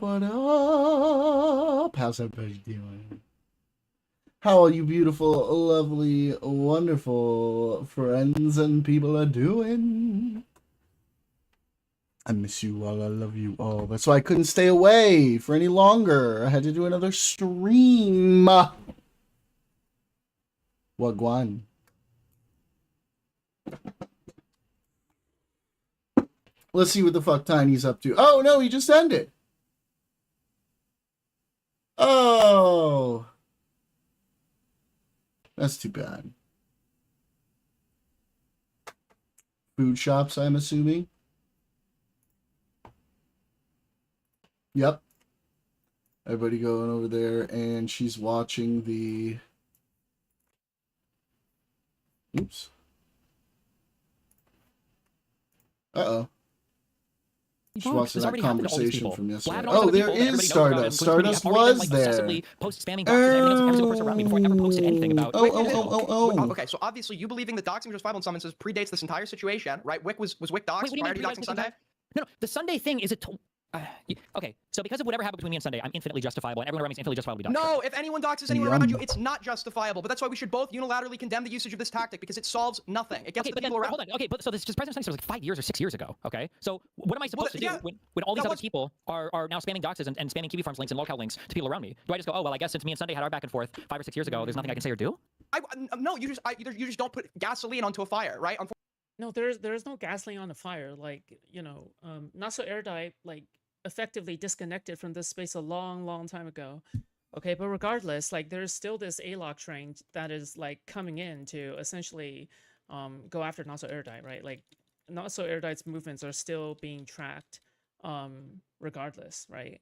up? What up? How's everybody doing? How are you beautiful, lovely, wonderful friends and people are doing? I miss you all. I love you all. That's why I couldn't stay away for any longer. I had to do another stream. Wagwan. Let's see what the fuck Tiny's up to. Oh, no, he just ended. Oh. That's too bad. Food shops, I'm assuming. Yep. Everybody going over there, and she's watching the... Oops. Uh-oh. She watched that conversation from yesterday. Oh, there is Stardust. Stardust was there. Okay, so obviously you believing that doxing justifiable in some instances predates this entire situation, right? Wick was Wick doxed prior to doxing Sunday? No, the Sunday thing is okay, so because of whatever happened between me and Sunday, I'm infinitely justifiable, and everyone around me is infinitely justifiably doxed. No, if anyone doxes anyone around you, it's not justifiable. But that's why we should both unilaterally condemn the usage of this tactic, because it solves nothing. It gets the people around. Hold on, okay, but so this just President Sunday was like 5 years or 6 years ago, okay? So what am I supposed to do when all these other people are now spamming doxes and spamming Kiwi Farms links and locale links to people around me? Do I just go, oh, well, I guess since me and Sunday had our back and forth 5 or 6 years ago, there's nothing I can say or do? No, you just don't put gasoline onto a fire, right? No, there's no gasoline on the fire. Like, you know, Not So Erudite, like, effectively disconnected from this space a long time ago. Okay, but regardless, like, there's still this ALOC train that is like coming in to essentially go after Not So Erudite, right? Like, Not So Erudite's movements are still being tracked regardless, right?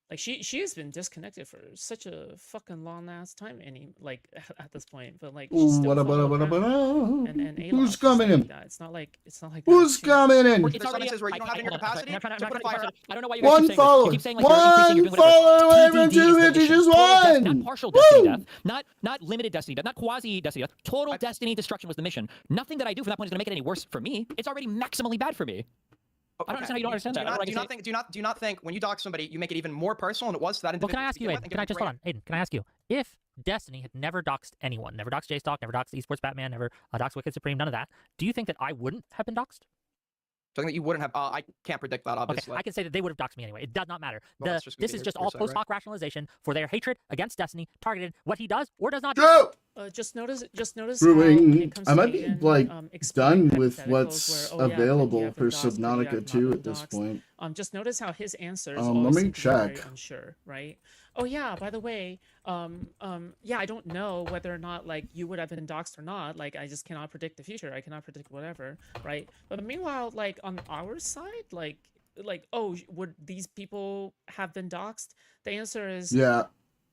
Like, she has been disconnected for such a fucking long ass time, at this point. But like, she's still and who's coming in? It's not like who's coming in? There's some instances where you don't have your capacity to put a fire. I don't know why you one follower. You keep saying, like, one follower. You just won. Not partial destiny death. Not limited destiny death. Not quasi destiny death. Total destiny destruction was the mission. Nothing that I do from that point is going to make it any worse for me. It's already maximally bad for me. Okay. I don't understand how you don't understand that. Do you not think when you dox somebody, you make it even more personal than it was to that individual? Well, can I ask you, Aiden? Can I just hold on, Aiden? Can I ask you, if Destiny had never doxed anyone, never doxed JStalk, never doxed Esports Batman, never doxed Wicked Supreme, none of that, do you think that I wouldn't have been doxed? Something that you wouldn't have. I can't predict that, obviously. Okay, I can say that they would have doxed me anyway. It does not matter. Well, this is just all post hoc rationalization for their hatred against Destiny, targeted what he does or does not do. Go! Just notice. Brewing. I might be like done with what's available for Subnautica 2 at this point. Just notice how his answers let me check. very unsure, right? Oh yeah, by the way, yeah, I don't know whether or not like you would have been doxed or not. Like, I just cannot predict the future. I cannot predict whatever, right? But meanwhile, like on our side, like oh, would these people have been doxed? The answer is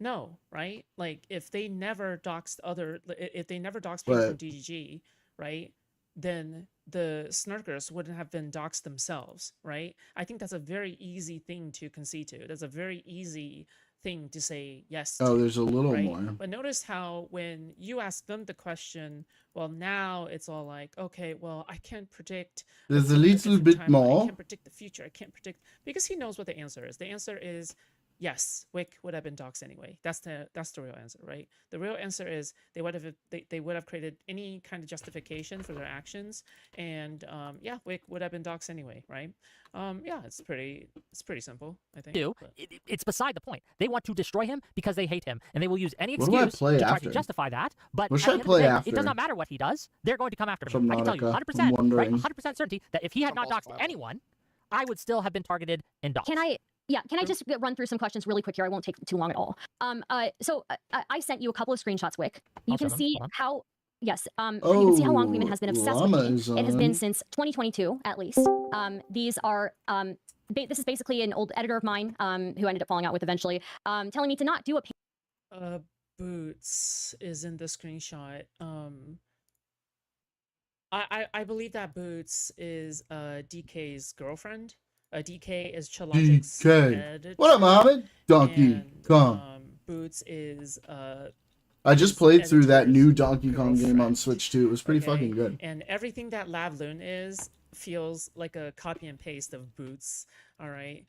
no, right? Like, if they never doxed people from DGG, right? Then the snarkers wouldn't have been doxed themselves, right? I think that's a very easy thing to concede to. That's a very easy thing to say yes to. Oh, there's a little more. But notice how when you ask them the question, well, now it's all like, okay, well, I can't predict. There's a little bit more. I can't predict the future. I can't predict, because he knows what the answer is. The answer is yes, Wick would have been doxed anyway. That's the real answer, right? The real answer is they would have created any kind of justification for their actions, and yeah, Wick would have been doxed anyway, right? Yeah, it's pretty simple, I think. It's beside the point. They want to destroy him because they hate him, and they will use any excuse to try to justify that. But what should I play after? It does not matter what he does. They're going to come after him. I can tell you 100%, right? 100% certainty that if he had not doxed anyone, I would still have been targeted and doxed. Can I just run through some questions really quick here? I won't take too long at all. So I sent you a couple of screenshots, Wick. You can see how, yes, you can see how long Queeman has been obsessed with me. It has been since 2022, at least. These are, this is basically an old editor of mine who I ended up falling out with eventually, telling me to not do a... Boots is in the screenshot. I believe that Boots is DK's girlfriend. DK is Chillogic's DK. What up, Mohammed? Donkey Kong. Boots is I just played through that new Donkey Kong game on Switch too. It was pretty fucking good. And everything that Lavloon is feels like a copy and paste of Boots. All right.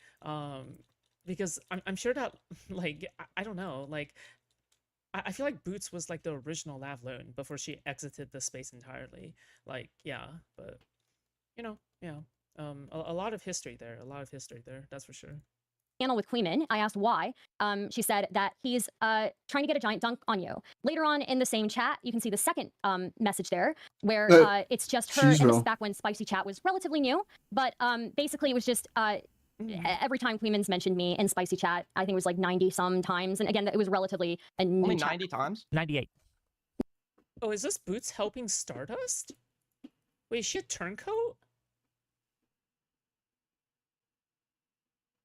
because I'm sure that like I don't know, like I feel like Boots was like the original Lavloon before she exited the space entirely. Like, yeah, but yeah. A lot of history there. A lot of history there. That's for sure. Panel with Queeman, I asked why. She said that he's trying to get a giant dunk on you. Later on in the same chat, you can see the second message there, where it's just her, and this is back when Spicy Chat was relatively new. But basically, it was just every time Queeman's mentioned me in Spicy Chat, I think it was like 90 some times, and again, it was relatively a new Only chat. 90 times? 98. Oh, is this Boots helping Stardust? Wait, is she a turncoat?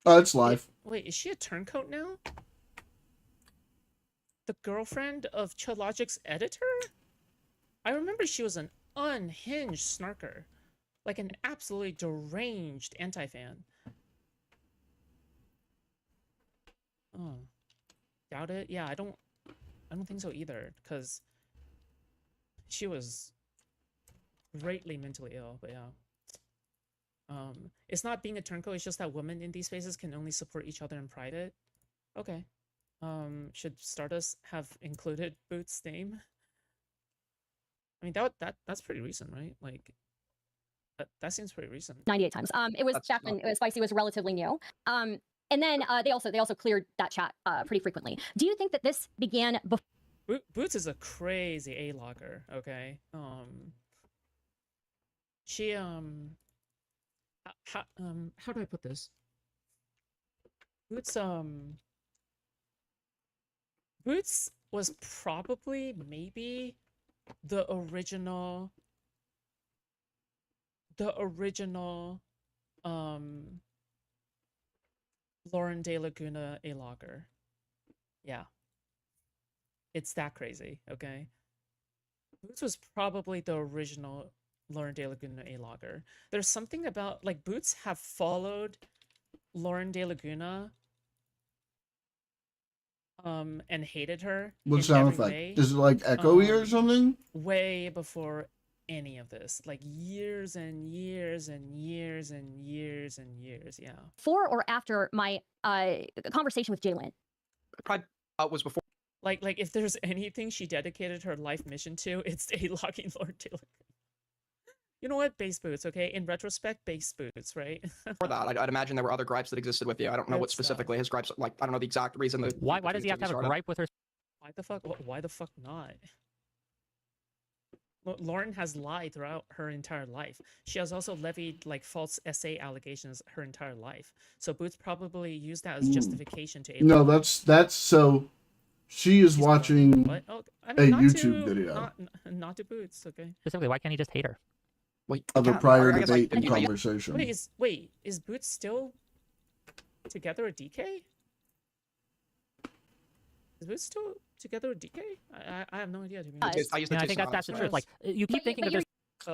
Oh, it's live. Wait, is she a turncoat now? The girlfriend of Chillogic's editor? I remember she was an unhinged snarker. Like an absolutely deranged anti-fan. Oh. Doubt it? Yeah, I don't think so either, because she was greatly mentally ill, but yeah. It's not being a turncoat, it's just that women in these spaces can only support each other in private. Okay. Should Stardust have included Boots' name? I mean, that's pretty recent, right? Like, that seems pretty recent. 98 times. It was back when Spicy was relatively new. And then they also cleared that chat pretty frequently. Do you think that this began before? Boots is a crazy A-logger, okay? She, how do I put this? Boots was probably maybe the original Lauren De Laguna A-logger. Yeah. It's that crazy, okay? Boots was probably the original Lauren De Laguna A-logger. There's something about, like, Boots have followed Lauren De Laguna and hated her. What sound effect? Is it like echoey or something? Way before any of this. Like years and years and years and years and years, yeah. Before or after my conversation with Jalen? Probably was before. Like if there's anything she dedicated her life mission to, it's A-logging Lauren De Laguna. You know what? Base Boots, okay? In retrospect, Base Boots, right? For that, I'd imagine there were other gripes that existed with you. I don't know what specifically his gripes, like, I don't know the exact reason. Why does he have to have a gripe with her? Why the fuck? Why the fuck not? Lauren has lied throughout her entire life. She has also levied, like, false essay allegations her entire life. So Boots probably used that as justification to... No, that's so... She is watching Oh, I mean, a YouTube video. Not to Boots, okay? Specifically, why can't he just hate her? Wait, of a prior debate and conversation. Wait, is Boots still together with DK? Is Boots still together with DK? I have no idea. I think that's the truth. Like, you keep thinking that there's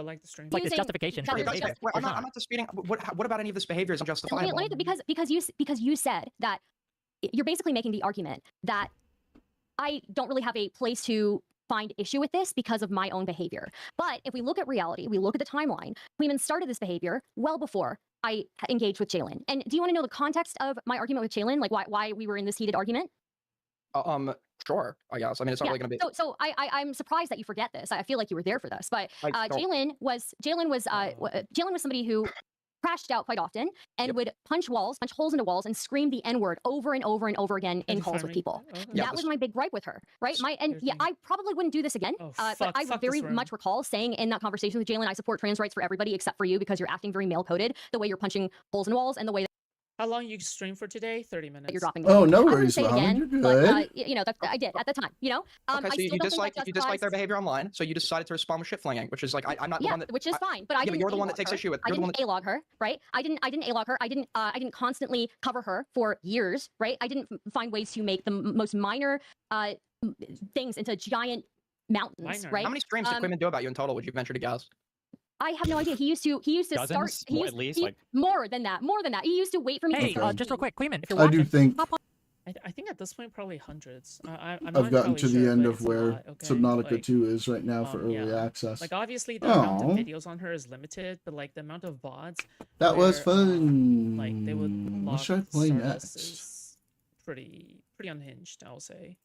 like the stream, like this justification. I'm not disputing. What about any of this behavior is unjustifiable? Because you said that you're basically making the argument that I don't really have a place to find issue with this because of my own behavior. But if we look at reality, we look at the timeline, Queeman started this behavior well before I engaged with Chillin. And do you want to know the context of my argument with Chillin? Like why we were in this heated argument? Sure, I guess. I mean, it's not really going to be. So I'm surprised that you forget this. I feel like you were there for this. But Chillin was somebody who crashed out quite often and would punch holes into walls, and scream the N-word over and over and over again in calls with people. That was my big gripe with her, right? I probably wouldn't do this again. But I very much recall saying in that conversation with Jalen, I support trans rights for everybody except for you because you're acting very male-coded, the way you're punching holes in walls and the way that... How long you stream for today? 30 minutes. You're dropping. Oh, no worries, again, you're good. But, I did at the time. Okay, so you dislike their behavior online, so you decided to respond with shit flinging, which is like I'm not the one that. Which is fine, but I didn't. You're the one that takes issue with. I didn't A-log her, right? I didn't A-log her. I didn't constantly cover her for years, right? I didn't find ways to make the most minor things into giant mountains, right? How many streams did Queeman do about you in total? Would you venture to guess? I have no idea. He used to start at least more than that. He used to wait for me. Hey, just real quick, Queeman, if you're I watching, do think I think at this point probably hundreds. I've gotten to the end of where Subnautica 2 is right now for early access. Like obviously the amount of videos on her is limited, but like the amount of VODs that was fun. Like they would what should I play next? pretty unhinged, I'll say.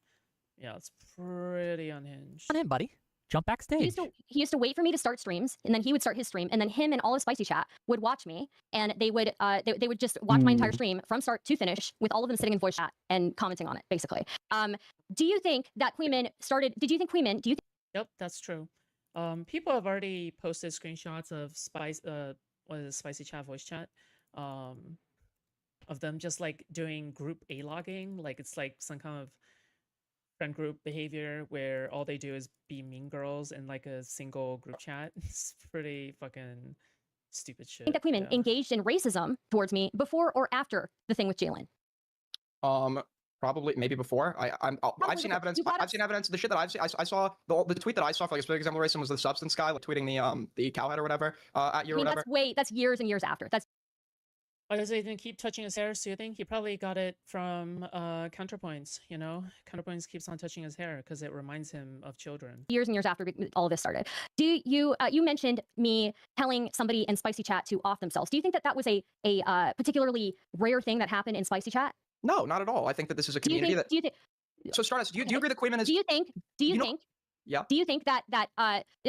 Yeah, it's pretty unhinged. Come on in, buddy. Jump backstage. He used to wait for me to start streams, and then he would start his stream, and then him and all his spicy chat would watch me, and they would just watch my entire stream from start to finish, with all of them sitting in voice chat and commenting on it, basically. Do you think that Queeman started? Do you think? Yep, that's true. People have already posted screenshots of spicy chat voice chat, of them just like doing group A-logging, like it's like some kind of friend group behavior where all they do is be mean girls in like a single group chat. It's pretty fucking stupid shit. Think that Queeman engaged in racism towards me before or after the thing with Jalen? Probably, maybe before. I've seen evidence. I've seen evidence. The shit that I saw, the tweet that I saw for like a specific example of racism was the substance guy, like, tweeting the cowhead or whatever at you or whatever. That's years and years after. That's. Like I say, he didn't keep touching his hair soothing. He probably got it from Counterpoints, you know? Counterpoints keeps on touching his hair because it reminds him of children. Years and years after all of this started. Do you, you mentioned me telling somebody in Spicy Chat to off themselves. Do you think that that was a particularly rare thing that happened in Spicy Chat? No, not at all. I think that this is a community Do you think? So Stardust, do you agree that Queeman is... Do you think? Yeah. Do you think that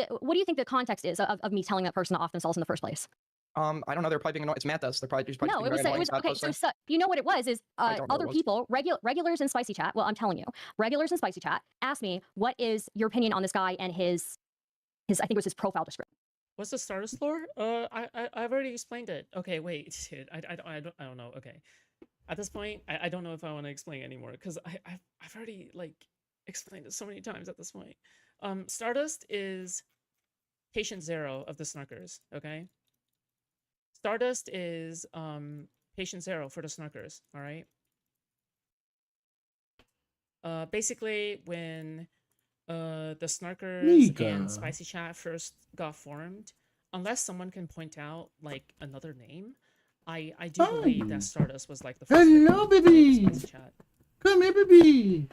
what do you think the context is of me telling that person to off themselves in the first place? I don't know. They're probably being annoying. It's Mantis. They're probably just no. It was okay. So you know what it was is other people, regulars in Spicy Chat. Well, I'm telling you, regulars in Spicy Chat asked me, "What is your opinion on this guy and his I think it was his profile description." What's the Stardust lore? I've already explained it. Okay, wait, dude. I don't know. Okay, at this point, I don't know if I want to explain anymore because I've already like explained it so many times at this point. Stardust is patient zero of the Snarkers. Okay. Stardust is patient zero for the Snarkers, all right? Basically, when the Snarkers and Spicy Chat first got formed, unless someone can point out, like, another name, I do believe that Stardust was, like, the first Hello, baby! Spicy Chat. Come here, baby!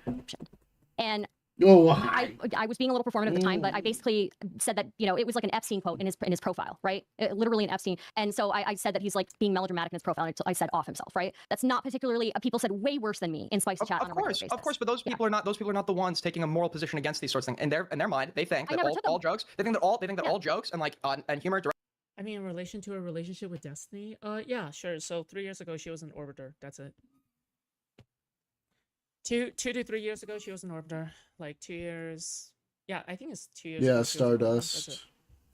And oh, I was being a little performative at the time, but I basically said that, you know, it was like an Epstein quote in his profile, right? Literally an Epstein. And so I said that he's like being melodramatic in his profile. And I said off himself, right? That's not particularly, people said way worse than me in Spicy Chat on a regular basis. Of course, but those people are not the ones taking a moral position against these sorts of things. In their mind, they think that all jokes, they think that all jokes and like and humor. I mean, in relation to a relationship with Destiny, yeah, sure. So 3 years ago, she was an Orbiter. That's it. 2 to 3 years ago, she was an Orbiter. Like 2 years. Yeah, I think it's 2 years. Yeah, Stardust.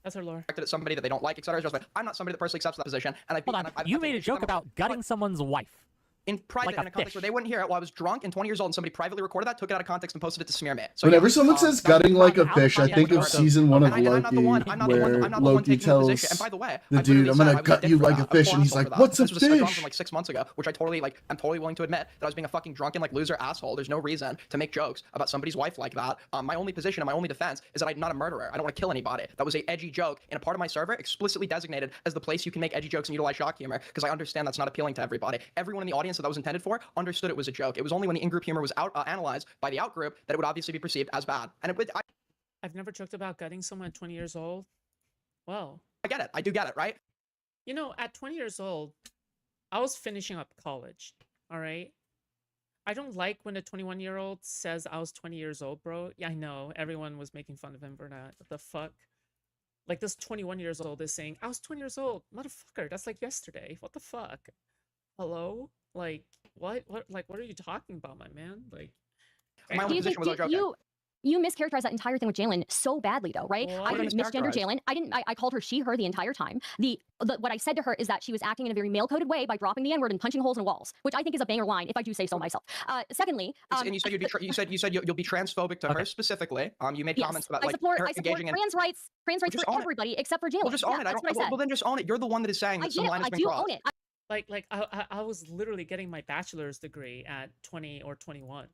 That's her lore. At somebody that they don't like, etc. I'm not somebody that personally accepts that position. And Hold on, you made a joke about gutting someone's wife. In private, in a context where they wouldn't hear it while I was drunk and 20 years old, and somebody privately recorded that, took it out of context, and posted it to smear me. So whenever someone says gutting like a fish, I think of season 1 of Loki, where Loki tells the dude, "I'm gonna gut you like a fish," and he's like, "What's a fish?" This was from like 6 months ago, which I'm totally willing to admit that I was being a fucking drunken like loser asshole. There's no reason to make jokes about somebody's wife like that. My only position and my only defense is that I'm not a murderer. I don't want to kill anybody. That was a edgy joke in a part of my server explicitly designated as the place you can make edgy jokes and utilize shock humor, because I understand that's not appealing to everybody. Everyone in the audience that was intended for understood it was a joke. It was only when the in-group humor was analyzed by the out-group that it would obviously be perceived as bad. And I've never joked about gutting someone at 20 years old. Well, I get it. I do get it, right? You know, at 20 years old, I was finishing up college, all right? I don't like when a 21-year-old says I was 20 years old, bro. Yeah, I know. Everyone was making fun of him for that. What the fuck? Like, this 21 years old is saying, I was 20 years old. Motherfucker, that's like yesterday. What the fuck? Hello? Like, what are you talking about, my man? Like, my only position was joking. You mischaracterized that entire thing with Jalen so badly, though, right? Well, I didn't misgender Jalen. I called her she, her the entire time. What I said to her is that she was acting in a very male-coded way by dropping the N-word and punching holes in walls, which I think is a banger line, if I do say so myself. Secondly, and you said you said you'll be transphobic to her specifically. You made comments about like her engaging in trans rights for everybody except for Jalen. Well, just own it. Well, then just own it. You're the one that is saying that some line has been crossed. I do own it. Like I was literally getting my bachelor's degree at 20 or 21.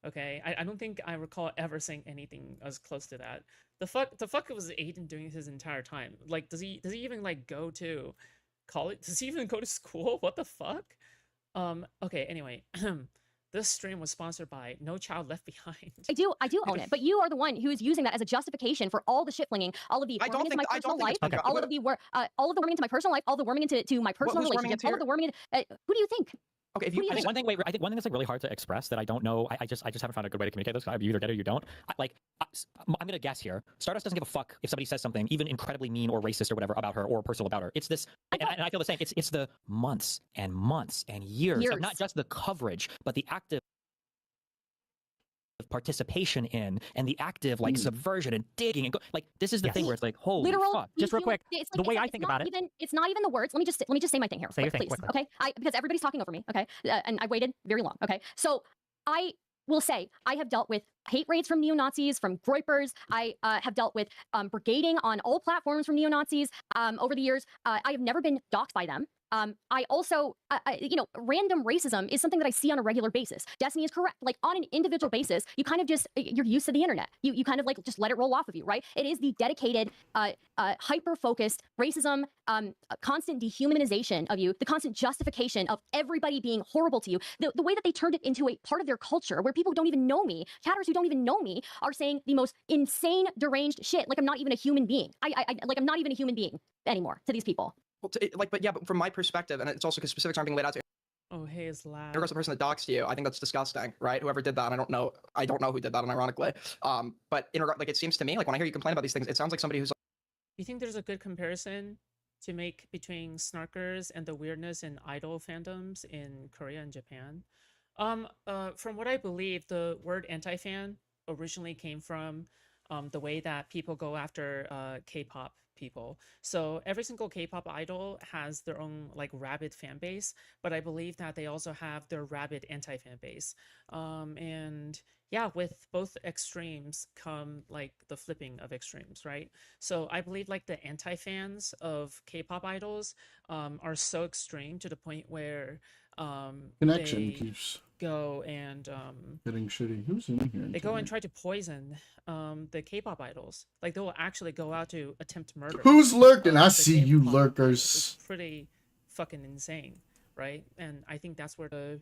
Okay, I don't think I recall ever saying anything as close to that. The fuck was Aiden doing his entire time? Like, does he even like go to college? Does he even go to school? What the fuck? Okay. Anyway, this stream was sponsored by No Child Left Behind. I do own it, but you are the one who is using that as a justification for all the shit flinging, all of the warming into my personal life, all of the warming into my personal life, all the warming into my personal relationship, all of the warming into. Who do you think? Okay, if you, What do you I think think? one thing. Wait, I think one thing that's like really hard to express that I don't know. I just haven't found a good way to communicate this. You either get it or you don't. I'm gonna guess here. Stardust doesn't give a fuck if somebody says something, even incredibly mean or racist or whatever about her or personal about her. It's this, and I feel the same. It's the months and months and years of not just the coverage, but the active participation in and the active like subversion and digging and like this is the thing where it's like holy fuck. Just real quick, the way I think about it, it's not even the words. Let me just say my thing here, Say your thing please. quickly. Okay, because everybody's talking over me. Okay, and I waited very long. Okay, so I will say I have dealt with hate raids from neo-Nazis, from groypers. I have dealt with brigading on all platforms from neo-Nazis over the years. I have never been doxxed by them. I also, random racism is something that I see on a regular basis. Destiny is correct. Like on an individual basis, you kind of just, you're used to the internet. You kind of like just let it roll off of you, right? It is the dedicated, hyper-focused racism, constant dehumanization of you, the constant justification of everybody being horrible to you. The way that they turned it into a part of their culture where people who don't even know me, chatters who don't even know me, are saying the most insane, deranged shit. Like I'm not even a human being. I'm not even a human being anymore to these people. Well, but from my perspective, and it's also because specifics aren't being laid out to you. Oh, hey, it's loud. In regards to the person that doxed you, I think that's disgusting, right? Whoever did that, I don't know who did that, unironically. But it seems to me, like when I hear you complain about these things, it sounds like somebody who's. You think there's a good comparison to make between snarkers and the weirdness in idol fandoms in Korea and Japan? From what I believe, the word anti-fan originally came from the way that people go after K-pop people. So every single K-pop idol has their own like rabid fan base, but I believe that they also have their rabid anti-fan base. And yeah, with both extremes come like the flipping of extremes, right? So I believe like the anti-fans of K-pop idols are so extreme to the point where Connection they keeps go and getting shitty. Who's in here? they go and try to poison the K-pop idols. Like they will actually go out to attempt murder. Who's lurking? I the see you K-pop lurkers. It's pretty fucking insane, right? And I think that's where the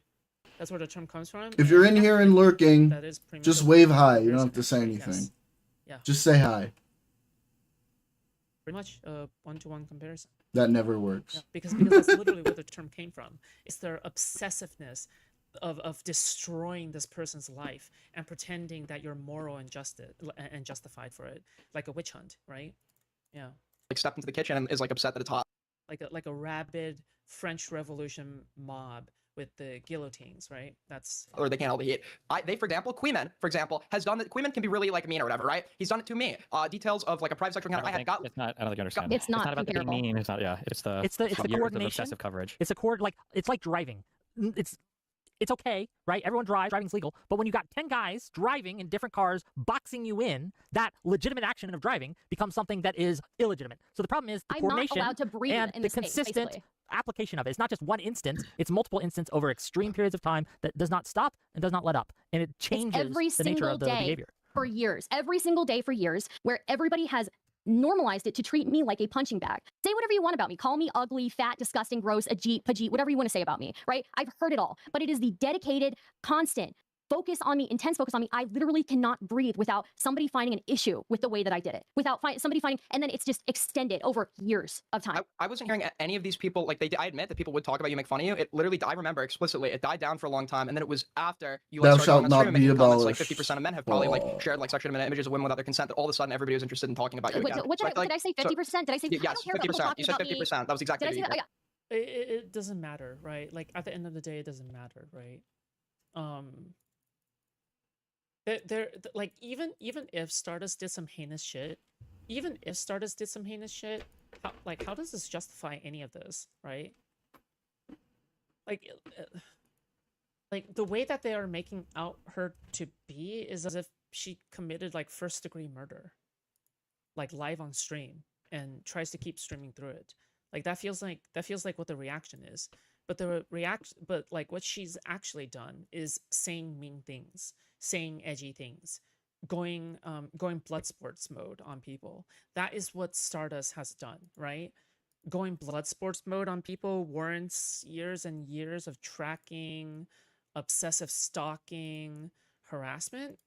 term comes from. If you're in here and lurking, that is pretty much just a wave hi. You don't comparison, have to say actually, anything. yes. Yeah. Just say hi. Pretty much a one-to-one comparison. That never works. Yeah, because that's literally where the term came from. It's their obsessiveness of destroying this person's life and pretending that you're moral and justified for it, like a witch hunt, right? Yeah. Like stepped into the kitchen and is like upset that it's hot. Like a rabid French Revolution mob with the guillotines, right? That's or they can't hold the heat. For example, Queeman, has done that. Queeman can be really like mean or whatever, right? He's done it to me. Details of like a private sexual encounter I had got. It's not. I don't think you understand. It's not about the being comparable. mean. It's not. Yeah. It's the the years coordination. of obsessive coverage. It's it's like driving. It's okay, right? Everyone drives. Driving's legal. But when you got 10 guys driving in different cars, boxing you in, that legitimate action of driving becomes something that is illegitimate. So the problem is the coordination not allowed to breathe and in the the space, consistent basically. application of it. It's not just one instance. It's multiple instances over extreme periods of time that does not stop and does not let up. And it changes every the nature of the single day behavior. For years, every single day for years, where everybody has normalized it to treat me like a punching bag. Say whatever you want about me. Call me ugly, fat, disgusting, gross, Ajit, Pajit, whatever you want to say about me, right? I've heard it all. But it is the dedicated, constant focus on me, intense focus on me. I literally cannot breathe without somebody finding an issue with the way that I did it. Without somebody finding, and then it's just extended over years of time. I wasn't hearing any of these people, like I admit that people would talk about you, make fun of you. It literally, I remember explicitly, it died down for a long time. And then it was after you like, Thou started shalt going on stream not and be making comments, like abolished. 50% of men have probably like shared like sexually images of women without their consent, that all of a sudden everybody was interested in talking about you again. What did I say? 50%? Did I say? Yes, I don't care about people 50%. talking You said about me. 50%. That was exactly Did I what say you that? did. it doesn't matter, right? Like at the end of the day, it doesn't matter, right? They're like even if Stardust did some heinous shit, how does this justify any of this, right? Like the way that they are making out her to be is as if she committed like first-degree murder, like live on stream, and tries to keep streaming through it. Like that feels like what the reaction is. But like what she's actually done is saying mean things, saying edgy things, going blood sports mode on people. That is what Stardust has done, right? Going blood sports mode on people warrants years and years of tracking, obsessive stalking, harassment.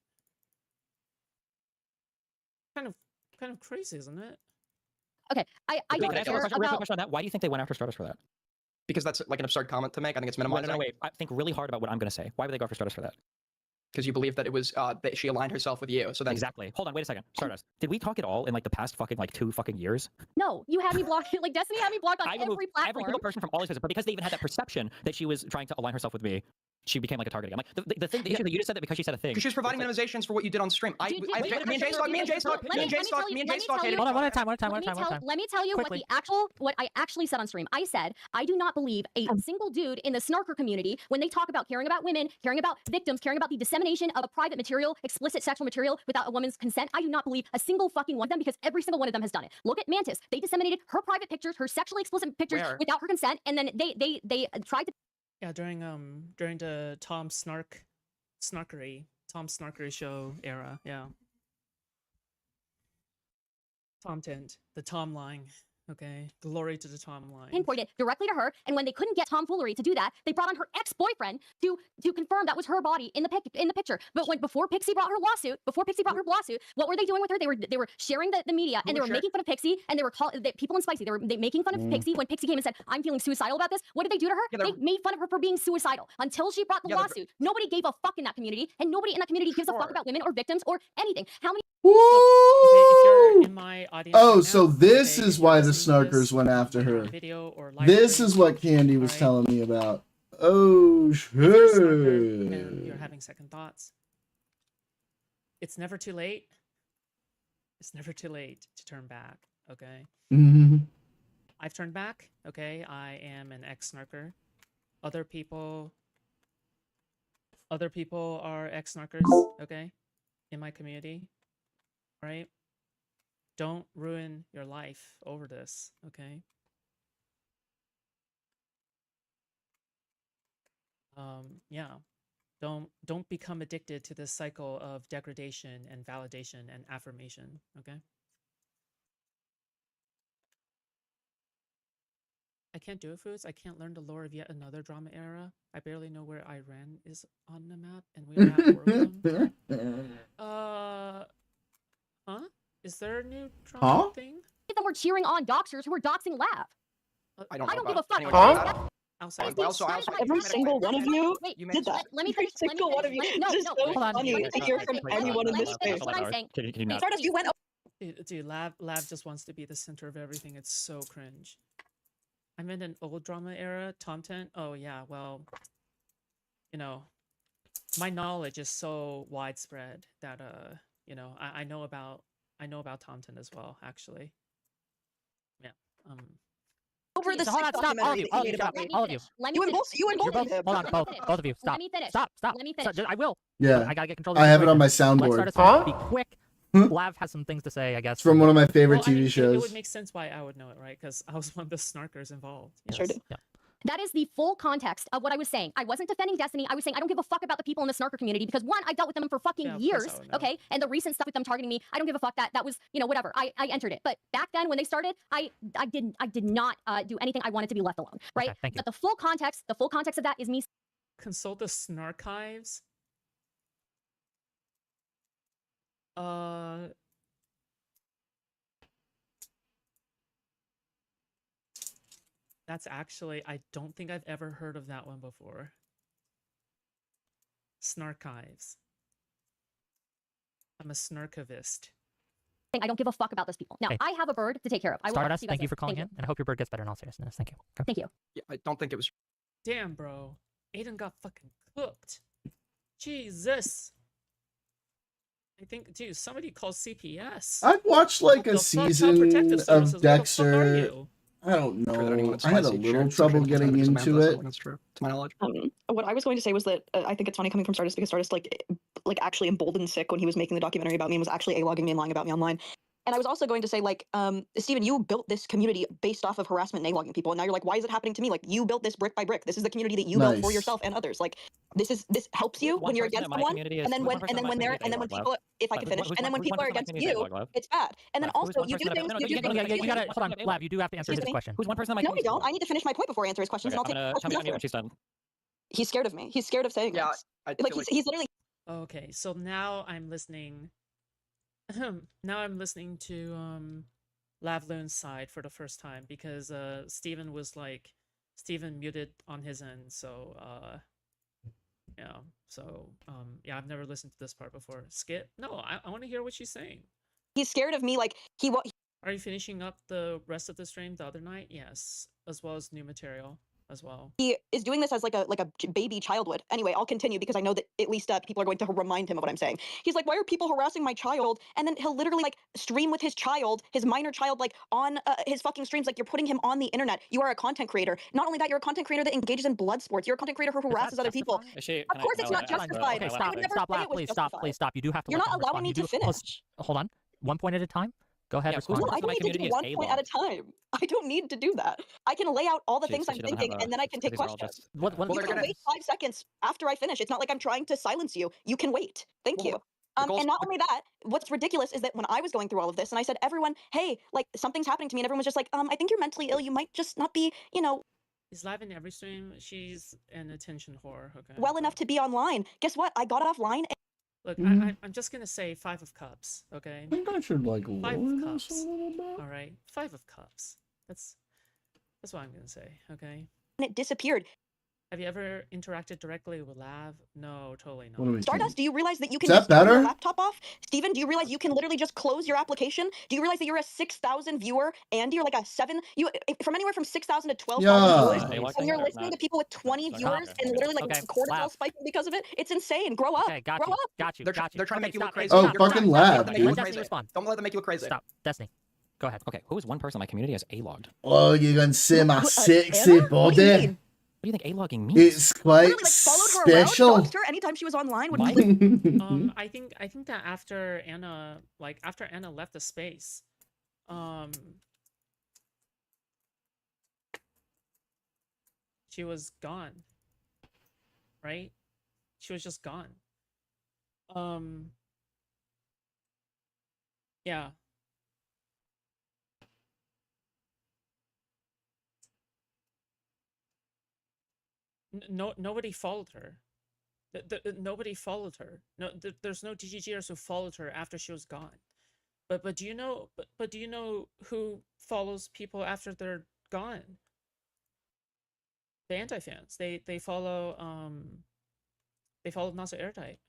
Kind of crazy, isn't it? Okay, I Can don't I ask care a real quick about. question on that? Why do you think they went after Stardust for that? Because that's like an absurd comment to make. I think it's Well, minimizing. no, wait. I think really hard about what I'm going to say. Why would they go after Stardust for that? Because you believe that it was that she aligned herself with you. So then Exactly. Hold on, wait a second. Stardust. Did we talk at all in like the past fucking like 2 fucking years? No, you had me blocked. Like Destiny had me blocked on I every removed platform. every single person from all these places, but because they even had that perception that she was trying to align herself with me, she became like a target again. Like the issue that you just said that because she said a thing. because she was providing minimizations for what you did on stream. Wait, Me and Jace talked. Me and Jace talked. Me and Jace talked. Hold on, one at a time. Let me tell you Quickly. what I actually said on stream. I said I do not believe a single dude in the snarker community, when they talk about caring about women, caring about victims, caring about the dissemination of private material, explicit sexual material without a woman's consent. I do not believe a single fucking one of them, because every single one of them has done it. Look at Mantis. They disseminated her private pictures, her sexually explicit pictures without her consent, and then they tried to. Yeah, during the Tom Snarkery show era, yeah. Tom Tint, the Tom line. Okay, glory to the Tom line. Pinpoint it directly to her, and when they couldn't get tomfoolery to do that, they brought on her ex-boyfriend to confirm that was her body in the picture. But before Pixie brought her lawsuit, what were they doing with her? They were sharing the media, and they were making fun of Pixie, and they were people in Spicy. They were making fun of Pixie when Pixie came and said, "I'm feeling suicidal about this." What did they do to her? Yeah, they made fun of her for being suicidal until she brought the lawsuit. Nobody gave a fuck in that community, and nobody in that community gives a fuck about women or victims or anything. How many? Okay, if you're in my audience Oh, right so now, this okay, is if why you're the listening to this snarkers went on after her. Video or live This stream, is what Candy was alright? telling me about. Oh, If you're a snarker and you're shit. having second thoughts, it's never too late. It's never too late to turn back, okay? Mhm. I've turned back, okay? I am an ex-snarker. Other people are ex-snarkers, okay? In my community, right? Don't ruin your life over this, okay? Yeah. Don't become addicted to this cycle of degradation and validation and affirmation, okay? I can't do it, Foods. I can't learn the lore of yet another drama era. I barely know where Iran is on the map, and we are at war with them. Huh? Is there a new drama thing? Them were cheering on doxers who were doxing Lav. I don't give a fuck. Outside. Every single one of you did that. Let me Every finish. single one of you. No, This is no. so funny to hear from anyone in this space. What I'm saying. Can you not? Stardust, you went. Dude, Lav just wants to be the center of everything. It's so cringe. I'm in an old drama era. Tom Tent. Oh yeah, well, you know, my knowledge is so widespread that you know, I know about Tom Tent as well, actually. Yeah. Over the hold on, stop, all of you, all of you, stop, all of you. You and both You're both, him. hold on, both of you, stop. Let me finish. Stop. Let me finish. I will. Yeah. I gotta get control of I the have it on my situation. Let's soundboard. start it. Be quick. Lav has some things to say, I guess. It's from one of my favorite Well, I mean, TV shows. It would make sense why I would know it, right? Because I was one of the snarkers involved. Yes. Sure do. Yeah. That is the full context of what I was saying. I wasn't defending Destiny. I was saying I don't give a fuck about the people in the snarker community because one, I've dealt with them for fucking Yeah, of course years, I would know. okay? And the recent stuff with them targeting me, I don't give a fuck. That was, you know, whatever. I entered it. But back then when they started, I did not do anything. I wanted to be left alone, right? Okay, thank you. But the full context of that is me. Consult the Snarchives. That's actually, I don't think I've ever heard of that one before. Snarchives. I'm a snarkivist. I don't give a fuck about those people. Now, Hey. I have a bird to take care of. I will Stardust, see thank guys you for later. calling Thank in, and I hope your bird gets better in all seriousness. Thank you. Okay. Thank you. Yeah, I don't think it was. Damn, bro. Aiden got fucking cooked. Jesus. I think, dude, somebody call CPS. I've watched like What a the fuck? Child season Protective Services, of where the fuck are Dexter. you? I don't True that anyone know. is I had a spicy, little sure. trouble It's true, getting because into Samantha, it. That's true, to my knowledge. What I was going to say was that I think it's funny coming from Stardust because Stardust like actually emboldened sick when he was making the documentary about me and was actually a-logging me and lying about me online. And I was also going to say, like, Steven, you built this community based off of harassment and a-logging people, and now you're like, why is it happening to me? Like, you built this brick by brick. This is the community that you built for Nice. yourself and others. Like, this helps you when you're against someone, and then when people, if I could finish, and then when people are against you, it's bad. And then also you do things. You gotta hold on, Lav. You do have to answer his question. Who's one person that No, I don't. I need to finish my point before I answer his questions, and I'll take tell me questions when after. she's done. He's scared of me. He's scared of saying Yeah, this. I Like feel he's literally. Okay, so now I'm listening. Now I'm listening to Lavloon's side for the first time because Steven was like Steven muted on his end, so yeah. So yeah, I've never listened to this part before. Skit? No, I want to hear what she's saying. He's scared of me, like he Are you finishing up the rest of the stream the other night? Yes, as well as new material as well. He is doing this as like a baby child would. Anyway, I'll continue because I know that at least people are going to remind him of what I'm saying. He's like, why are people harassing my child? And then he'll literally like stream with his child, his minor child, like on his fucking streams. Like, you're putting him on the internet. You are a content creator. Not only that, you're a content creator that engages in blood sports. You're a content creator who harasses other people. Of course it's not justified. Okay, stop. Stop, please stop. Please stop. You do have to. You're let not them allowing respond. me to finish. Hold on. One point at a time. Go ahead. Yeah, Respond. No, I don't need to do one point at a time. I don't need to do that. I can lay out all the things I'm thinking, and then I can take questions. You can wait 5 seconds after I finish. It's not like I'm trying to silence you. You can wait. Thank you. And not only that, what's ridiculous is that when I was going through all of this, and I said, everyone, hey, like, something's happening to me, and everyone was just like, I think you're mentally ill. You might just not be, you know. He's live in every stream. She's an attention whore. Okay. Well enough to be online. Guess what? I got offline. Look, I'm just gonna say 5 of cups, okay? I think I should like 5 lower of cups. this a little bit. All right, 5 of cups. That's what I'm gonna say, okay? And it disappeared. Have you ever interacted directly with Lav? No, totally not. What do we Stardust, do you realize that you can Is that just turn your better? laptop off? Steven, do you realize you can literally just close your application? Do you realize that you're a 6,000 viewer and you're like a 7, from anywhere from 6,000 to 12,000 viewers, and you're listening to people with 20 viewers and literally like cortisol spiking because of it? It's insane. Grow up. Okay, got Grow you. up. Got you. They're Got you. trying to make you look crazy. Oh, fucking Lab, dude. Don't let them make you look crazy. Stop. Destiny. Go ahead. Okay, who is one person in my community has A-logged? Oh, you're gonna see my sexy Anna? What do you body. mean? What do you think A-logging means? It's quite Literally, like, followed her around, special. stalked her anytime she was online. Would I think that after Anna left the space, she was gone. Right? She was just gone. Yeah. Nobody followed her. Nobody followed her. No, there's no DGGers who followed her after she was gone. But do you know? But do you know who follows people after they're gone? The anti-fans. They follow Nasa Airtight.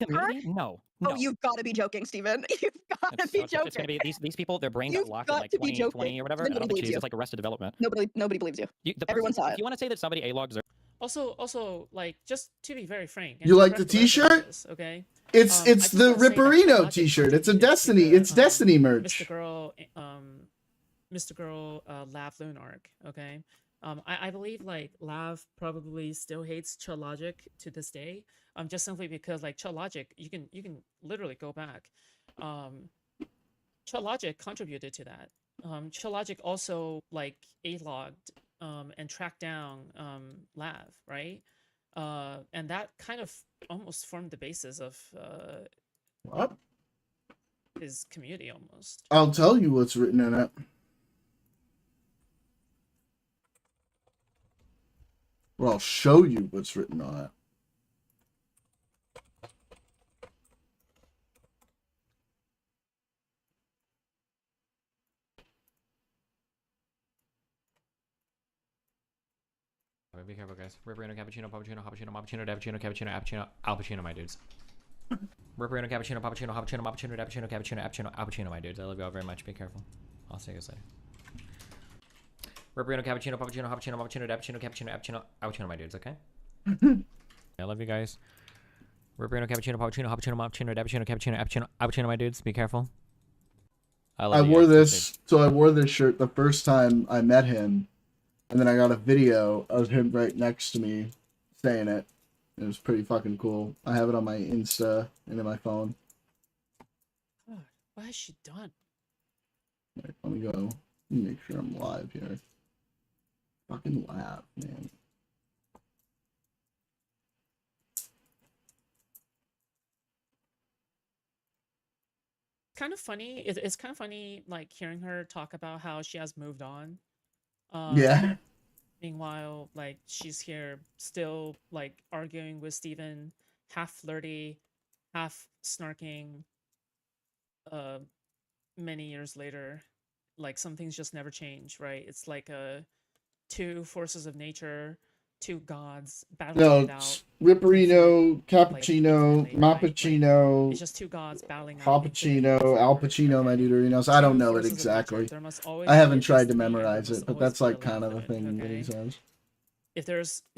Community? No. Oh, you've got to be joking, Steven. You've got to be joking. It's gonna be these people. Their brain You've got locked got in like to be 2020 or whatever. I don't think believes she's you. just like Arrested Development. Nobody believes you. Everyone saw it. If you want to say that somebody A-logs, Also, like, just to be very frank. You like the T-shirt? Okay. It's the I just wanna say that Ripperino Logic T-shirt. It's a contributed to Destiny. the, It's Destiny merch. Mr. Girl, Lav Loon arc. Okay. I believe like Lav probably still hates Chillogic to this day. Just simply because like Chillogic, you can literally go back. Chillogic contributed to that. Chillogic also like A-logged and tracked down Lav, right? And that kind of almost formed the basis of What? his community almost. I'll tell you what's written in it. Or I'll show you what's written on it. Be careful, guys. Ripperino, cappuccino, puppuccino, hoppuccino, moppuccino, cappuccino, cappuccino, appuccino, alpuccino, my dudes. Ripperino, cappuccino, puppuccino, hoppuccino, moppuccino, cappuccino, cappuccino, appuccino, alpuccino, my dudes. I love you all very much. Be careful. I'll see you guys later. Ripperino, cappuccino, puppuccino, hoppuccino, moppuccino, cappuccino, cappuccino, appuccino, alpuccino, my dudes. Okay. I love you guys. Ripperino, cappuccino, puppuccino, hoppuccino, moppuccino, cappuccino, cappuccino, appuccino, alpuccino, my dudes. Be careful. I wore this, so I wore this shirt the first time I met him, and then I got a video of him right next to me saying it. It was pretty fucking cool. I have it on my Insta and in my phone. God, what has she done? Right, let me go. Let me make sure I'm live here. Fucking laugh, man. Kind of funny. It's kind of funny, like hearing her talk about how she has moved on. Yeah. Meanwhile, like she's here still, like arguing with Steven, half flirty, half snarking. Many years later, like some things just never change, right? It's like a two forces of nature, two gods battling it No, out. Ripperino, Cappuccino, infinitely, right? Like, Mappuccino, it's just two gods battling out Cappuccino, infinitely Al before, Pacino, my okay? dude. I don't Two know it forces of nature. exactly. There must always I be haven't a tried to destiny, and there memorize must it, but always that's be a like kind of the Lavloon, thing that he okay? says. If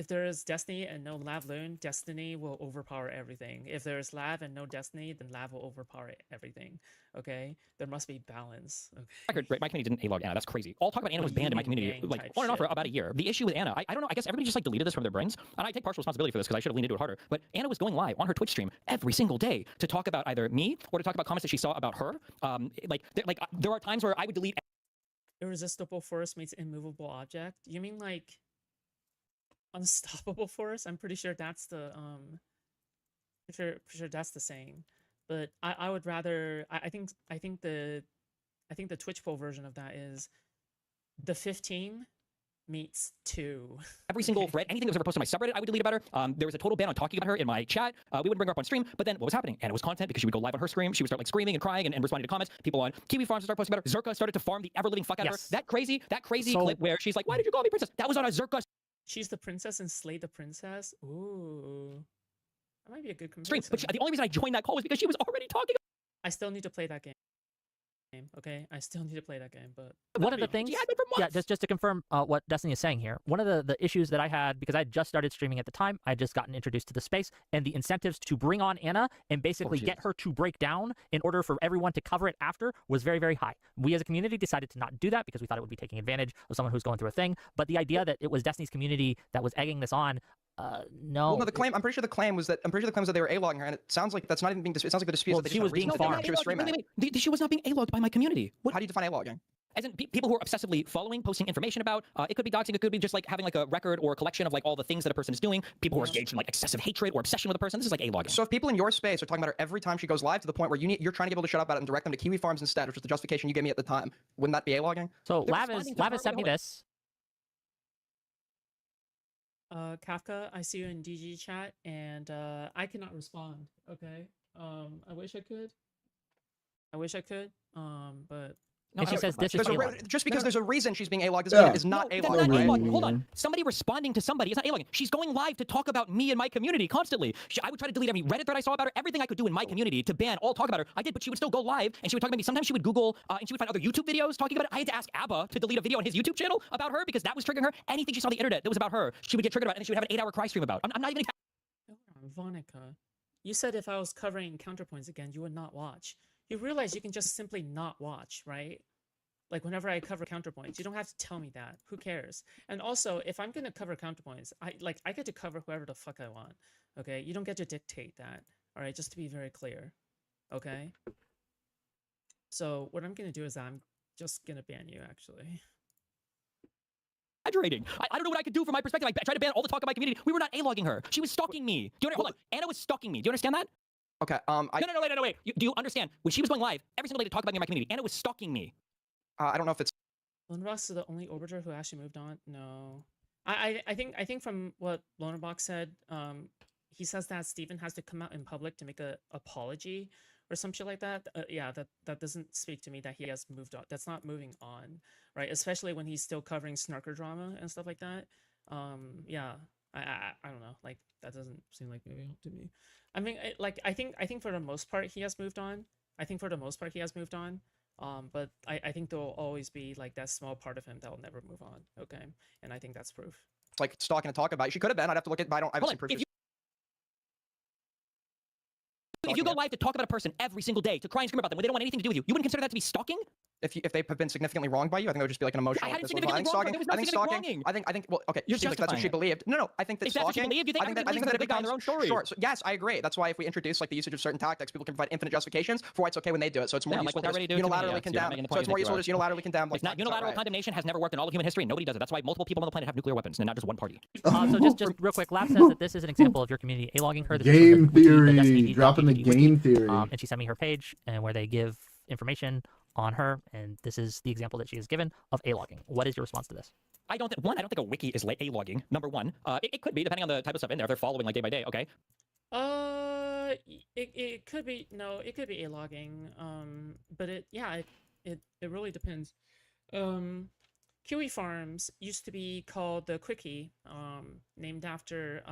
there is destiny and no Lavloon, destiny will overpower everything. If there is Lav and no destiny, then Lav will overpower everything. Okay, there must be balance. Okay. Record, right, my community didn't A-log Anna. That's crazy. All talk about Anna was Yin banned in my and community yang like type on and off for shit. about a year. The issue with Anna, I don't know. I guess everybody just like deleted this from their brains, and I take partial responsibility for this because I should have leaned into it harder. But Anna was going live on her Twitch stream every single day to talk about either me or to talk about comments that she saw about her. There are times where I would delete. Irresistible force meets immovable object. You mean like unstoppable force? I'm pretty sure that's the pretty sure that's the saying. But I would rather I think the Twitch poll version of that is the 15 meets 2. Every single thread, anything that was ever posted on my subreddit, I would delete about her. There was a total ban on talking about her in my chat. We wouldn't bring her up on stream, but then what was happening? And it was content because she would go live on her stream. She would start like screaming and crying and responding to comments. People on Kiwi Farms would start posting about her. Zerka started to farm the ever living fuck out of her. That crazy clip where she's like, "Why did you call me princess?" That was on a Zerka She's the princess and Slay the princess. Ooh, that might be a good stream. comparison. But the only reason I joined that call was because she was already talking. I still need to play that game. Okay, I still need to play that game, but one of the things, just to confirm what Destiny is saying here, one of the issues that I had, because I had just started streaming at the time, I had just gotten introduced to the space, and the incentives to bring on Anna and basically get her to break down in order for everyone to cover it after was very, very high. We as a community decided to not do that because we thought it would be taking advantage of someone who's going through a thing, but the idea that it was Destiny's community that was egging this on, no. Well, no, the claim. I'm pretty sure the claim was that they were a-logging her, and it sounds like that's not even being. It sounds like the dispute Well, that she was being farmed. She was streaming. Wait. She was not being A-logged by my community. How do you define a-logging? As in people who are obsessively following, posting information about. It could be doxing. It could be just like having like a record or a collection of like all the things that a person is doing. People who are engaged in like excessive hatred or obsession with a person. This is like A-logging. So if people in your space are talking about her every time she goes live to the point where you're trying to get able to shut up about it and direct them to Kiwi Farms instead, which was the justification you gave me at the time, wouldn't that be A-logging? So Lav has sent me this. Kafka, I see you in DG chat, and I cannot respond. Okay. I wish I could. But No, she says this is just because there's a reason she's being A-logged doesn't mean it is not A-logged. A-logging. Hold on. Somebody responding to somebody is not A-logging. She's going live to talk about me and my community constantly. I would try to delete every Reddit thread I saw about her, everything I could do in my community to ban all talk about her. I did, but she would still go live and she would talk about me. Sometimes she would Google and she would find other YouTube videos talking about it. I had to ask Abba to delete a video on his YouTube channel about her because that was triggering her. Anything she saw on the internet that was about her, she would get triggered about, and then she would have an 8-hour cry stream about. I'm not even. Vonica, you said if I was covering counterpoints again, you would not watch. You realize you can just simply not watch, right? Like whenever I cover counterpoints, you don't have to tell me that. Who cares? And also, if I'm gonna cover counterpoints, I get to cover whoever the fuck I want. Okay, you don't get to dictate that. All right, just to be very clear. Okay. So what I'm gonna do is I'm just gonna ban you, actually. Exaggerating. I don't know what I could do from my perspective. I tried to ban all the talk of my community. We were not A-logging her. She was stalking me. Hold on. Anna was stalking me. Do you understand that? Okay. No, wait. Do you understand? When she was going live, every single day to talk about me in my community, Anna was stalking me. I don't know if it's. Lonerbox is the only orbiter who actually moved on. No, I think from what Lonerbox said, he says that Steven has to come out in public to make a apology or some shit like that. Yeah, that doesn't speak to me that he has moved on. That's not moving on, right? Especially when he's still covering snarker drama and stuff like that. Yeah, I don't know. Like that doesn't seem like moving on to me. I mean, I think for the most part he has moved on. But I think there will always be like that small part of him that will never move on. Okay, and I think that's proof. It's like stalking and talk about it. She could have been. I'd have to look at. But I haven't seen proof. If you go live to talk about a person every single day, to cry and scream about them when they don't want anything to do with you, you wouldn't consider that to be stalking? If they have been significantly wronged by you, I think it would just be like an emotional. I think stalking. I think. Well, okay. You're that's what she believed. No. I think that stalking. That's what she believed. You think that it their own story. Sure. So yes, I agree. That's why if we introduce like the usage of certain tactics, people can provide infinite justifications for why it's okay when they do it. So it's more useful to unilaterally condemn. So it's more useful to unilaterally condemn. It's not unilateral condemnation has never worked in all of human history. Nobody does it. That's why multiple people on the planet have nuclear weapons and not just one party. So just real quick, Lab says that this is an example of your community A-logging her. Game theory. Dropping the game theory. And she sent me her page and where they give information on her, and this is the example that she has given of A-logging. What is your response to this? I don't think a wiki is A-logging. Number one, it could be depending on the type of stuff in there. If they're following like day by day, okay. It could be it could be A-logging. But it really depends. Kiwi Farms used to be called the Quickie, named after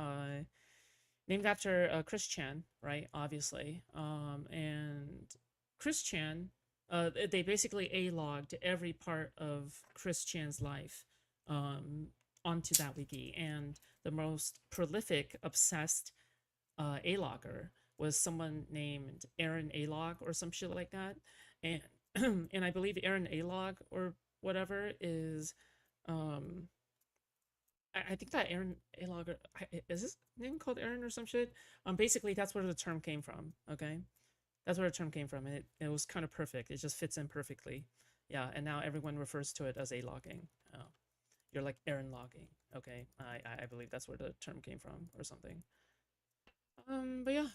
Chris Chan, right? Obviously, and Chris Chan, they basically a-logged every part of Chris Chan's life, onto that wiki, and the most prolific, obsessed, a-logger was someone named Aaron A-log or some shit like that, and and I believe Aaron A-log or whatever is, I think that Aaron A-log, is his name called Aaron or some shit? Basically that's where the term came from. Okay, that's where the term came from, and it was kind of perfect. It just fits in perfectly. Yeah, and now everyone refers to it as A-logging. You're like Aaron logging. Okay, I believe that's where the term came from or something. But yeah.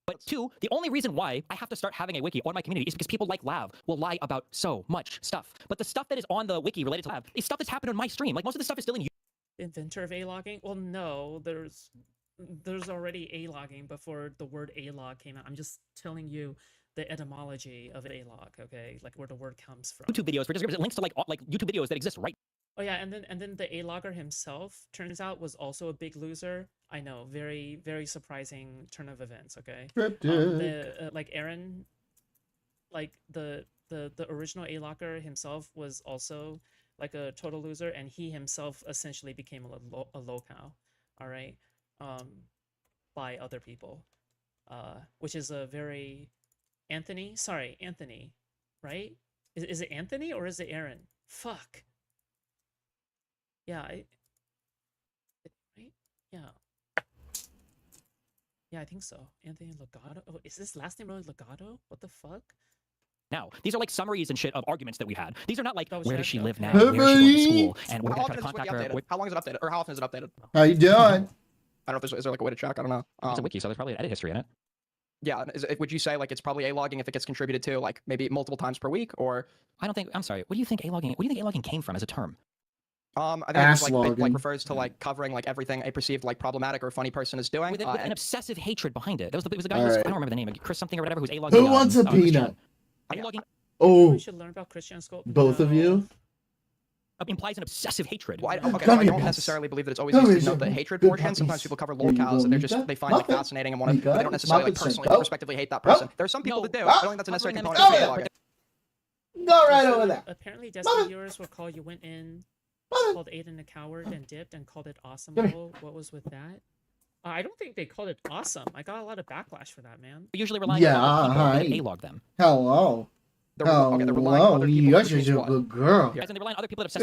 But two, the only reason why I have to start having a wiki on my community is because people like Lav will lie about so much stuff. But the stuff that is on the wiki related to Lav is stuff that's happened on my stream. Like most of the stuff is still in Inventor of A-logging? Well, no, there's already A-logging before the word A-log came out. I'm just telling you the etymology of A-log, okay? Like where the word comes from. YouTube videos for descriptors. It links to like YouTube videos that exist right. Oh yeah, and then the A-logger himself turns out was also a big loser. I know, very very surprising turn of events. Okay, like Aaron, like the original A-logger himself was also like a total loser, and he himself essentially became a low-cow. All right, by other people, which is a very Anthony. Sorry, Anthony, right? Is it Anthony or is it Aaron? Fuck. Yeah, right? Yeah. Yeah, I think so. Anthony Legato. Oh, is this last name really Legato? What the fuck? Now, these are like summaries and shit of arguments that we had. These are not like, where does she live now? Hey, Where is she going to school? buddy. And we're How going to try to often is this wiki contact her. updated? How long is it updated? Or how often is it updated? How you doing? I don't know if is there like a way to check. I don't know. It's a wiki, so there's probably an edit history in it. Yeah, would you say like it's probably A-logging if it gets contributed to like maybe multiple times per week, or? I don't think. I'm sorry. What do you think A-logging? What do you think A-logging came from as a term? I think it like refers to like covering like everything a perceived like problematic or funny person is doing. With an obsessive hatred behind it. It was the guy who was, I don't remember the name, Chris something or whatever, who's A-logging. Who wants a peanut? A-logging. Oh, we should learn about Christian school. Both of you? Implies an obsessive hatred. Well, I don't necessarily believe that it's always used to denote the hatred portion. Sometimes people cover lolcows and they find it fascinating and want to, but they don't necessarily like personally respectively hate that person. There are some people that do. I don't think that's a necessary component of A-logging. Go right over there. Apparently, Destiny viewers will call you went in, called Aiden a coward and dipped and called it awesome. What was with that? I don't think they called it awesome. I got a lot of backlash for that, man. We usually rely on other people that A-log them. Hello. Hello, you're such a good girl. Yes, and they rely on other people that obsess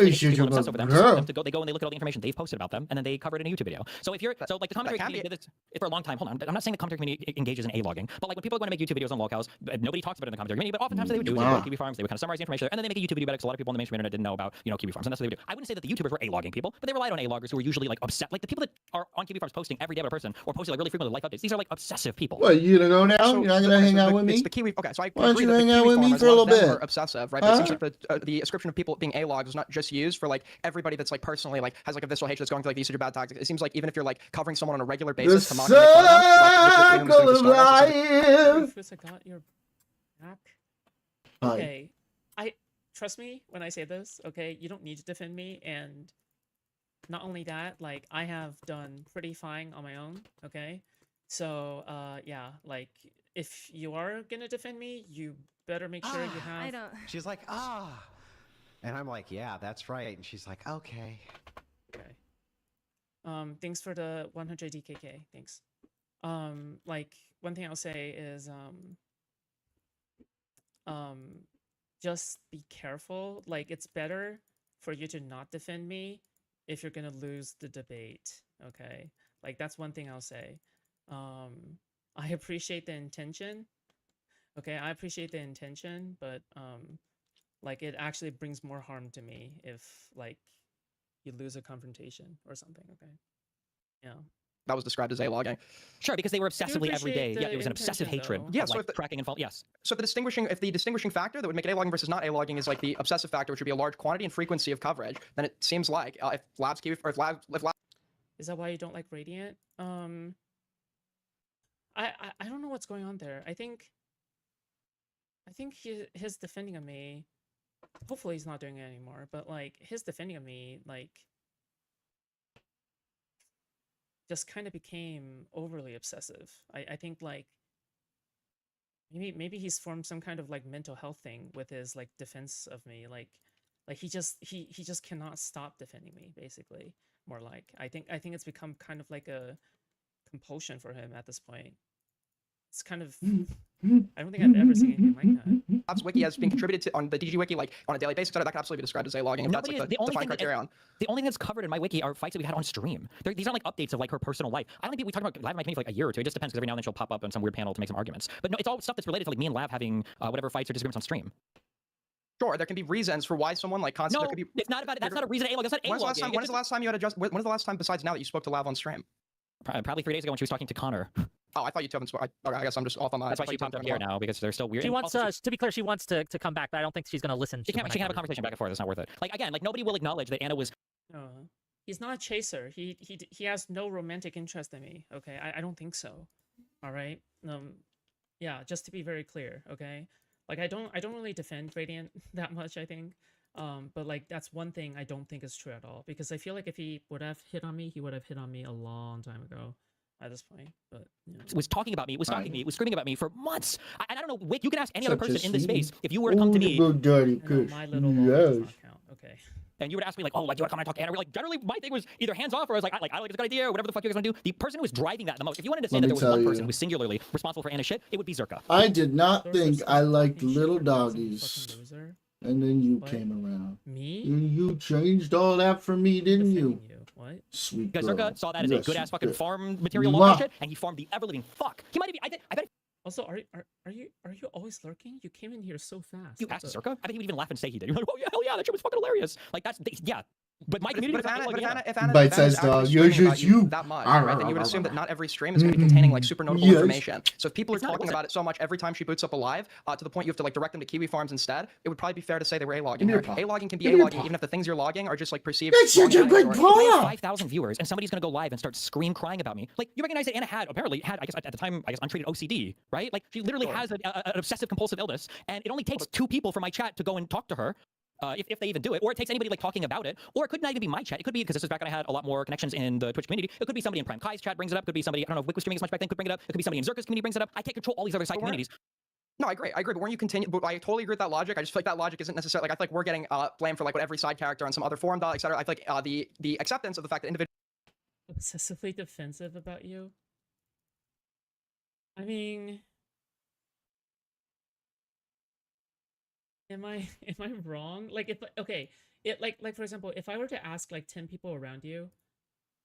over them. So they go and they look at all the information they've posted about them, and then they cover it in a YouTube video. So if you're like the commentary community did this for a long time. Hold on, I'm not saying the commentary community engages in A-logging, but like when people are going to make YouTube videos on lolcows, nobody talks about it in the commentary community. But oftentimes they would do it. Kiwi Farms, they would kind of summarize the information, and then they make a YouTube video because a lot of people on the mainstream internet didn't know about Kiwi Farms, and that's what they would do. I wouldn't say that the YouTubers were A-logging people, but they relied on A-loggers who were usually like upset. Like the people that are on Kiwi Farms posting every day about a person or posting like really frequently life updates. These are like obsessive people. What, you gonna go now? You're not gonna hang out with me? Okay, so I Why don't you hang out with me for a little bit? Obsessive, right? But it seems like the description of people being A-logs is not just used for like everybody that's like personally like has like a visceral hatred that's going through like these are bad tactics. It seems like even if you're like covering someone on a regular basis to mock and make fun of them, life. I got your back. Okay, trust me when I say this. Okay, you don't need to defend me, and not only that, like I have done pretty fine on my own. Okay, so yeah, like if you are gonna defend me, you better make sure you have. I don't. She's like, and I'm like, yeah, that's right. And she's like, okay. Okay. Thanks for the 100 DKK. Thanks. Like one thing I'll say is, just be careful. Like it's better for you to not defend me if you're gonna lose the debate. Okay. Like that's one thing I'll say. I appreciate the intention. Okay, I appreciate the intention, but like it actually brings more harm to me if like you lose a confrontation or something. Okay, yeah. That was described as A-logging. Sure, because they were obsessively every day. Yeah, it was an obsessive hatred. Yeah, so like tracking and follow. Yes. So if the distinguishing factor that would make it A-logging versus not A-logging is like the obsessive factor, which would be a large quantity and frequency of coverage, then it seems like if Labs keep or if Labs is that why you don't like Radiant? I don't know what's going on there. I think his defending of me hopefully he's not doing it anymore. But like his defending of me, like, just kind of became overly obsessive. I think like maybe he's formed some kind of like mental health thing with his like defense of me. Like he just cannot stop defending me. Basically, more like I think it's become kind of like a compulsion for him at this point. It's kind of I don't think I've ever seen anything like that. Labs wiki has been contributed to on the DG wiki like on a daily basis. That can absolutely be described as a logging. If that's like the defined criterion. The only thing that's covered in my wiki are fights that we had on stream. These aren't like updates of like her personal life. I don't think we talked about Lav in my community for like a year or two. It just depends because every now and then she'll pop up on some weird panel to make some arguments. But no, it's all stuff that's related to like me and Lav having whatever fights or disagreements on stream. Sure, there can be reasons for why someone like constantly. No, it's not about it. That's not a reason. That's not a When is the last time you had a just? When is the last time besides now that you spoke to Lav on stream? Probably 3 days ago when she was talking to Connor. Oh, I thought you haven't. I guess I'm just off on that. That's why she popped up here now because they're still weird. She wants to be clear. She wants to come back, but I don't think she's going to listen. She can't have a conversation back and forth. It's not worth it. Like again, like nobody will acknowledge that Anna was. He's not a chaser. He has no romantic interest in me. Okay, I don't think so. All right. Yeah, just to be very clear. Okay, like I don't really defend Radiant that much. I think. But like that's one thing I don't think is true at all because I feel like if he would have hit on me, he would have hit on me a long time ago. At this point, but was talking about me, was stalking me, was screaming about me for months. I don't know. Wait, you can ask any other person in this space if you were to come to me. My little does not count. Okay. And you would ask me like, oh, like, do you want to come and talk to Anna? We're like, generally, my thing was either hands off or I was like, I think it's a good idea or whatever the fuck you guys want to do. The person who was driving that the most, if you wanted to say that there was one person who was singularly responsible for Anna's shit, it would be Zerka. I did not think I liked little doggies. And then you came around. Me? And you changed all that for me, didn't you? What? Sweet because girl. Zerka saw that as a good ass fucking farm material shit, and he farmed the ever living fuck. He might have. I bet. Also, are you always lurking? You came in here so fast. You asked Zerka? I bet he would even laugh and say he did. You're like, oh yeah, hell yeah, that shit was fucking hilarious. Like that's yeah. But my community. If Anna bite-sized dog, you're just you that much, right? Then you would assume that not every stream is going to be containing like super notable information. So if people are talking about it so much every time she boots up a live, to the point you have to like direct them to Kiwi Farms instead, it would probably be fair to say they were A-logging here. A-logging can be A-logging even if the things you're logging are just like perceived. That's such a good point. 5,000 viewers and somebody's going to go live and start crying about me. Like you recognize that Anna apparently had, I guess at the time, untreated OCD, right? Like she literally has an obsessive compulsive illness, and it only takes 2 people from my chat to go and talk to her. If they even do it, or it takes anybody like talking about it, or it could not even be my chat. It could be because this is back when I had a lot more connections in the Twitch community. It could be somebody in Prime Kai's chat brings it up. It could be somebody, I don't know if Wick was streaming as much back then, could bring it up. It could be somebody in Zerka's community brings it up. I can't control all these other side communities. No, I agree. But weren't you continue? But I totally agree with that logic. I just feel like that logic isn't necessarily like I feel like we're getting blamed for like what every side character on some other forum does, etc. I feel like the acceptance of the fact that individuals obsessively defensive about you. I mean. Am I wrong? Like if like for example, if I were to ask like 10 people around you,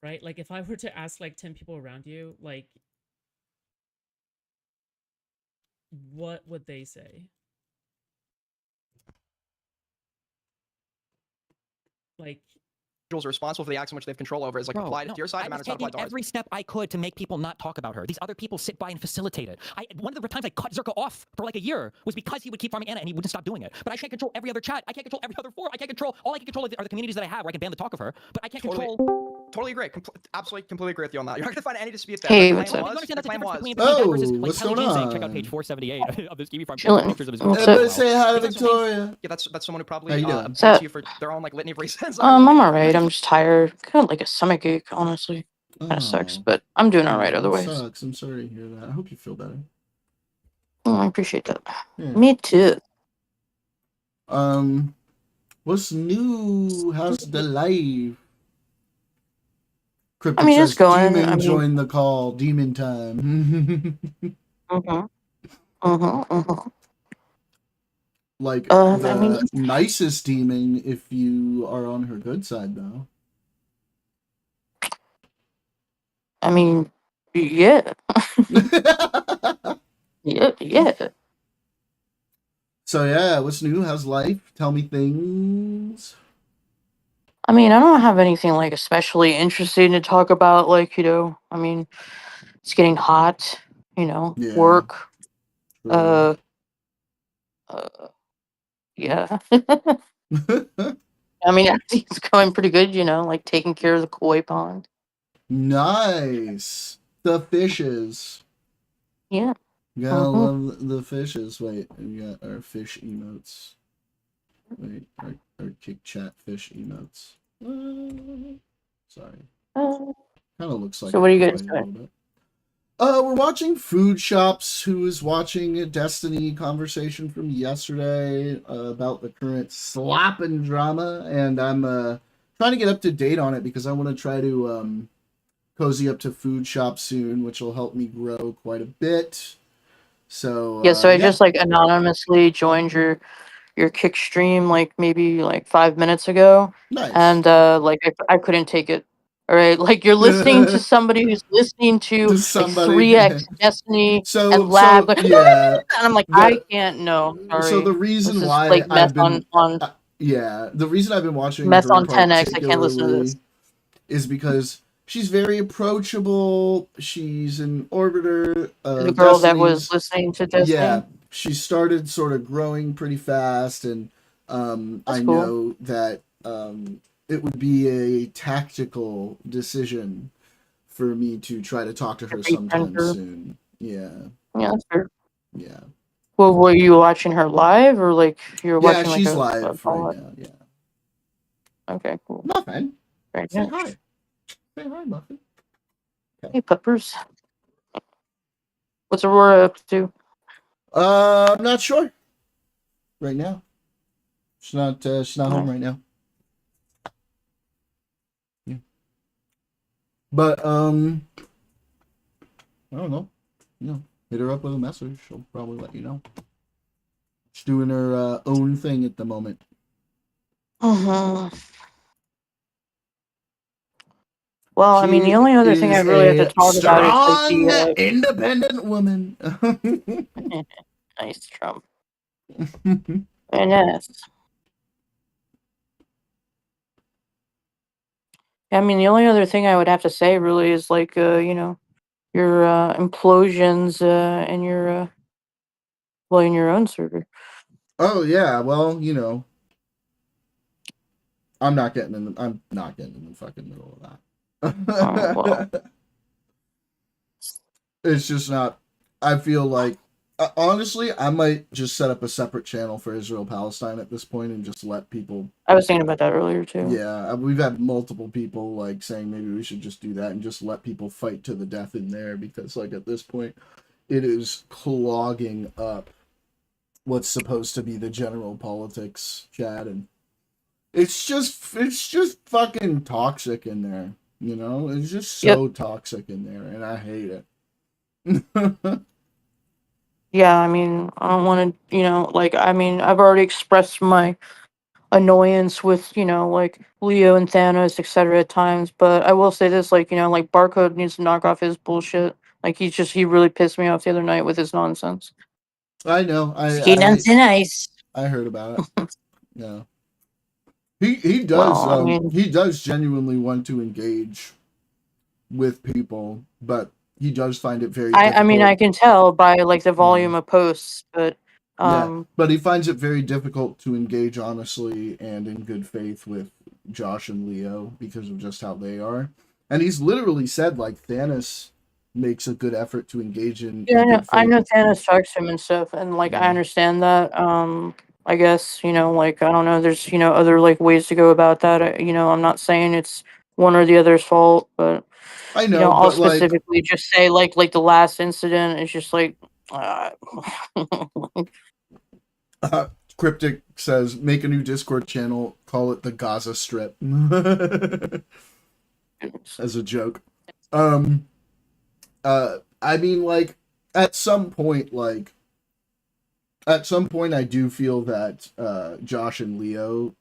right? Like if I were to ask like 10 people around you, like what would they say? Like are responsible for the acts in which they have control over is like applied to your side. I was taking every step I could to make people not talk about her. These other people sit by and facilitate it. One of the times I cut Zerka off for like a year was because he would keep farming Anna and he wouldn't stop doing it. But I can't control every other chat. I can't control every other forum. All I can control are the communities that I have where I can ban the talk of her. But I can't control. Totally agree. Absolutely, completely agree with you on that. You're not gonna find any dispute there. Hey, what's up? What's going on? Check out page 478 of this Kiwi Farm. Chillin. Pictures of his Say hi to Victoria. Yeah, that's someone who probably beats you for their own like litany of reasons. I'm alright. I'm just tired. Kind of like a stomach ache, honestly. Kind of sucks, but I'm doing alright otherwise. Sucks. I'm sorry to hear that. I hope you feel better. Oh, I appreciate that. Yeah. Me too. What's new? How's the life? Crypto I mean, it's going. Demon join the call. Demon time. Like the nicest demon if you are on her good side, though. I mean, yeah. yeah. So yeah, what's new? How's life? Tell me things. I mean, I don't have anything like especially interesting to talk about. Like, I mean, it's getting hot. Yeah. Work. True. Yeah. I mean, everything's going pretty good. Like taking care of the koi pond. Nice. The fishes. Yeah. Gotta love the fishes. Wait, we got our fish emotes. Wait, our kick chat fish emotes. Sorry. Kind of looks like. So what are you guys doing? We're watching Food Shops, who is watching a Destiny conversation from yesterday about the current slapping drama, and I'm trying to get up to date on it because I want to try to cozy up to Food Shop soon, which will help me grow quite a bit. So yeah, so I just like anonymously joined your kick stream like maybe like 5 minutes ago. Nice. And like I couldn't take it. All right, like you're listening to somebody who's listening to like 3x Destiny and Lab. Like, yeah. And I'm like, I can't. No, sorry. So the reason this is why like mess I've been on the reason I've been watching mess her on 10x. I can't listen to this. is because she's very approachable. She's an orbiter. The girl that was listening to Destiny. Yeah, she started sort of growing pretty fast, and I cool. know that it would be a tactical decision for me to try to talk to her sometime soon. Yeah. Yeah, that's fair. Yeah. Well, were you watching her live or like you're watching like she's a live right now. Yeah. Okay, cool. Muffin. Very Say nice. hi. Say hi, Muffin. Hey, Peppers. What's Aurora up to? I'm not sure. Right now, she's not home right now. Yeah. But I don't know. Hit her up with a message. She'll probably let you know. She's doing her own thing at the moment. Well, I mean, the only other thing I really have to talk about is like the independent woman. Nice, Trump. Very nice. I mean, the only other thing I would have to say really is like, your implosions in your in your own server. Oh yeah, well, I'm not getting in the fucking middle of that. Well. It's just not. I feel like honestly, I might just set up a separate channel for Israel Palestine at this point and just let people. I was thinking about that earlier too. Yeah, we've had multiple people like saying maybe we should just do that and just let people fight to the death in there because like at this point, it is clogging up what's supposed to be the general politics chat, and it's just fucking toxic in there. It's just so toxic in there, and I hate it. Yeah, I mean, I don't want to, I mean, I've already expressed my annoyance with, like Leo and Thanos, etc. at times, but I will say this, like, Barcode needs to knock off his bullshit. Like, he really pissed me off the other night with his nonsense. I know. Nice. I heard about it. Yeah. He does he does genuinely want to engage with people, but he does find it very difficult. I mean, I can tell by like the volume of posts, but but he finds it very difficult to engage honestly and in good faith with Josh and Leo because of just how they are. And he's literally said like Thanos makes a good effort to engage in. Yeah, I know Thanos talks to him and stuff, and like I understand that. I guess like I don't know. There's other like ways to go about that. I'm not saying it's one or the other's fault, but I know. I'll but specifically just say like the last incident is just like. Cryptic says make a new Discord channel, call it the Gaza Strip as a joke. I mean like at some point I do feel that Josh and Leo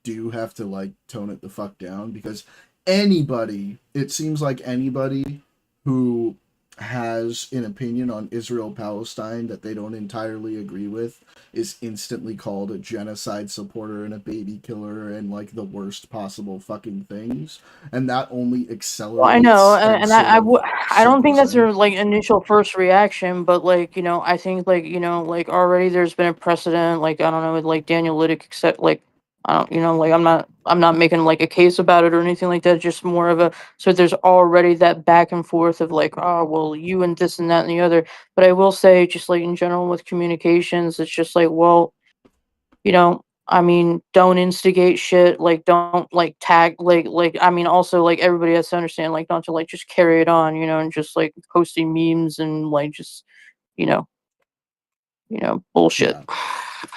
do have to like tone it the fuck down because it seems like anybody who has an opinion on Israel Palestine that they don't entirely agree with is instantly called a genocide supporter and a baby killer and like the worst possible fucking things, and that only accelerates. Well, I know, and I don't think that's their like initial first reaction, but like I think like like already there's been a precedent, like I don't know, with like Daniel Liddick, except like I don't like I'm not making like a case about it or anything like that, just more of a so there's already that back and forth of like, oh well, you and this and that and the other. But I will say just like in general with communications, it's just like, well, I mean, don't instigate shit. Like, don't like tag. Like. I mean, also like everybody has to understand, like, not to like just carry it on, and just like posting memes and like just, you know, bullshit. Yeah.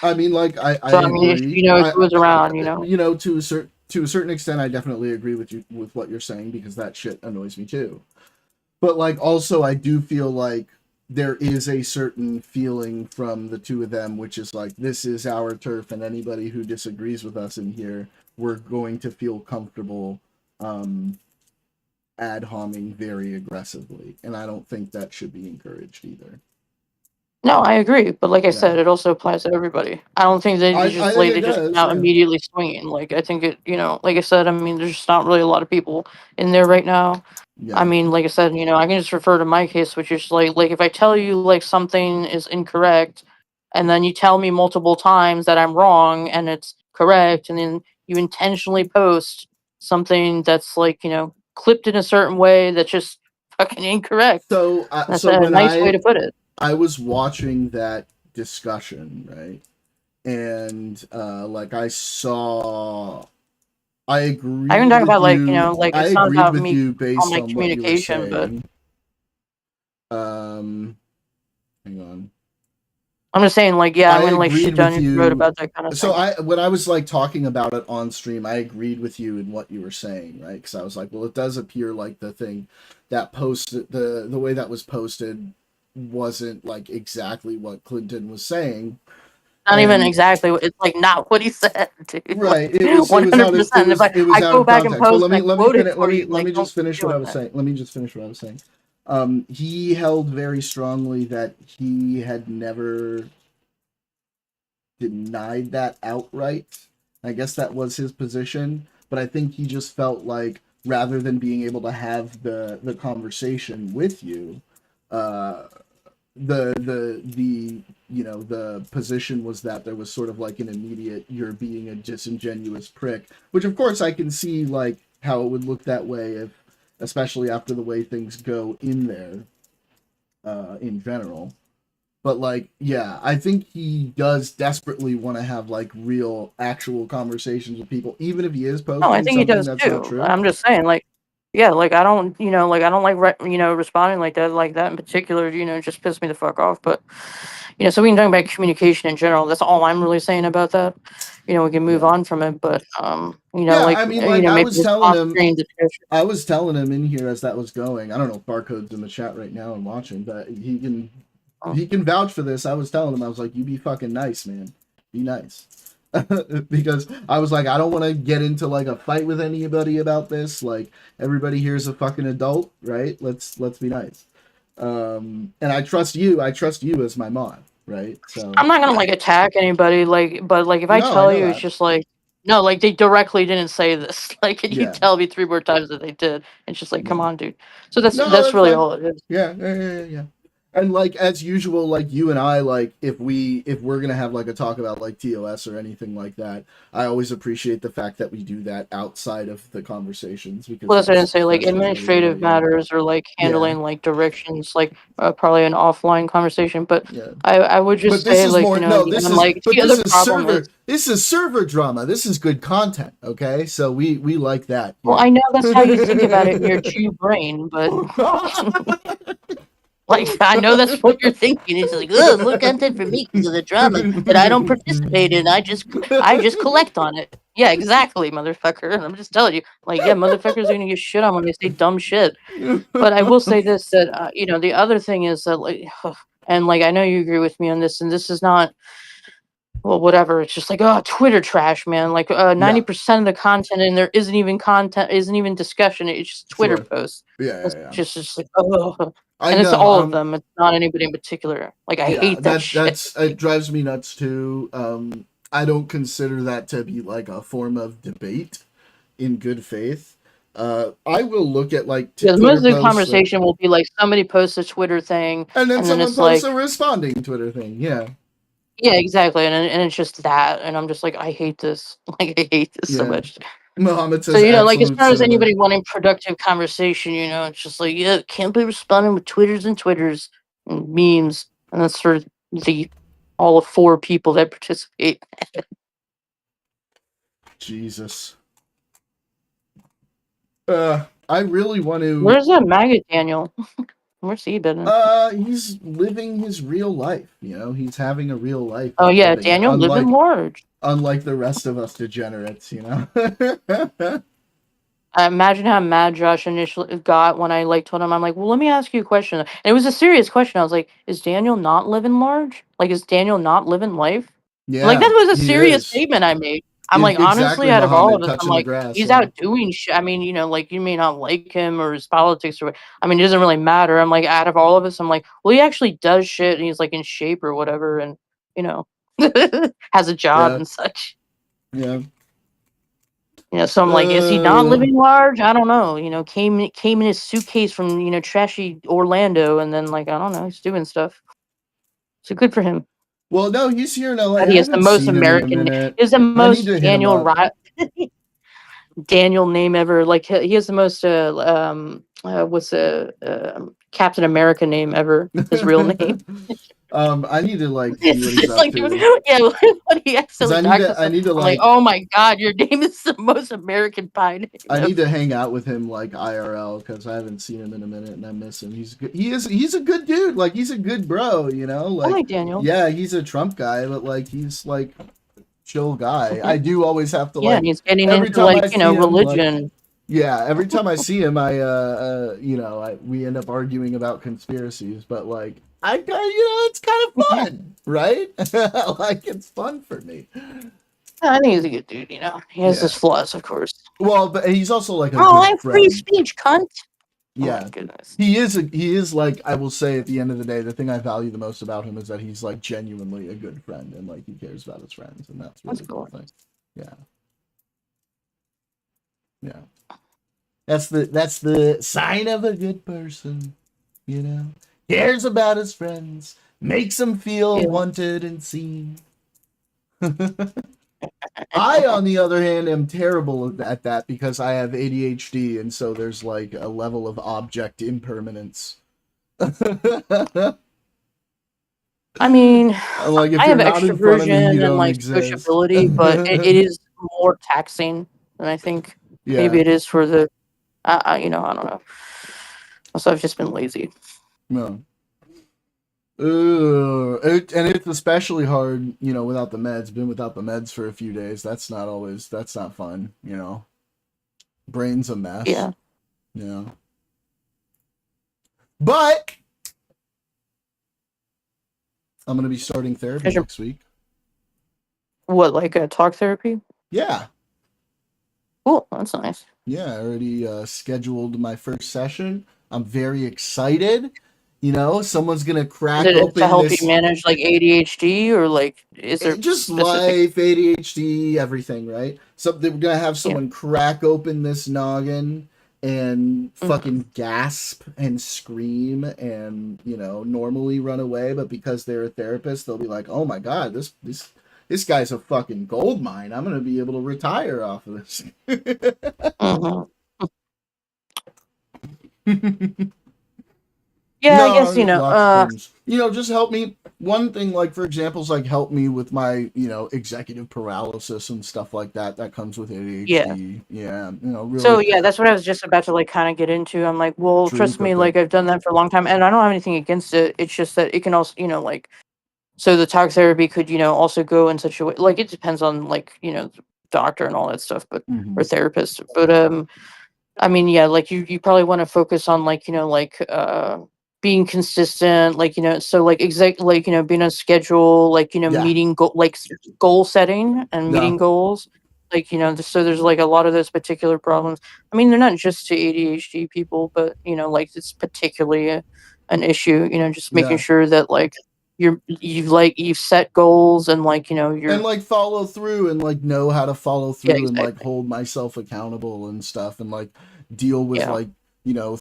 I mean, like I So I mean, if agree. it goes around, To a certain extent, I definitely agree with you with what you're saying, because that shit annoys me too. But like, also, I do feel like there is a certain feeling from the two of them, which is like, this is our turf, and anybody who disagrees with us in here, we're going to feel comfortable ad homing very aggressively, and I don't think that should be encouraged either. No, I agree, but like I said, it also applies to everybody. I don't think they just think they it just does, come out yeah. immediately swinging. Like I think it, like I said, I mean, there's just not really a lot of people in there right now. Yeah. I mean, like I said, I can just refer to my case, which is like if I tell you like something is incorrect, and then you tell me multiple times that I'm wrong and it's correct, and then you intentionally post something that's like clipped in a certain way that's just fucking incorrect. So, That's a nice way to put it. I was watching that discussion, right? And like I saw, I agree. I can talk about I it's not agreed about with me you based on my on communication, what you were saying. Hang on. I'm just saying, like, yeah, I wouldn't like shit down your throat about that kind of So thing. when I was like talking about it on stream, I agreed with you in what you were saying, right? Because I was like, well, it does appear like the thing that posted, the way that was posted wasn't like exactly what Clinton was saying. Not even exactly. It's like not what he said, dude. Right. It was 100%. If I go back and post and I quote it for you, let me just finish what I was saying. Let me just finish what I was saying. He held very strongly that he had never denied that outright. I guess that was his position, but I think he just felt like rather than being able to have the conversation with you, the position was that there was sort of like an immediate, you're being a disingenuous prick, which of course I can see like how it would look that way, if especially after the way things go in there in general. But like, yeah, I think he does desperately want to have like real actual conversations with people, even if he is posting I think he does that's too. not true. I'm just saying, like, yeah, like I don't, like I don't like responding like that in particular, just piss me the fuck off. But so we can talk about communication in general. That's all I'm really saying about that. We can move on from it. But like I mean, like maybe I was telling him in here as that was going. I don't know if Barcode's in the chat right now and watching, but he can vouch for this. I was telling him, I was like, you be fucking nice, man. Be nice. Because I was like, I don't want to get into like a fight with anybody about this. Like, everybody here is a fucking adult, right? Let's be nice. And I trust you as my mod, right? So I'm not gonna like attack anybody, but like if I tell you, it's just like no, like they directly didn't say this. Like, can you tell me 3 more times that they did? It's just like, come on, dude. So that's really fine. all it is. Yeah. And like as usual, like you and I, like if we're gonna have like a talk about like TOS or anything like that, I always appreciate the fact that we do that outside of the conversations, because Well, that's what I didn't say. Like administrative matters or like handling like directions, like probably an offline conversation. But I would just say like this is server drama. This is good content. Okay, so we like that. Well, I know that's how you think about it in your Jew brain, but. Like, I know that's what you're thinking. It's like, oh, more content for me because of the drama that I don't participate in. I just collect on it. Yeah, exactly, motherfucker. And I'm just telling you, like, yeah, motherfuckers are gonna get shit on when they say dumb shit. But I will say this, that the other thing is that like, and like I know you agree with me on this, and this is not. Well, whatever. It's just like, oh, Twitter trash, man. Like 90% of the content in there isn't even discussion. It's just Twitter posts. It's just like, oh. And it's all of them. It's not anybody in particular. Like I hate that shit. It drives me nuts too. I don't consider that to be like a form of debate in good faith. I will look at like most of the conversation will be like somebody posts a Twitter thing, and then someone posts a responding Twitter thing. Yeah. Yeah, exactly, and it's just that, and I'm just like, I hate this. Like, I hate this so much. Muhammad says, so like as far as anybody wanting productive conversation, it's just like, yeah, can't be responding with Twitters and memes, and that's for all of 4 people that participate. Jesus. I really want to. Where's that maggot Daniel? Where's he been? He's living his real life. You know, he's having a real life. Oh yeah, living it, Daniel living large. unlike the rest of us degenerates, you know. I imagine how mad Josh initially got when I like told him, I'm like, well, let me ask you a question. And it was a serious question. I was like, is Daniel not living large? Like, is Daniel not living life? Yeah, like, that was a he serious is. statement I made. I'm like, Exactly, honestly, out of all Muhammad, of us, I'm touching the like, grass, he's yeah. out doing shit. I mean, you know, like, you may not like him or his politics or what. I mean, it doesn't really matter. I'm like, out of all of us, I'm like, well, he actually does shit and he's like in shape or whatever and, you know, has a job Yeah. and such. Yeah. You know, so I'm like, is he not living large? I don't know. You know, came in his suitcase from, you know, trashy Orlando, and then like I don't know, he's doing stuff. So good for him. Well, no, he's here in LA. But I he has the haven't most seen him in a American. minute. He has the I need most to hit him Daniel up. Daniel name ever. Like he has the most what's Captain America name ever. His real name. I need to like see what he's up like, to. yeah, when he accidentally doxed I need to I'm like, oh my god, your name is the most American pie name. I need to hang out with him like IRL because I haven't seen him in a minute and I miss him. He's good. He's a good dude. Like he's a good bro, you know. Like Daniel. Yeah, he's a Trump guy, but like he's like chill guy. I do always have to Yeah, like and he's getting every into time I like, you know, see him, like, religion. yeah, every time I see him, I you know, we end up arguing about conspiracies, but like you know, it's kind of fun, right? Like it's fun for me. I think he's a good dude, you know. He has his flaws, of course. Well, but he's also like a oh, good I'm friend. free speech, cunt. Yeah, oh my goodness. he is like, I will say at the end of the day, the thing I value the most about him is that he's like genuinely a good friend and like he cares about his friends, and that's really cool thing. Yeah. Yeah. That's the sign of a good person, you know. Cares about his friends, makes them feel wanted and seen. I, on the other hand, am terrible at that because I have ADHD, and so there's like a level of object impermanence. I mean, like, if I you're have not in front of me, you extroversion and don't like exist. sociability, but it is more taxing than I think maybe it is for the, you know, I don't know. Also, I've just been lazy. No. And it's especially hard, you know, without the meds. Been without the meds for a few days. That's not fun, you know. Brain's a mess. Yeah. Yeah. But I'm gonna be starting therapy next week. What, like a talk therapy? Yeah. Cool, that's nice. Yeah, I already scheduled my first session. I'm very excited. You know, someone's gonna crack open to help this... you manage like ADHD, or like is there just specific... life, ADHD, everything, right? So we're gonna have someone crack open this noggin and fucking gasp and scream and, you know, normally run away, but because they're a therapist, they'll be like, "Oh my god, this guy's a fucking gold mine. I'm gonna be able to retire off of this." Yeah, No, I guess, you know, lots of things. You know, just help me. One thing, like, for example, is like help me with my, you know, executive paralysis and stuff like that. That comes with ADHD. Yeah, you know, really. So yeah, that's what I was just about to like kind of get into. I'm like, well, trust me, like I've done that for a long time, and I don't have anything against it. It's just that it can also, you know, like, so the talk therapy could, you know, also go in such a way, like it depends on like, you know, doctor and all that stuff, but or therapist. But I mean, yeah, like you probably want to focus on like, you know, like being consistent, like, you know, so like like, you know, being on schedule, like, you know, meeting goal setting and meeting goals. Like, you know, so there's like a lot of those particular problems. I mean, they're not just to ADHD people, but, you know, like it's particularly an issue, you know, just making sure that like you've set goals and like, you know, you're and like follow through and like know how to follow through and like hold myself accountable and stuff and like deal with like, you know,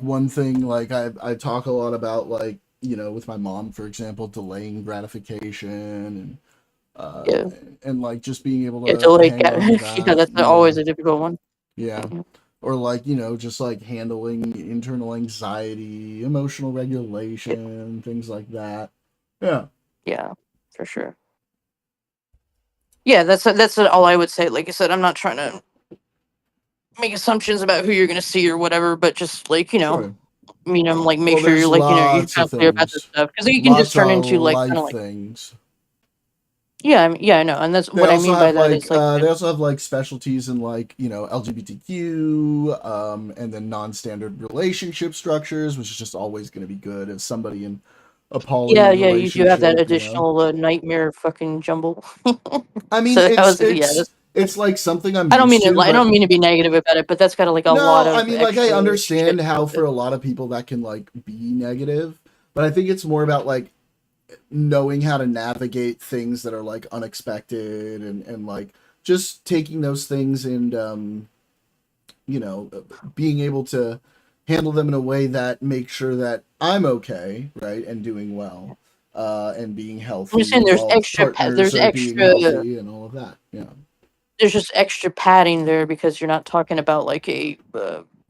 one thing like I talk a lot about, like, you know, with my mom, for example, delaying gratification and like just being able to delay hang on to that. that's always a difficult one. Yeah. Or like, you know, just like handling internal anxiety, emotional regulation, things like that. Yeah. Yeah, for sure. Yeah, that's all I would say. Like I said, I'm not trying to make assumptions about who you're gonna see or whatever, but just like Sure. like make Well, sure there's you're like you're lots kind of of clear about this things. stuff because it can just Lots turn of into like kind of life like things. yeah, I know, and that's They what I also mean by have that like is like they also have like specialties in like LGBTQ, and then non-standard relationship structures, which is just always going to be good as somebody in a poly yeah, you do have that relationship. additional nightmare fucking jumble. I mean, So that was yeah. it's like something I'm I don't used mean to, I but don't mean to be negative about it, but that's got like a lot no, I of mean, like, I extra shit understand how with for it. a lot of people that can like be negative, but I think it's more about like knowing how to navigate things that are like unexpected and like just taking those things and being able to handle them in a way that makes sure that I'm okay, right, and doing well, and being I'm just saying healthy while partners there's are being extra healthy and all of that. Yeah. there's just extra padding there because you're not talking about like a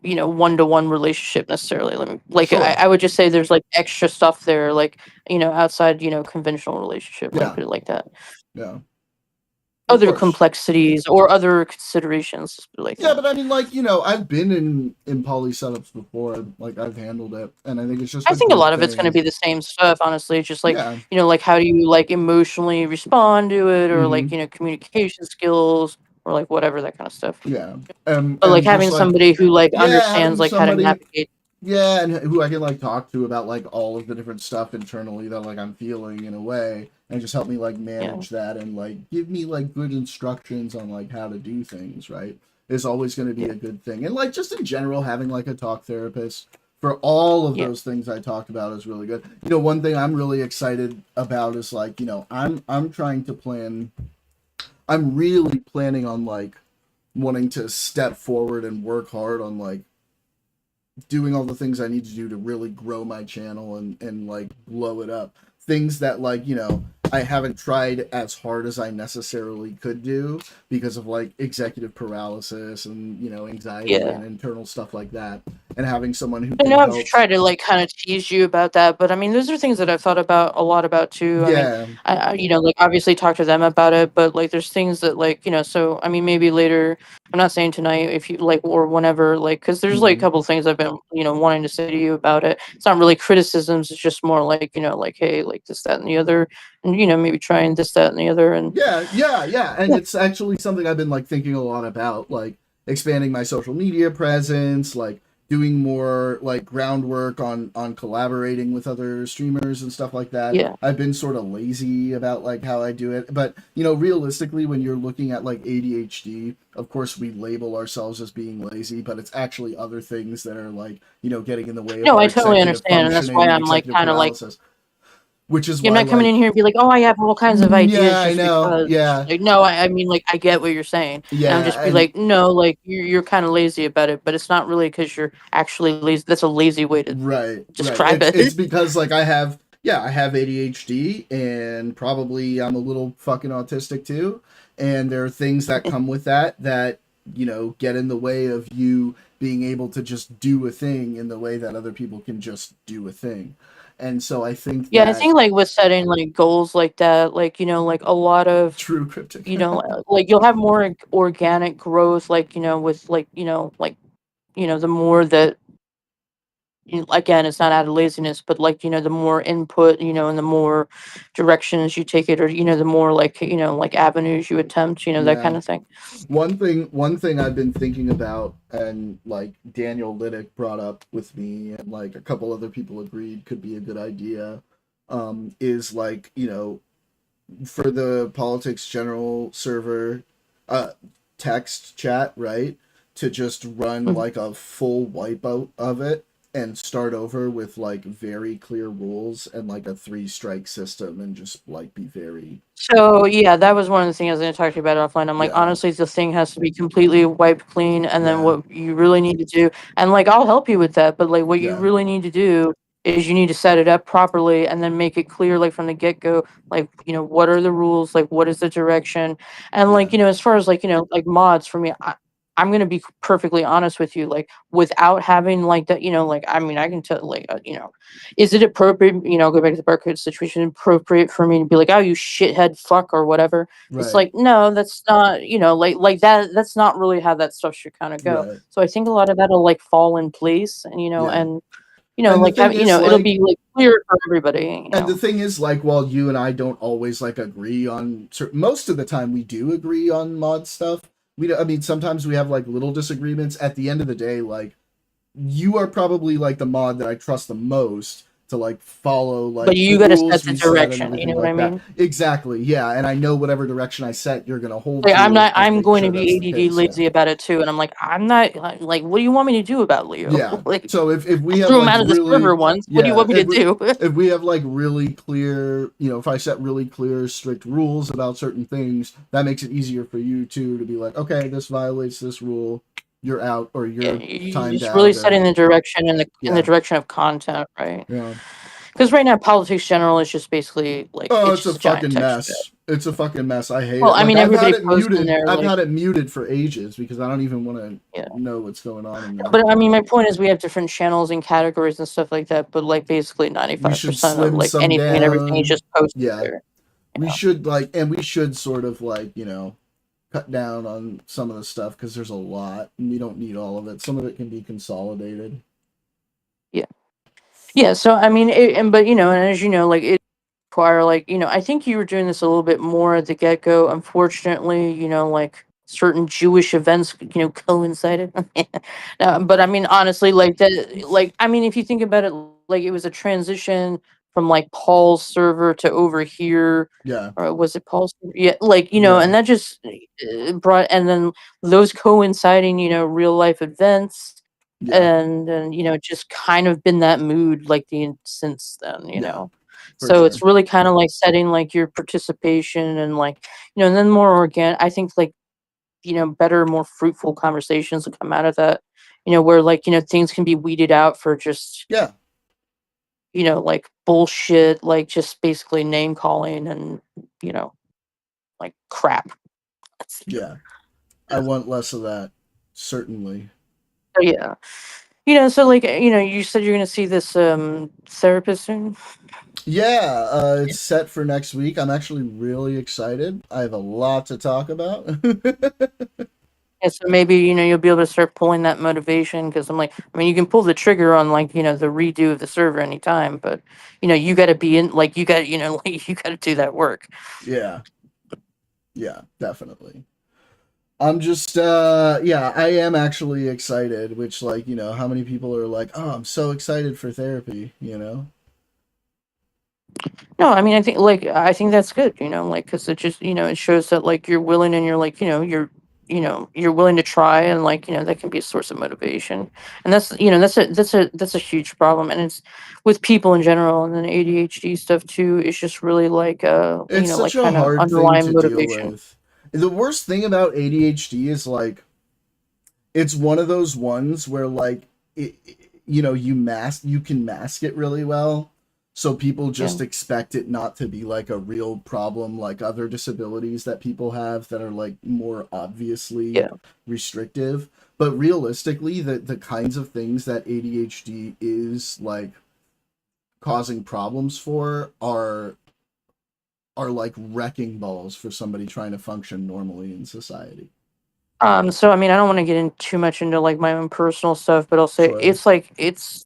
one-to-one relationship necessarily. Like Sure. I would just say there's like extra stuff there, like outside conventional relationship. Let me Yeah. put it like that. Yeah. Of Other course. complexities or other considerations, just put it like Yeah, that. but I mean, like, I've been in poly setups before. Like, I've handled it, and I think it's just I a think a good lot of it's going to thing. be the same stuff, honestly. Just like Yeah. like how do you like emotionally respond to it, or like Mm-hmm. communication skills, or like whatever that kind of stuff. Yeah. But like And having just like, somebody who like yeah, understands having like how to somebody, navigate. yeah, and who I can like talk to about like all of the different stuff internally that like I'm feeling in a way, and just help me like Yeah. manage that and like give me like good instructions on like how to do things, right? Is always going to be a good thing. And like just in general, having like a talk therapist for all of those things I talked about is really good. One thing I'm really excited about is like, I'm trying to plan. I'm really planning on like wanting to step forward and work hard on like doing all the things I need to do to really grow my channel and like blow it up. Things that like, I haven't tried as hard as I necessarily could do because of like executive paralysis and, anxiety and internal stuff like that. And having someone who I can know I've help. tried to like kind of tease you about that, but I mean, those are things that I've thought about a lot about too. I mean, Yeah. I like obviously talk to them about it, but like there's things that like, so I mean, maybe later, I'm not saying tonight if you like, or whenever, like, cause there's like a couple of things I've been, wanting to say to you about it. It's not really criticisms. It's just more like, like, hey, like this, that, and the other, and, maybe trying this, that, and the other. And yeah. And it's actually something I've been like thinking a lot about, like expanding my social media presence, like doing more like groundwork on collaborating with other streamers and stuff like that. Yeah. I've been sort of lazy about like how I do it, but realistically, when you're looking at like ADHD, of course we label ourselves as being lazy, but it's actually other things that are like getting in the way of No, our I totally executive understand, and that's why functioning and I'm like executive kind of like. paralysis, which is I'm why not coming in like here and be like, oh, I have all kinds of ideas yeah, I just know, because. yeah, Like, no, I mean, like, I get what you're saying. And I'm just be and like, no, like, you're kind of lazy about it, but it's not really because you're actually lazy. That's a lazy way to right. describe It's it. because like I have ADHD and probably I'm a little fucking autistic too, and there are things that come with that get in the way of you being able to just do a thing in the way that other people can just do a thing. And so I think Yeah, I that think, like, with setting, like, goals like that, like, like, a lot of, true cryptic. like, you'll have more organic growth, like, with, like, the more that, again, it's not out of laziness, but like, the more input, and the more directions you take it, or, the more like, like avenues you attempt, that kind Yeah. of thing. One thing I've been thinking about, and like Daniel Liddick brought up with me, and like a couple other people agreed could be a good idea, is like, for the Politics General server, text chat, right? To just run Mhm. like a full wipeout of it and start over with like very clear rules and like a 3-strike system and just like be very. So yeah, that was one of the things I was going to talk to you about offline. I'm like, Yeah. honestly, the thing has to be completely wiped clean, and then Yeah. what you really need to do, and like, I'll help you with that, but like, what you Yeah. really need to do is you need to set it up properly, and then make it clear, like from the get go, like what are the rules, like what is the direction, and like Yeah. as far as like like mods for me, I'm gonna be perfectly honest with you, like without having like that, like I mean, I can tell, like is it appropriate? Go back to the barcode situation. Appropriate for me to be like, oh, you shithead fuck or whatever. It's Right. like, no, that's not, like that. That's not really how that stuff should kind of go. Right. So I think a lot of that'll like fall in place, and Yeah. and And the like thing have, is, it'll be like clear for everybody. And the thing is, like, while you and I don't always like agree on most of the time, we do agree on mod stuff. I mean, sometimes we have like little disagreements. At the end of the day, like, you are probably like the mod that I trust the most to like follow, like, But you the gotta rules set the we set and direction. You everything know what like I that. mean? Exactly, yeah. And I know whatever direction I set, you're gonna hold Like, to. I'm not. and I'm make going sure to that's be the ADD case, lazy about it too, and I'm like, I'm not like. What do you want me to do about Leo? Yeah. Like, So if we I have threw him like out of the really, server once. What do you yeah, want me to do? if we have like really clear, if I set really clear, strict rules about certain things, that makes it easier for you too to be like, okay, this violates this rule, you're out, or Yeah, you're you're timed just really out, or setting the direction in the yeah, direction of content, right? yeah. Because right now, politics general is just basically like Oh, it's it's a just a giant fucking text chat. mess. It's a fucking mess. I hate Well, it. I Like mean, I've had everybody it posts in muted. there, I've like, had it muted for ages because I don't even want to yeah. know what's going on in there. But I mean, my point is, we have different channels and categories and stuff like that. But like, basically, We should 95% of slim like some anything and everything is down. just posted Yeah. there. We should like, and we should sort of like, cut down on some of the stuff because there's a lot and we don't need all of it. Some of it can be consolidated. Yeah. Yeah. So I mean, but and as you know, like it require like I think you were doing this a little bit more at the get go. Unfortunately, like certain Jewish events, coincided. But I mean, honestly, like that, like I mean, if you think about it, like it was a transition from like Paul's server to over here. Yeah. Or was it Paul's? Yeah, like Yeah. and that just brought, and then those coinciding, real life events. Yeah. And just kind of been that mood like since then, Yeah, so sure. it's really kind of like setting like your participation and like and then more organic. I think like better, more fruitful conversations will come out of that. Where like things can be weeded out for just yeah, like bullshit, like just basically name calling and like crap. Yeah, I want less of that, certainly. So yeah. So like you said you're gonna see this therapist soon. Yeah, it's set for next week. I'm actually really excited. I have a lot to talk about. Yeah, so maybe you'll be able to start pulling that motivation because I'm like, I mean, you can pull the trigger on like the redo of the server anytime, but you got to be in, like you got like you got to do that work. Yeah, definitely. I'm just yeah, I am actually excited, which like how many people are like, oh, I'm so excited for therapy, No, I mean, I think that's good, like because it just it shows that like you're willing and you're like you're willing to try, and like that can be a source of motivation, and that's that's a huge problem, and it's with people in general, and then ADHD stuff too. It's just really like it's such like a kind of hard thing underlying to motivation. deal with. The worst thing about ADHD is like it's one of those ones where like you can mask it really well, so people just expect it not to be like a real problem like other disabilities that people have that are like more obviously restrictive. But realistically, the kinds of things that ADHD is like causing problems for are like wrecking balls for somebody trying to function normally in society. So I mean, I don't want to get in too much into like my own personal stuff, but I'll say it's like it's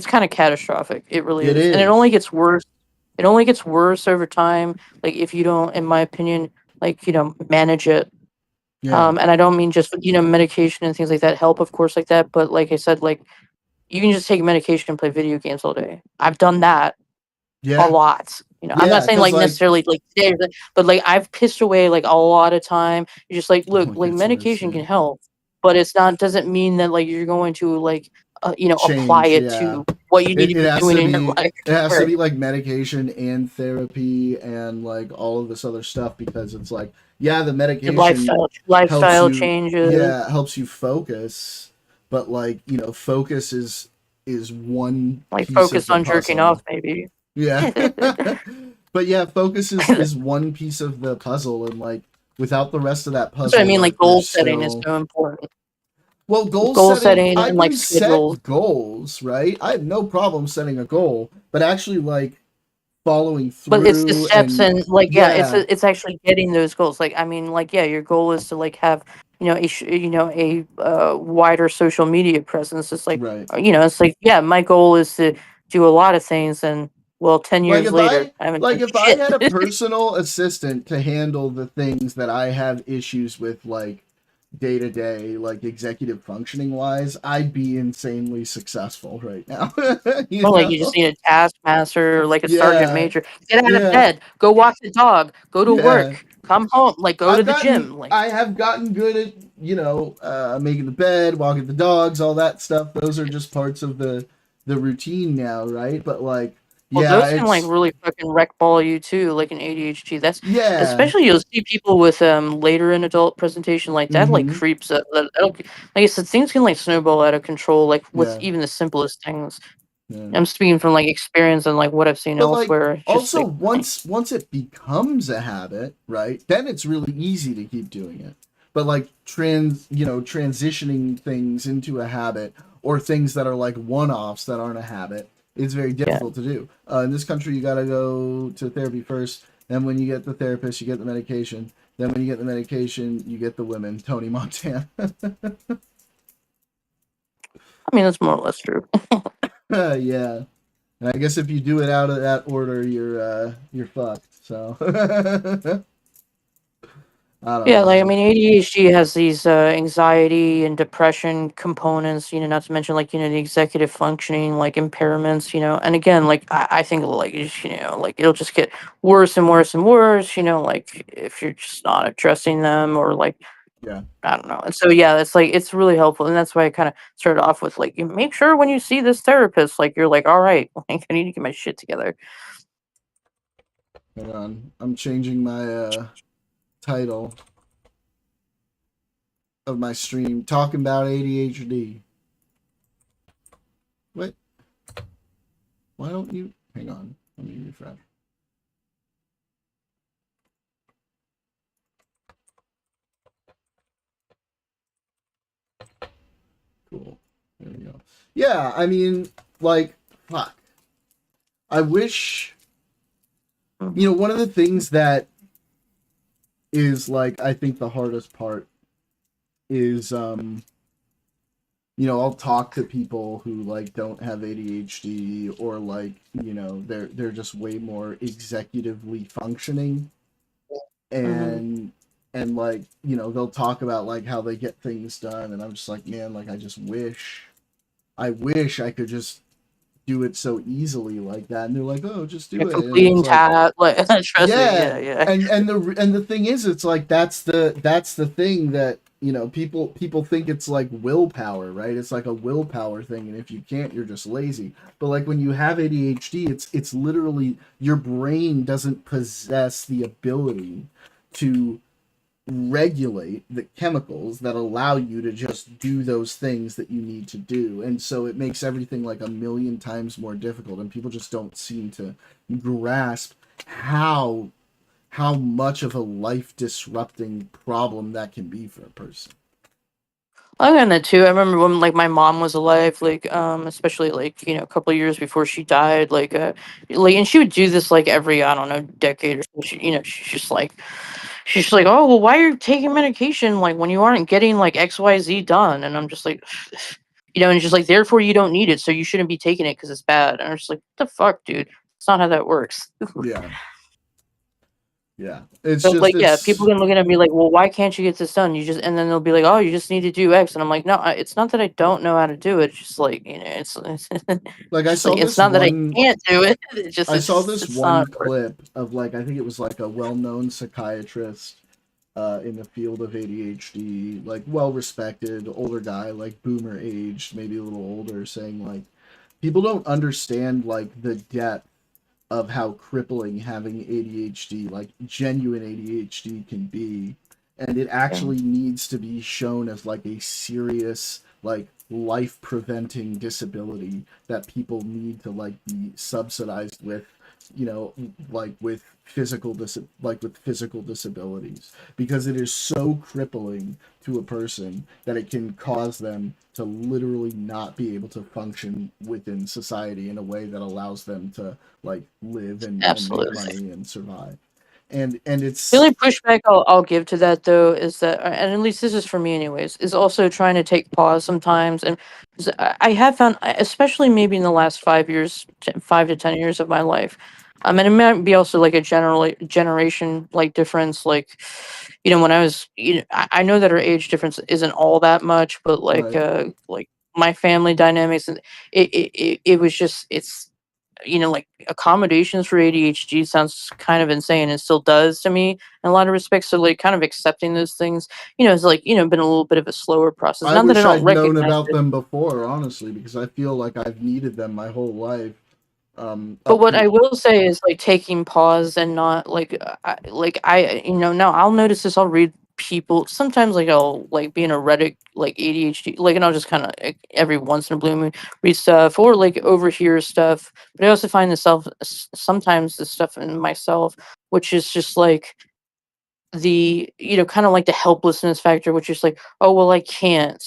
kind of catastrophic. It really is. And it only gets worse. It only gets worse over time. Like if you don't, in my opinion, like manage it. Yeah. And I don't mean just medication and things like that help, of course, like that. But like I said, like you can just take medication and play video games all day. I've done that a lot. I'm not saying like necessarily like today, but like I've pissed away like a lot of time. You're just like, look, like medication can help, but it's not doesn't mean that like you're going to like apply it to what you need to be doing in your life. It has to be like medication and therapy and like all of this other stuff because it's like the medication lifestyle changes. Yeah, helps you focus, but like focus is one like piece focus of on the jerking puzzle. off maybe. Yeah. But yeah, focus is one piece of the puzzle, and like without the rest of that That's what I puzzle, mean. Like there's goal setting is still... so important. Well, goal setting, setting I and like can schedules. set goals, right? I have no problem setting a goal, but actually like following But it's the through steps and and like yeah, yeah, it's actually getting those goals. Like I mean, like yeah, your goal is to like have a wider social media presence. It's like right. it's like yeah, my goal is to do a lot of things, and well, 10 years later, I haven't done if I shit. had a personal assistant to handle the things that I have issues with, like day to day, like executive functioning wise, I'd be insanely successful right now. Or like you just need a taskmaster or like a sergeant Yeah, major. Get out of yeah, bed, go walk the dog, go to yeah. work, come home, like go to the gym. Like I have gotten good at, making the bed, walking the dogs, all that stuff. Those are just parts of the routine now, right? But like, well, yeah, those can like it's really fucking wreck ball you too, like an ADHD. That's yeah. especially you'll see people with later in adult presentation like that like Mm-hmm. creeps up. Like I said, things can like snowball out of control, like with Yeah. even the simplest things. Yeah. I'm speaking from like experience and like what I've seen But like elsewhere. It's just also like once it becomes a habit, right? Then it's really easy to keep doing it. But like transitioning things into a habit or things that are like one-offs that aren't a habit is very yeah. difficult to do. In this country, you got to go to therapy first. Then when you get the therapist, you get the medication. Then when you get the medication, you get the women. Tony Montana. I mean that's more or less true. Yeah. And I guess if you do it out of that order, you're fucked. So I don't Yeah, like I know. mean, ADHD has these anxiety and depression components. Not to mention like the executive functioning like impairments. And again, like I think like like it'll just get worse and worse and worse. Like if you're just not addressing them or like Yeah. I don't know. And so yeah, it's like it's really helpful, and that's why I kind of started off with like you make sure when you see this therapist, like you're like, all right, like I need to get my shit together. Hold on. I'm changing my title of my stream, talking about ADHD. Wait. Why don't you hang on? Let me refresh. Cool. There we go. Yeah, I mean, like, fuck. I wish, one of the things that is like, I think the hardest part is, I'll talk to people who like don't have ADHD or like, they're just way more executively functioning, and like, they'll talk about like how they get things done, and I'm just like, man, like I wish I could just do it so easily like that. And they're like, oh, just do it. And Completing it's like, tab, like trust me, yeah. yeah. And the thing is, it's like that's the thing that people think it's like willpower, right? It's like a willpower thing, and if you can't, you're just lazy. But like when you have ADHD, it's literally your brain doesn't possess the ability to regulate the chemicals that allow you to just do those things that you need to do, and so it makes everything like a million times more difficult, and people just don't seem to grasp how much of a life disrupting problem that can be for a person. I got that too. I remember when like my mom was alive, like especially like a couple of years before she died, like and she would do this like every I don't know decade or so. She's just like, oh well, why are you taking medication like when you aren't getting like XYZ done? And I'm just like, and she's like, therefore you don't need it, so you shouldn't be taking it because it's bad. And I'm just like, what the fuck, dude? It's not how that works. Yeah, it's So just like yeah, people can look at me like, well, why can't you get this done? And then they'll be like, oh, you just need to do X, and I'm like, no, it's not that I don't know how to do it. It's just like it's like I just saw like it's this not that I one can't do it. It's just I saw this it's one not. clip of like, I think it was like a well-known psychiatrist in the field of ADHD, like well-respected older guy, like boomer aged, maybe a little older, saying like people don't understand like the depth of how crippling having ADHD, like genuine ADHD, can be, and it actually needs to be shown as like a serious, like life preventing disability that people need to like be subsidized with you know, like with physical disabilities, because it is so crippling to a person that it can cause them to literally not be able to function within society in a way that allows them to like live and make Absolutely. money and survive. And The it's only pushback I'll give to that though is that, and at least this is for me anyways, is also trying to take pause sometimes. And 'cause I have found, especially maybe in the last 5 years, 5 to 10 years of my life, and it might be also like a generation like difference. Like, when I was, I know that our age difference isn't all that much, but right. like my family dynamics, and it was just, it's like accommodations for ADHD sounds kind of insane and still does to me in a lot of respects. So like kind of accepting those things, it's like, been a little bit of a slower process. I Not that I wish don't I'd known recognize about it. them before, honestly, because I feel like I've needed them my whole life. But Up what I to will say is like taking pause and not like now I'll notice this. I'll read people sometimes, like I'll like be in a Reddit like ADHD like, and I'll just kind of every once in a blue moon read stuff or like overhear stuff. But I also find sometimes the stuff in myself, which is just like the kind of like the helplessness factor, which is like, oh well, I can't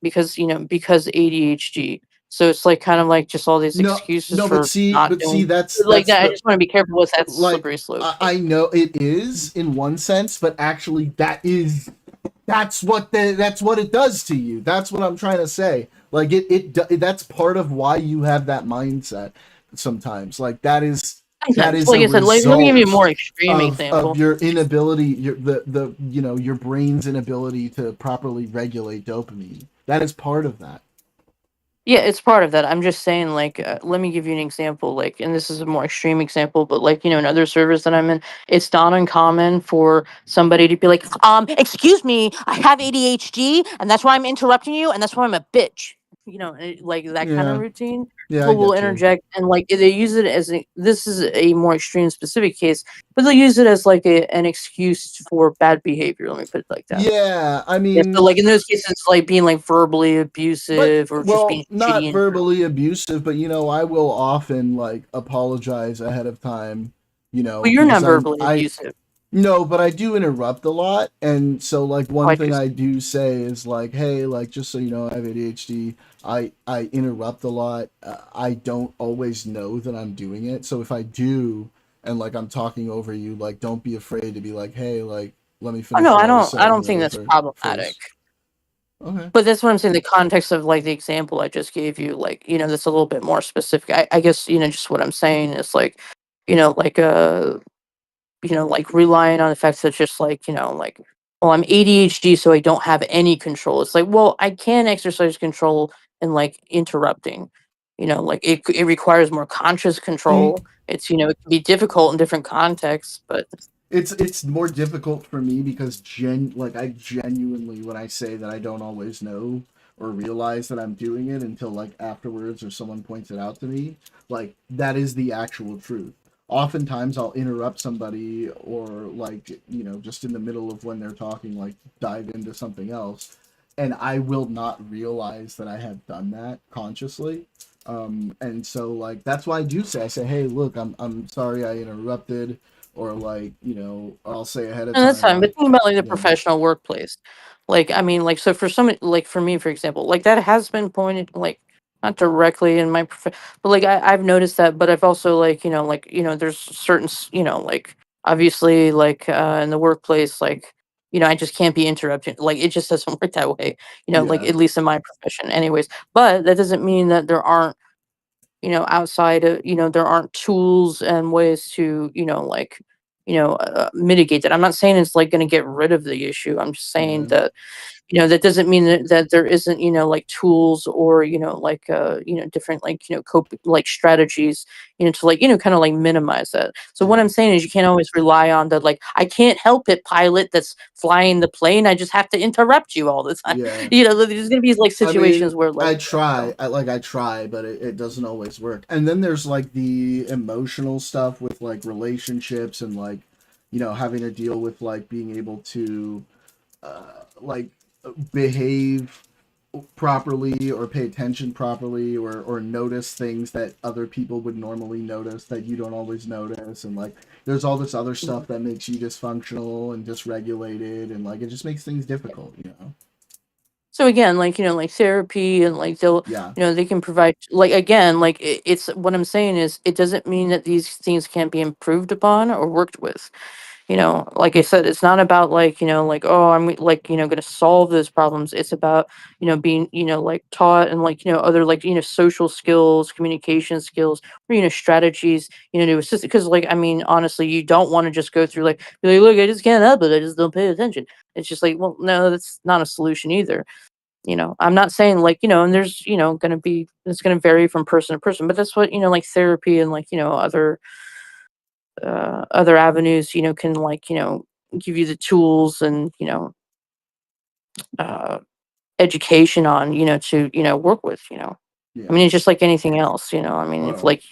because ADHD. So it's like kind of like just all these no, excuses no, for not but see, doing like that's that. I the just want to be careful with that like. slippery slope. I know it is in one sense, but actually, that's what it does to you. That's what I'm trying to say. Like that's part of why you have that mindset. Sometimes, like that Sometimes, is like a I said, like let me give you a result more extreme of example. your inability, your brain's inability to properly regulate dopamine. That is part of that. Yeah, it's part of that. I'm just saying, like, let me give you an example. Like, and this is a more extreme example, but like, in other servers that I'm in, it's not uncommon for somebody to be like, excuse me, I have ADHD, and that's why I'm interrupting you, and that's why I'm a bitch. Like that kind of Yeah, routine. yeah, I People will get you. interject, and like they use it as this is a more extreme specific case, but they'll use it as like an excuse for bad behavior. Let me put it like that. Yeah, I Yeah, so mean, like in those cases, like being like verbally but abusive or just well, being not shitty in general. verbally abusive, but I will often like apologize ahead of time, Well, you're because not verbally abusive. no, but I do interrupt a lot, and so like Oh, one I thing just I do say is like, hey, like just so you know, I have ADHD. I interrupt a lot. I don't always know that I'm doing it, so if I do, and like I'm talking over you, like don't be afraid to be like, hey, like let me oh finish no, what I I was don't I saying don't or think that's whatever problematic. first. Okay. But that's what I'm saying. The context of like the example I just gave you, like that's a little bit more specific. I guess just what I'm saying is like, like like relying on the fact that just like like, well, I'm ADHD, so I don't have any control. It's like, well, I can exercise control and like interrupting. Like it requires more conscious See, control. It's it can be difficult in different contexts, but it's more difficult for me because I genuinely, when I say that, I don't always know or realize that I'm doing it until like afterwards or someone points it out to me. Like that is the actual truth. Oftentimes I'll interrupt somebody or like, just in the middle of when they're talking, like dive into something else, and I will not realize that I have done that consciously. And so like that's why I say, hey, look, I'm sorry I interrupted, or like, I'll say ahead of and that's time, fine. But like, think about like the you know professional workplace. Like I mean, like so for some, like for me, for example, like that has been pointed like not directly in my but like I've noticed that. But I've also like there's certain like obviously like in the workplace like I just can't be interrupted. Like it just doesn't work that way. Like yeah, at least in my profession, anyways. But that doesn't mean that there aren't outside of there aren't tools and ways to like mitigate that. I'm not saying it's like going to get rid of the issue. I'm just saying yeah, that that doesn't mean that there isn't like tools or like different like cope like strategies to like kind of like minimize that. So what yeah, I'm saying is you can't always rely on the like I can't help it pilot that's flying the plane, I just have to interrupt you all the time. yeah. There's gonna be like I mean, situations where like I try, but it doesn't always work. And then there's like the emotional stuff with like relationships and like, having to deal with like being able to, like behave properly or pay attention properly or notice things that other people would normally notice that you don't always notice, and like there's all this other stuff that makes you dysfunctional and dysregulated, and like it just makes things difficult, you know. So again, like, like therapy and like they'll, Yeah. they can provide, like, again, like it's what I'm saying is it doesn't mean that these things can't be improved upon or worked with. Like I said, it's not about like, like, oh, I'm like, going to solve those problems. It's about, being, like taught and like, other like, social skills, communication skills, or, strategies, to assist. Because like, I mean, honestly, you don't want to just go through like, be like, look, I just can't help it. I just don't pay attention. It's just like, well, no, that's not a solution either. I'm not saying like, and there's, it's going to vary from person to person, but that's what, like therapy and like, other avenues, can like, give you the tools and, uh, education on, to, work with, Yeah. I mean, it's just like anything else, I mean, if like,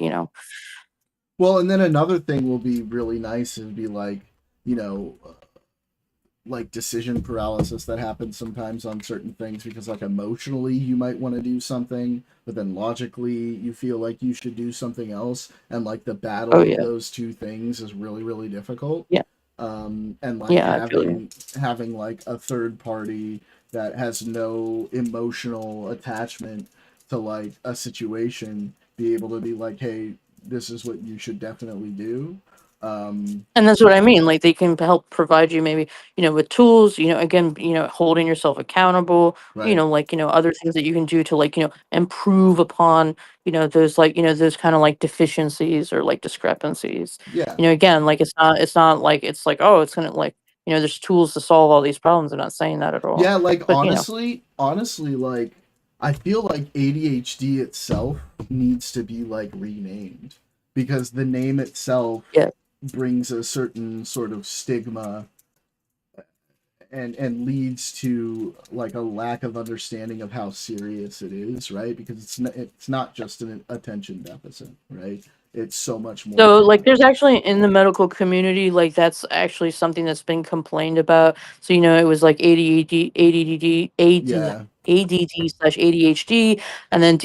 Well, and then another thing will be really nice and be like, you know, like decision paralysis that happens sometimes on certain things because like emotionally you might want to do something, but then logically you feel like you should do something else, and like the battle oh of yeah, those two things is really really difficult. yeah, And like yeah, I feel you. having like a third party that has no emotional attachment to like a situation be able to be like, hey, this is what you should definitely do. And that's what I mean. Like they can help provide you maybe, with tools, again, holding yourself accountable, Right. like, other things that you can do to like, improve upon, those like, those kind of like deficiencies or like discrepancies. Yeah. Again, like it's not like it's like, oh, it's gonna like, there's tools to solve all these problems. I'm not saying that at all. Yeah, like But honestly, like I feel like ADHD itself needs to be like renamed because the name itself yeah. brings a certain sort of stigma and leads to like a lack of understanding of how serious it is, right? Because it's not just an attention deficit, right? It's so much more So, than like, that. there's actually in the medical community, like, that's actually something that's been complained about. So, it was like Yeah. ADD slash ADHD, and then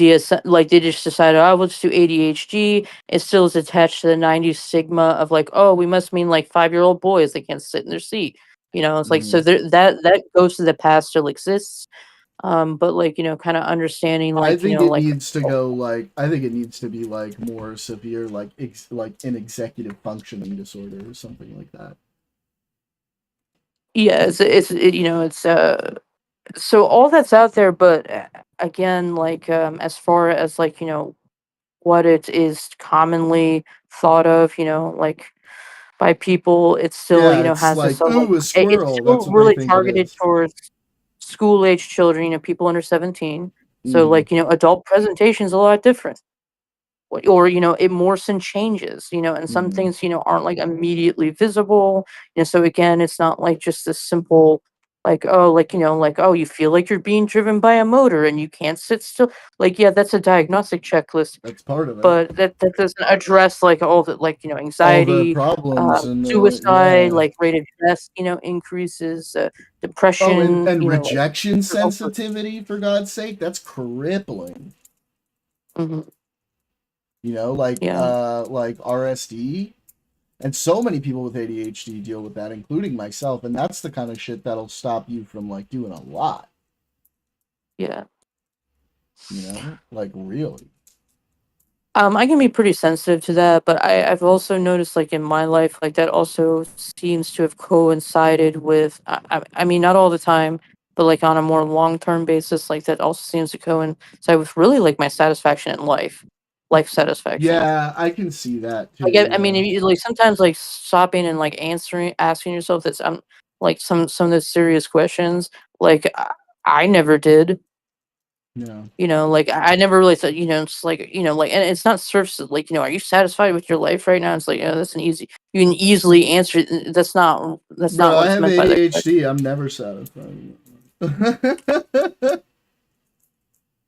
like, they just decided, oh, we'll just do ADHD. It still is attached to the 90s stigma of like, oh, we must mean like 5-year-old boys that can't sit in their seat. It's like, so Mhm. that goes to the past, still exists. But like, kind of understanding, I like, think it like, needs to go like I think it needs to be like more severe, like like an executive functioning disorder or something like that. yeah, it's so all that's out there, but again, like, as far as like, what it is commonly thought of, like by people, it still, Yeah, it's has this like like ooh, a it's squirrel. still That's what they really think it targeted is. towards school age children, people under 17. So Mm-hmm. like, adult presentation is a lot different. Or it morphs and changes, and some Mm-hmm. things, aren't like immediately visible. So again, it's not like just a simple like, oh, like, like, oh, you feel like you're being driven by a motor and you can't sit still. Like, yeah, that's a diagnostic checklist, That's part of it. but that doesn't address like all the like, All the anxiety, problems and the suicide, yeah. like rate of death, increases, Oh, depression, and like rejection there's all sorts. sensitivity, for God's sake, that's crippling. Mhm. You know, Yeah. like RSD. And so many people with ADHD deal with that, including myself, and that's the kind of shit that'll stop you from like doing a lot, Yeah. you know? Like really. I can be pretty sensitive to that, but I've also noticed, like in my life, like that also seems to have coincided with. I mean, not all the time, but like on a more long term basis, like that also seems to coincide with really like my satisfaction in life satisfaction. Yeah, I can see that Like too, I mean, yeah. like sometimes like stopping and like asking yourself that's like some of those serious questions, like I never did. Yeah. Like I never really thought, it's like, like, and it's not surface like, are you satisfied with your life right now? It's like, that's an easy, you can easily answer it. That's not Bro, I what's have meant by that question. ADHD. I'm never satisfied.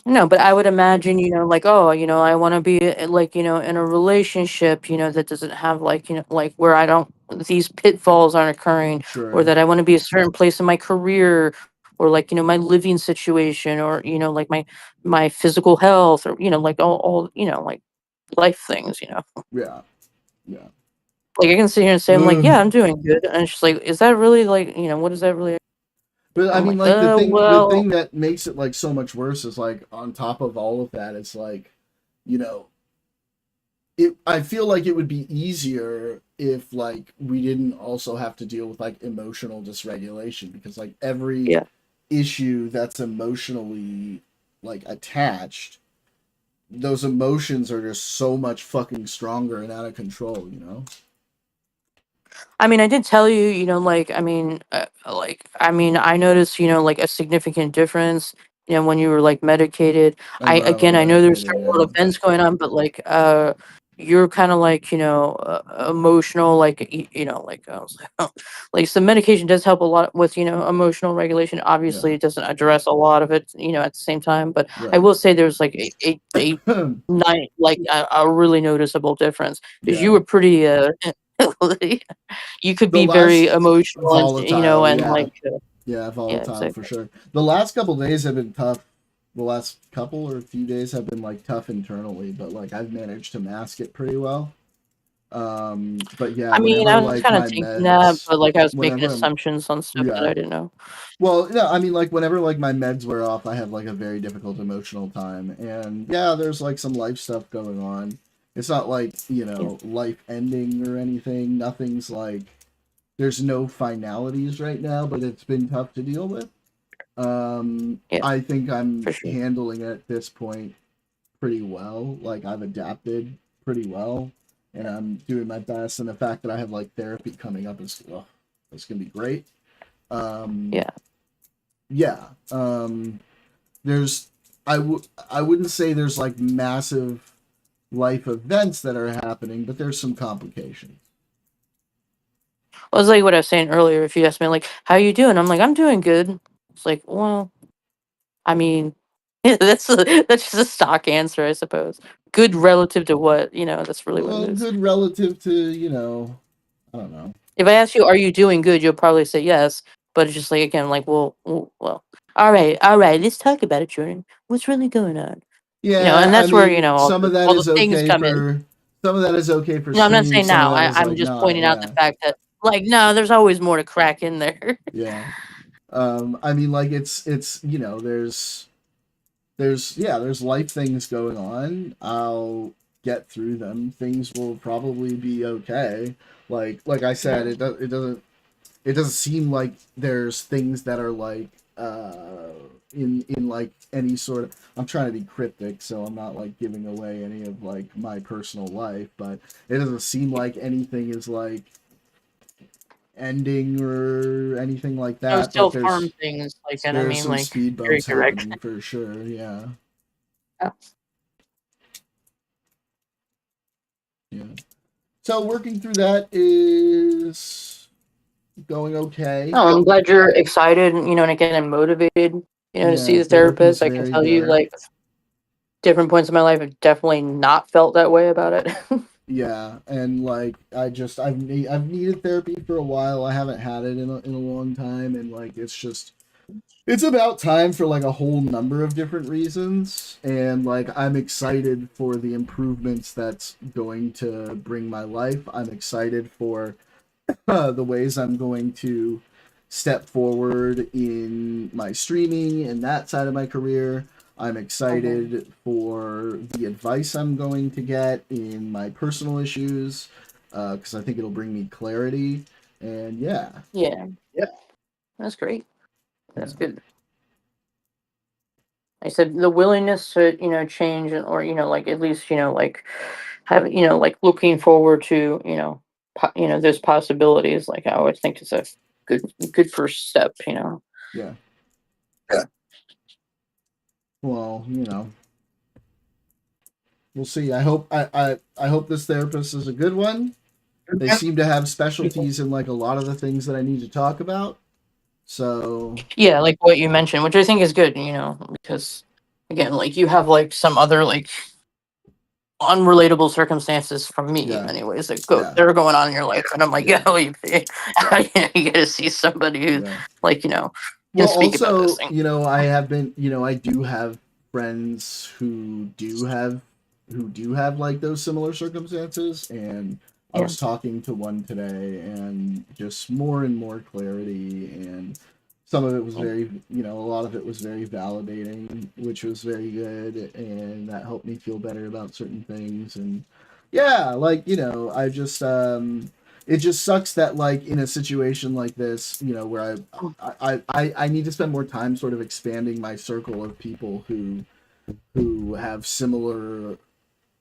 No, but I would imagine, like, oh, I want to be like, in a relationship, that doesn't have like, like where these pitfalls aren't occurring, or Sure. that I want to be a certain place in my career, or like, you know, my living situation, or, you know, like my physical health, or, you know, like all you know, like life things, you know. Yeah. Yeah. Like I can sit here and say I'm like, yeah, I'm doing good, and it's just like, is that really like, you know, what is that really? But I I'm mean, like, like the well, thing that makes it like so much worse is like on top of all of that, it's like, you know, I feel like it would be easier if like we didn't also have to deal with like emotional dysregulation, because like every yeah. issue that's emotionally like attached, those emotions are just so much fucking stronger and out of control, you know? I mean, I did tell you, you know, like, I mean, I noticed, you know, like a significant difference, you know, when you were like medicated. And when I'm I know there's medicated, several yeah. events going on, but like, you're kind of like, you know, emotional, like, you know, like, I was like, oh, like some medication does help a lot with, you know, emotional regulation. Obviously, Yeah. it doesn't address a lot of it, you know, at the same time, but I Right. will say there's like a night, like a really noticeable difference, because you Yeah. were pretty, you could The be very last emotional, and you know, volatile, and yeah. like, Yeah, yeah, volatile for exactly. sure. The last couple days have been tough. The last couple or few days have been like tough internally, but like I've managed to mask it pretty well. But yeah, I mean, I whenever was just like kind of my thinking that, meds, but like I was making whenever I'm, assumptions on stuff that yeah. I didn't know. Well, yeah, I mean, like whenever like my meds wear off, I have like a very difficult emotional time, and yeah, there's like some life stuff going on. It's not like, you Yeah. know, life ending or anything. Nothing's like, there's no finalities right now, but it's been tough to deal with. Yeah, I think I'm for sure. handling it at this point pretty well. Like I've adapted pretty well, and I'm doing my best. And the fact that I have like therapy coming up is, oh, it's gonna be great. Yeah. Yeah. There's, I wouldn't say there's like massive life events that are happening, but there's some complications. Well, it's like what I was saying earlier. If you ask me, like, how you doing? I'm like, I'm doing good. It's like, well, I mean, that's just a stock answer, I suppose. Good relative to what, you know, that's really what it Well, is. good relative to, you know, I don't know. If I ask you, are you doing good? You'll probably say yes. But it's just like, again, like, well, all right, let's talk about it, Jordan. What's really going on? You know, Yeah, and I that's where, you mean, know, some of that all the is things okay come in. for some of that is okay for No, I'm not stream. saying Some of now. that is I'm like just not. pointing out the Yeah, fact that, like, no, there's always more to crack in there. yeah. I mean, like it's you know, there's life things going on. I'll get through them. Things will probably be okay. Like I said, it doesn't seem like there's things that are like in like any sort of, I'm trying to be cryptic, so I'm not like giving away any of like my personal life, but it doesn't seem like anything is like ending or anything like No, that, but still farm things, like, and I there's mean, some like, speed very bumps direct. happening for sure. Yeah. Yeah. Yeah. So working through that is going okay. Oh, I'm glad you're excited, and, you know, and again, I'm motivated, you know, to see Yeah, the therapy's therapist. I can very tell you, good. like, different points in my life have definitely not felt that way about it. Yeah, and like I've needed therapy for a while. I haven't had it in a long time, and like it's about time for like a whole number of different reasons, and like I'm excited for the improvements that's going to bring my life. I'm excited for the ways I'm going to step forward in my streaming and that side of my career. I'm excited for the advice I'm going to get in my personal issues, because I think it'll bring me clarity. And yeah. Yeah. That's great. That's Yeah. good. I said the willingness to, you know, change, or, you know, like, at least, you know, like, have, you know, like, looking forward to, you know, you know, those possibilities. Like, I always think it's a good first step, you know. Yeah. Well, you know, we'll see. I hope this therapist is a good one. They seem to have specialties in like a lot of the things that I need to talk about. So Yeah, like what you mentioned, which I think is good, you know, because again, like, you have like some other like unrelatable circumstances from me, yeah, anyways, that yeah, they're going on in your life, and I'm like, yeah, yo, you gotta see somebody who's yeah. like, you know, Well, speak about those also, things. you know, I have been, you know, I do have friends who do have like those similar circumstances, and I Yeah. was talking to one today, and just more and more clarity, and some of it was very, you know, a lot of it was very validating, which was very good, and that helped me feel better about certain things, and yeah, like, you know, I just it just sucks that like in a situation like this, you know, where I need to spend more time sort of expanding my circle of people who have similar,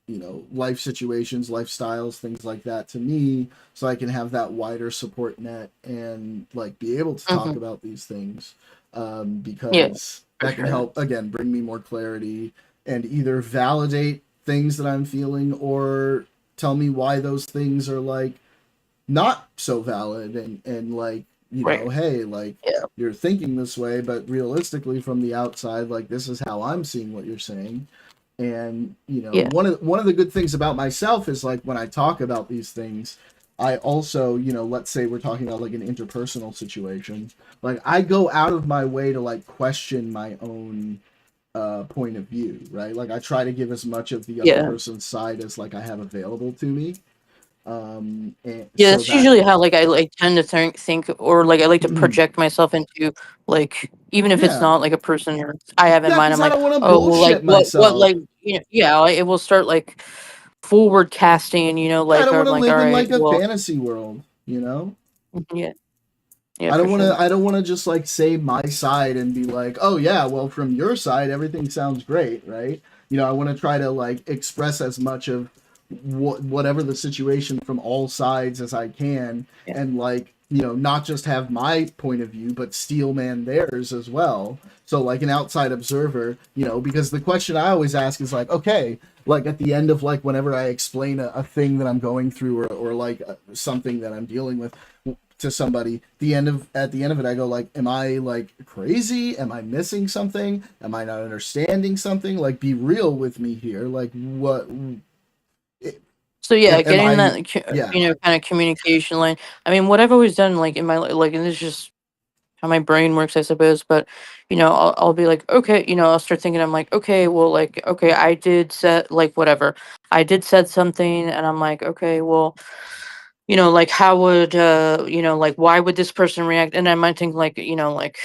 you know, life situations, lifestyles, things like that to me, so I can have that wider support net and like be able to talk about these things, because that can help again bring me more clarity and either validate things that I'm feeling or tell me why those things are like not so valid, and like, you know, hey, like you're thinking this way, but realistically from the outside, like this is how I'm seeing what you're saying. And you know, one of the good things about myself is like when I talk about these things, I also, you know, let's say we're talking about like an interpersonal situation, like I go out of my way to like question my own point of view, right? Like I try to give as much of the other person's side as like I have available to me. And Yeah, so that's that usually how like I like tend to think, or like I like to project myself into, like, even if it's yeah, not like a person or I have in yeah, mind, I'm because I like, don't want to oh well, like bullshit what myself. like, you know, yeah, like, it will start like forward casting, and you know, Yeah, I like don't I'm want to like, all live in right, like a well, fantasy world, you know. yeah, yeah, I for don't want to. sure. I don't want to just like say my side and be like, oh yeah, well from your side everything sounds great, right? You know, I want to try to like express as much of whatever the situation from all sides as I can, Yeah. and like, you know, not just have my point of view, but steel man theirs as well. So like an outside observer, you know, because the question I always ask is like, okay, like at the end of like whenever I explain a thing that I'm going through, or like something that I'm dealing with to somebody, at the end of it I go like, am I like crazy, am I missing something, am I not understanding something, like be real with me here, like what So yeah, am getting I, that yeah, you know, kind of communication line. I mean, what I've always done, like in my like, and this is just how my brain works, I suppose. But you know, I'll be like, okay, you know, I'll start thinking, I'm like, okay, well, like, okay, I did set like whatever, I did said something, and I'm like, okay, well, you know, like how would you know, like why would this person react? And I might think like, you know, like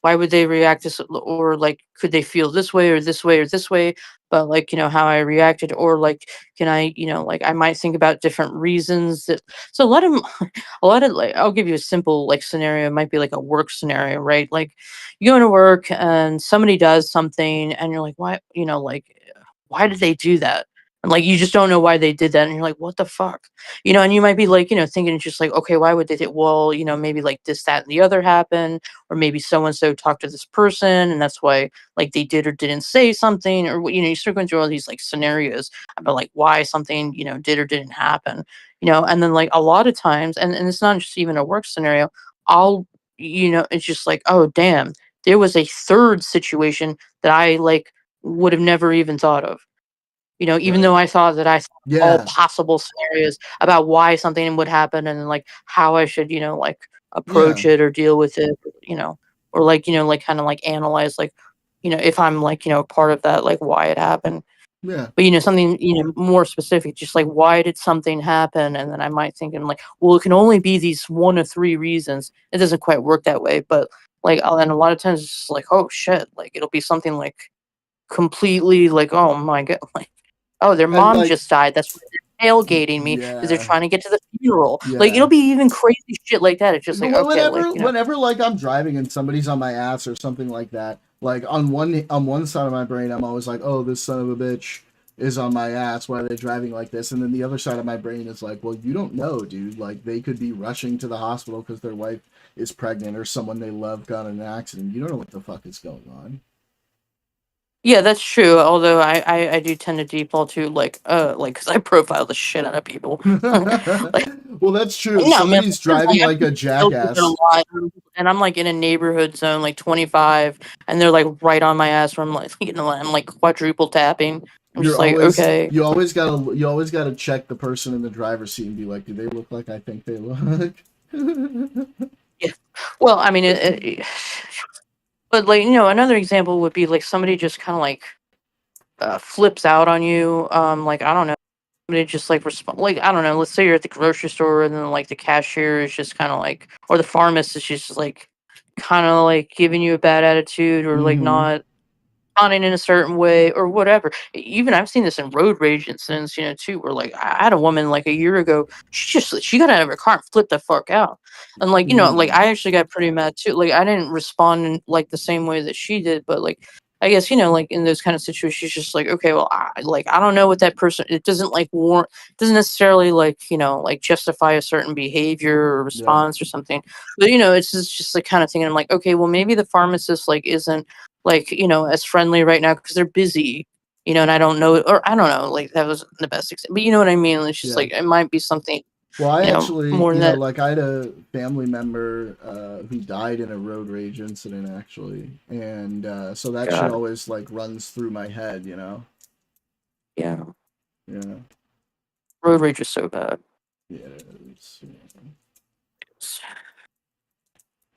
why would they react this, or like could they feel this way or this way or this way, but like, you know, how I reacted, or like can I, you know, like I might think about different reasons that, so a lot of a lot of like, I'll give you a simple like scenario, it might be like a work scenario, right? Like you go to work and somebody does something and you're like, why, you know, like why did they do that? And like you just don't know why they did that, and you're like, what the fuck? You know, and you might be like, you know, thinking just like, okay, why would they do, well, you know, maybe like this, that, and the other happened, or maybe so and so talked to this person and that's why like they did or didn't say something, or you know, you start going through all these like scenarios about like why something, you know, did or didn't happen, you know. And then like a lot of times, and it's not just even a work scenario, I'll, you know, it's just like, oh damn, there was a third situation that I like would have never even thought of, you know, even right, though I thought that I saw all yeah, possible scenarios about why something would happen and like how I should, you know, like yeah, approach it or deal with it, you know, or like, you know, like kind of like analyze, like, you know, if I'm like, you know, part of that, like why it happened. yeah. But, you know, something, you know, more specific, just like why did something happen? And then I might think, I'm like, well, it can only be these one or three reasons. It doesn't quite work that way. But like, and a lot of times it's just like, oh shit, like it'll be something like completely like, oh my God, like, oh, their And mom like, just died. That's why they're tailgating me because they're yeah, trying to get to the funeral. Like yeah. it'll be even crazy shit like that. It's just like, okay, like, you know, Whenever like I'm driving and somebody's on my ass or something like that, like on one side of my brain I'm always like, oh, this son of a bitch is on my ass, why are they driving like this? And then the other side of my brain is like, well, you don't know, dude, like they could be rushing to the hospital because their wife is pregnant or someone they love got in an accident. You don't know what the fuck is going on. yeah, that's true. Although I do tend to default to like, because I profile the shit out of people. Like, Well, that's true. If no, man, somebody's like, driving I've like a been filtered a jackass, lot, and I'm like in a neighborhood zone, like 25, and they're like right on my ass. Where I'm like, you know, I'm like quadruple tapping. I'm just like, okay. you always gotta check the person in the driver's seat and be like, do they look like I think they look? Yeah. Well, I mean, But like, another example would be like somebody just kind of like flips out on you. Like I don't know, somebody just like respond. Like I don't know. Let's say you're at the grocery store and then like the cashier is just kind of like, or the pharmacist is just like, kind of like giving you a bad attitude or like Mm-hmm. not responding in a certain way or whatever. Even I've seen this in road rage incidents, too, where like I had a woman like a year ago, she got out of her car and flipped the fuck out. And like, like I actually got pretty mad too. Like I didn't respond in like the same way that she did, but like I guess, like in those kind of situations, just like, okay, well, I don't know what that person, it doesn't like warrant, doesn't necessarily like, like justify a certain behavior or response or something. But, it's just the kind of thing. And I'm like, okay, well, maybe the pharmacist like isn't like, as friendly right now because they're busy, and I don't know, or I don't know, like that was the best example. But you know what I mean? It's just like, it might be something, Well, I actually, more than that. like I had a family member who died in a road rage incident, actually, and so that shit always like runs through my head, Yeah. Yeah. Road rage is so bad. Yeah.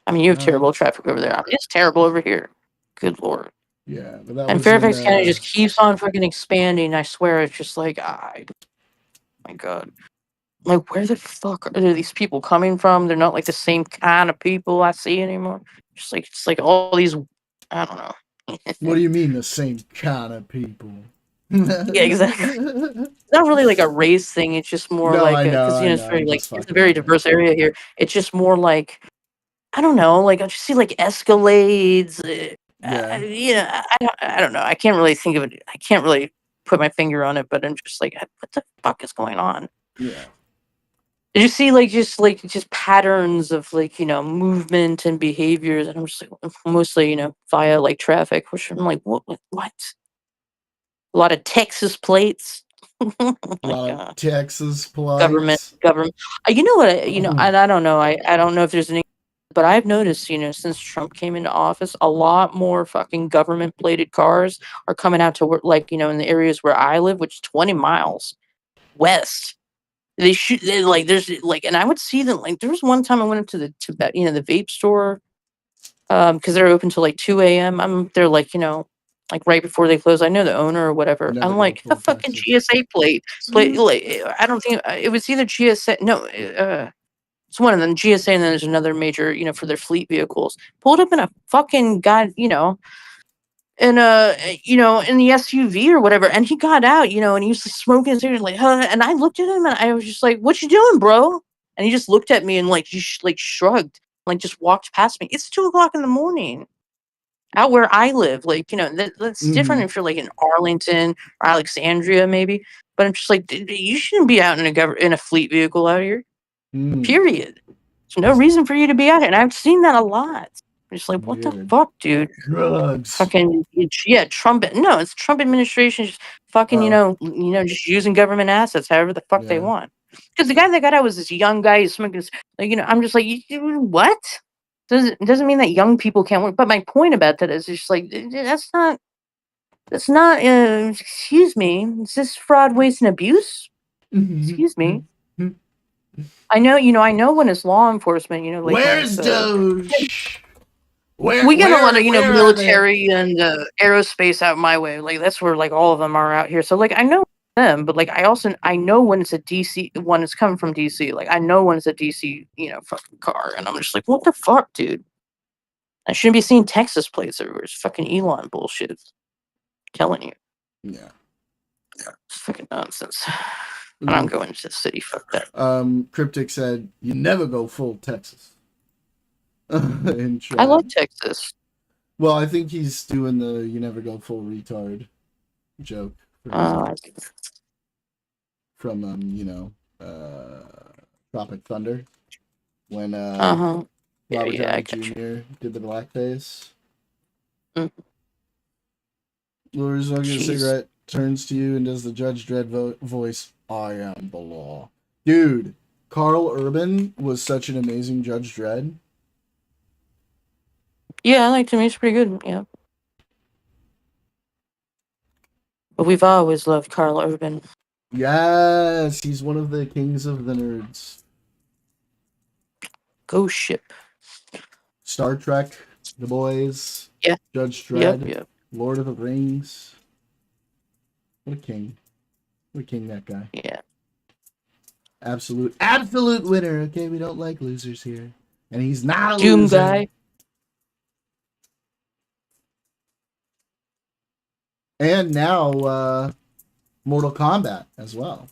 I mean, you have terrible traffic over there. I mean, it's terrible over here. Good lord. Yeah, but that And was Fairfax in, County just keeps on fucking expanding. I swear, it's just like, my god. Like, where the fuck are these people coming from? They're not like the same kind of people I see anymore. Just like, it's like all these, I don't know. What do you mean the same kind of people? Yeah, exactly. It's not really like a race thing. It's just more No, like, I know, because I it's know, very I'm like just it's a fucking very with you. diverse area here. It's just more like, I don't know, like I just see like Escalades. Yeah. I don't know. I can't really think of it. I can't really put my finger on it, but I'm just like, what the fuck is going on? Yeah. Did you see just patterns of like, movement and behaviors, and I'm just like mostly, via like traffic, which I'm like, what? A lot of Texas plates. Oh A my lot god. of Texas Government. plights. You know what? And I don't know. I don't know if there's any, but I've noticed, since Trump came into office, a lot more fucking government plated cars are coming out to work, like, in the areas where I live, which is 20 miles west. They shoot. They like. There's like, and I would see them. Like, there was one time I went into the Tibet, the vape store, because they're open till like 2 a.m. I'm there, like, like right before they close. I know the owner or whatever. Never I'm go like, a full fucking Texas. GSA plate. Like, I don't think it was either GSA. No, it's one of them. GSA, and then there's another major, for their fleet vehicles. Pulled up in a fucking guy, in a, in the SUV or whatever, and he got out, and he was like, smoking a cigarette, like, huh, and I looked at him and I was just like, "What you doing, bro?" And he just looked at me and like just like shrugged, like just walked past me. It's 2 o'clock in the morning out where I live. Like, that's different if you're like in Arlington or Alexandria, maybe. But I'm just like, you shouldn't be out in a fleet vehicle out here. Period. There's no reason for you to be out here, and I've seen that a lot. I'm just like, what the fuck, dude? Drugs. Fucking Trump. No, it's Trump administration just fucking, just using government assets however the fuck they want. Because the guy that got out was this young guy who's smoking. Like, I'm just like, what? Doesn't mean that young people can't work. But my point about that is just like, that's not. Excuse me. Is this fraud, waste, and abuse? Excuse me. I know when it's law enforcement, like Where's Doge? we get a lot of, military and aerospace out my way. Like that's where like all of them are out here. So like I know them, but like I know when it's a DC, when it's coming from DC. Like I know when it's a DC, fucking car, and I'm just like, what the fuck, dude? I shouldn't be seeing Texas plates everywhere. It's fucking Elon bullshit. I'm telling you. Yeah. It's fucking nonsense. And I'm going to the city. Fuck that. Cryptic said, "You never go full Texas." I like Texas. Well, I think he's doing the "you never go full retard" joke from Tropic Thunder when Robert Downey Jr. did the blackface. Lures smoking a cigarette, turns to you and does the Judge Dredd voice. "I am the law." Dude, Carl Urban was such an amazing Judge Dredd. Yeah, I liked him. He's pretty good. Yeah. But we've always loved Carl Urban. Yes, he's one of the kings of the nerds. Ghost Ship. Star Trek. The Boys. Yeah. Judge Dredd. Yep. Lord of the Rings. What a king. What a king, that guy. Yeah. Absolute winner. Okay, we don't like losers here. And he's not a Doom loser. guy. And now, Mortal Kombat as well.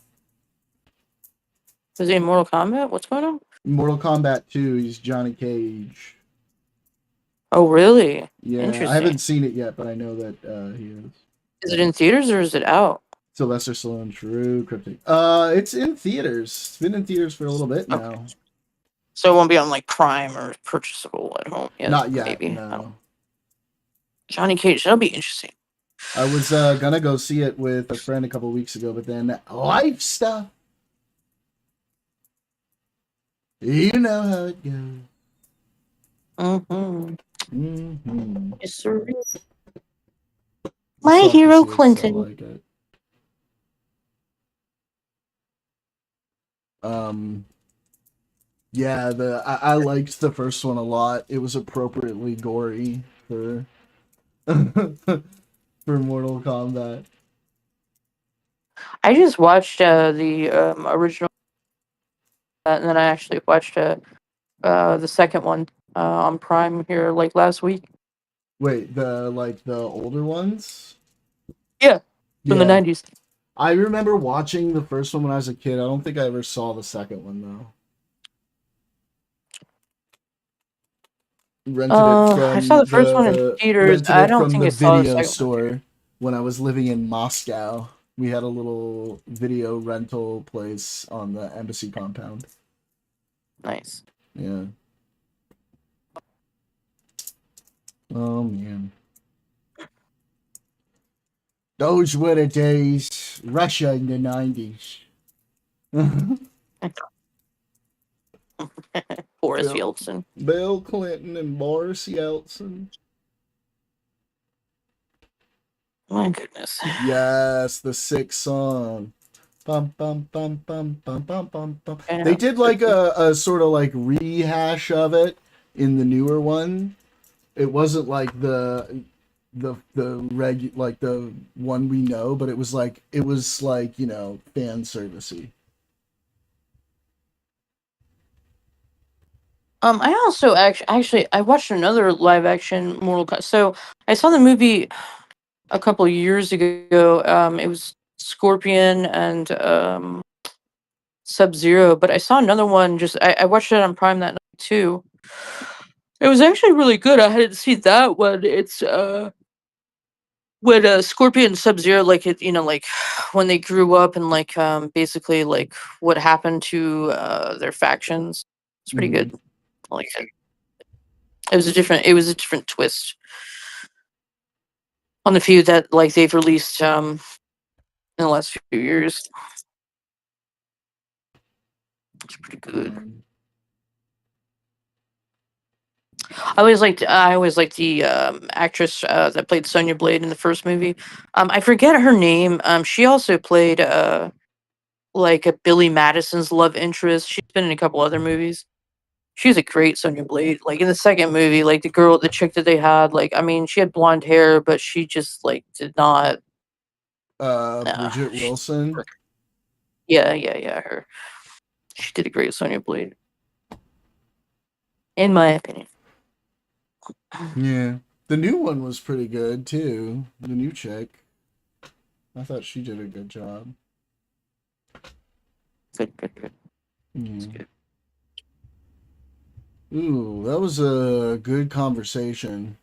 Is he in Mortal Kombat? What's going on? Mortal Kombat 2, he's Johnny Cage. Oh, really? Yeah, Interesting. I haven't seen it yet, but I know that he is. Is it in theaters or is it out? Sylvester Stallone, true cryptic. It's in theaters. It's been in theaters for a little bit now. Okay. So it won't be on like Prime or purchasable at home yet. Not yet. Maybe. No. Johnny Cage. That'll be interesting. I was gonna go see it with a friend a couple weeks ago, but then life stuff. You know how it goes. Yes, sir. My hero Clinton. Like it. Yeah, I liked the first one a lot. It was appropriately gory for for Mortal Kombat. I just watched the original, and then I actually watched the second one on Prime here like last week. Wait, the older ones? Yeah, from the 90s. I remember watching the first one when I was a kid. I don't think I ever saw the second one though. Rented it from I saw the first one in theaters. I don't think I saw the second store when I was living in Moscow. We had a little video rental place on the embassy compound. Nice. Yeah. Oh man. Those were the days. Russia in the 90s. Boris Yeltsin. Bill Clinton and Boris Yeltsin. My goodness. Yes, the sick song. Bum, bum, bum, bum, bum, bum, bum, bum. Yeah. They did like a sort of like rehash of it in the newer one. It wasn't like the one we know, but it was like you know, fan servicey. I also actually I watched another live action Mortal Kombat. So I saw the movie a couple of years ago. It was Scorpion and Sub-Zero, but I saw another one. I watched it on Prime that night too. It was actually really good. I hadn't seen that one. It's when Scorpion and Sub-Zero, like it, you know, like when they grew up and like basically like what happened to their factions. It's pretty good. I like it. It was a different twist on the feud that like they've released in the last few years. It's pretty good. I always liked the actress that played Sonya Blade in the first movie. I forget her name. She also played like a Billy Madison's love interest. She's been in a couple other movies. She's a great Sonya Blade. Like in the second movie, like the chick that they had, like I mean, she had blonde hair, but she just like did not. Bridget Wilson. Yeah, her. She did a great Sonya Blade, in my opinion. Yeah, the new one was pretty good too. The new chick, I thought she did a good job. Good. Good. Ooh, that was a good conversation.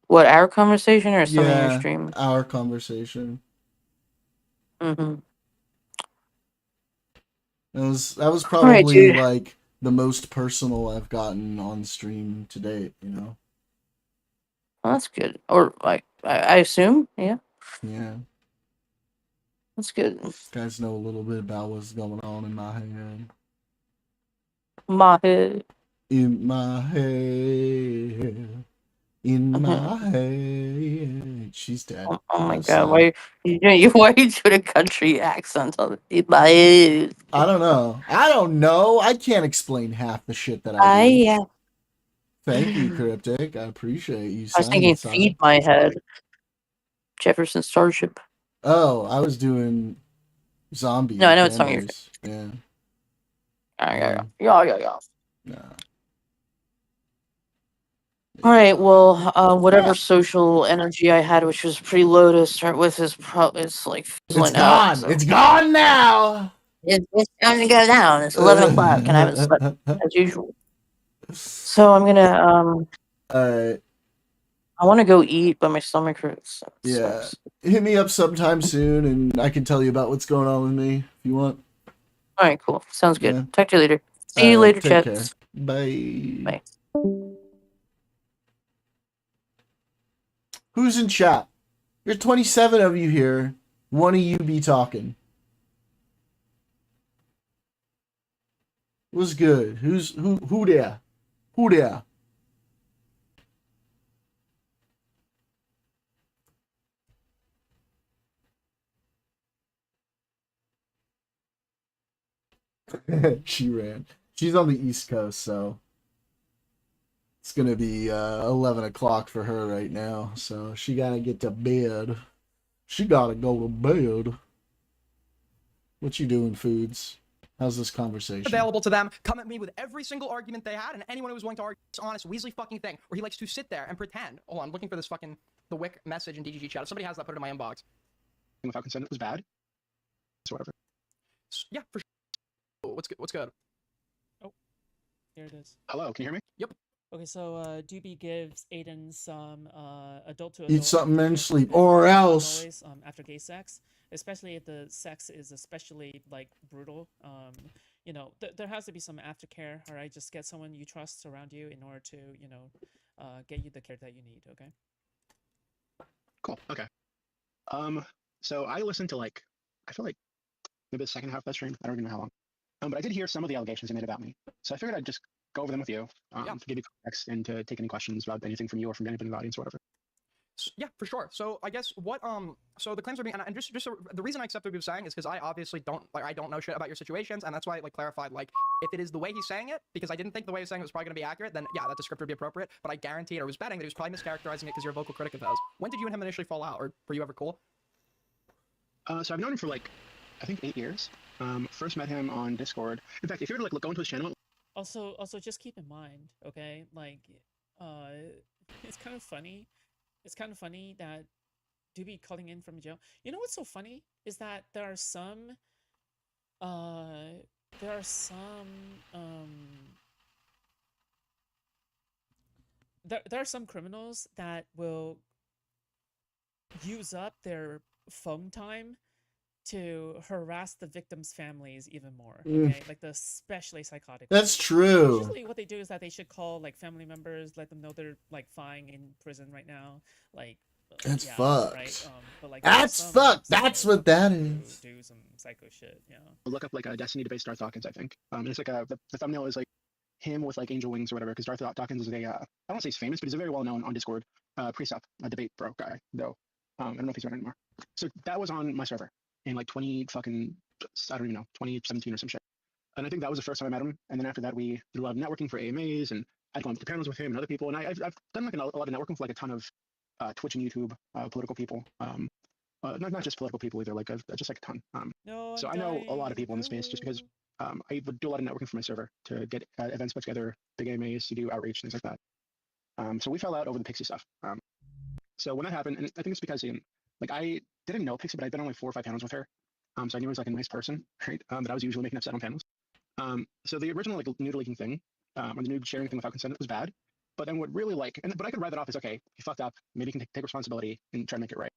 What, our conversation or some of your stream? Our conversation. Mm-hmm. That was probably like the most personal I've gotten on stream to date, you know. Well, that's good. Or like I assume, yeah. Yeah. That's good. You guys know a little bit about what's going on in my head. My head. In my head. in my head. She's dead. Oh my That's god, sad. why are you doing a country accent on my head? I don't know. I can't explain half the shit that I do. I Thank you, Cryptic. I appreciate you was saying thinking it. feed my head. Jefferson Starship. Oh, I was doing zombie No, I know it's not your cranberries. Yeah. Yeah. Nah. All right. Well, whatever Yeah. social energy I had, which was pretty low to start with, is like It's fizzling gone. out. So. It's gone now. It's time to go down. It's 11 o'clock, and I haven't slept as usual. So I'm gonna Alright. I want to go eat, but my stomach hurts. Yeah. Hit me up sometime soon, and I can tell you about what's going on with me if you want. All right, cool. Sounds good. Yeah. Talk to you later. See you later, Take chat. care. Bye. Bye. Who's in chat? There's 27 of you here. One of you be talking. What's good? Who there? Who there? She ran. She's on the East Coast, so it's gonna be 11 o'clock for her right now. So she gotta get to bed. She gotta go to bed. What you doing, Foods? How's this conversation? Available to them, come at me with every single argument they had, and anyone who was willing to argue this honest Weasley fucking thing, where he likes to sit there and pretend. Hold on, I'm looking for this fucking the Wick message in DGG chat. If somebody has that, put it in my inbox. Without consent was bad. So whatever. Yeah, for sure. What's good? What's good? Oh, here it is. Hello, can you hear me? Yep. Okay, so Doobie gives Aiden some adult to adult. Eat something and sleep, or else. Always, after gay sex, especially if the sex is especially like brutal. You know, there has to be some aftercare. All right, just get someone you trust around you in order to, you know, get you the care that you need. Okay. Cool. Okay. So I listened to like, I feel like maybe the second half of that stream. I don't even know how long. But I did hear some of the allegations they made about me. So I figured I'd just go over them with you to give you context and to take any questions about anything from you or from anybody in the audience or whatever. Yeah, for sure. So I guess what so the claims are being and just the reason I accept what he was saying is because I obviously don't I don't know shit about your situations, and that's why I like clarified like if it is the way he's saying it, because I didn't think the way he was saying it was probably going to be accurate, then yeah, that descriptor would be appropriate. But I guaranteed or was betting that he was probably mischaracterizing it because you're a vocal critic of his. When did you and him initially fall out, or were you ever cool? So I've known him for like I think 8 years. First met him on Discord. In fact, if you were to like go into his channel. Also, just keep in mind, okay, like, it's kind of funny. It's kind of funny that Doobie calling in from jail. You know what's so funny is that there are some criminals that will use up their phone time to harass the victims' families even more. Okay, like the especially psychotic. That's true. Usually, what they do is that they should call like family members, let them know they're like fine in prison right now. Like that's yeah, fucked. right? But like that's fucked. That's what that is. Do some psycho shit. Yeah. Look up like a Destiny debate Darth Dawkins, I think. And it's like the thumbnail is like him with like angel wings or whatever, because Darth Dawkins is a I don't say he's famous, but he's a very well known on Discord pre-sup debate bro guy though. I don't know if he's around anymore. So that was on my server in like 2017 or some shit. And I think that was the first time I met him. And then after that, we did a lot of networking for AMAs, and I'd gone to panels with him and other people. And I've done like a lot of networking with like a ton of Twitch and YouTube political people. Not just political people either, like just like a ton. So I know a lot of people in the space just because I would do a lot of networking for my server to get events put together, big AMAs, to do outreach, things like that. So we fell out over the Pixie stuff. So when that happened, and I think it's because like I didn't know Pixie, but I'd been on like 4 or 5 panels with her. So I knew he was like a nice person, right? That I was usually making upset on panels. So the original like nude leaking thing, or the nude sharing thing without consent was bad. But then what really like, but I could write that off as okay, he fucked up. Maybe he can take responsibility and try to make it right.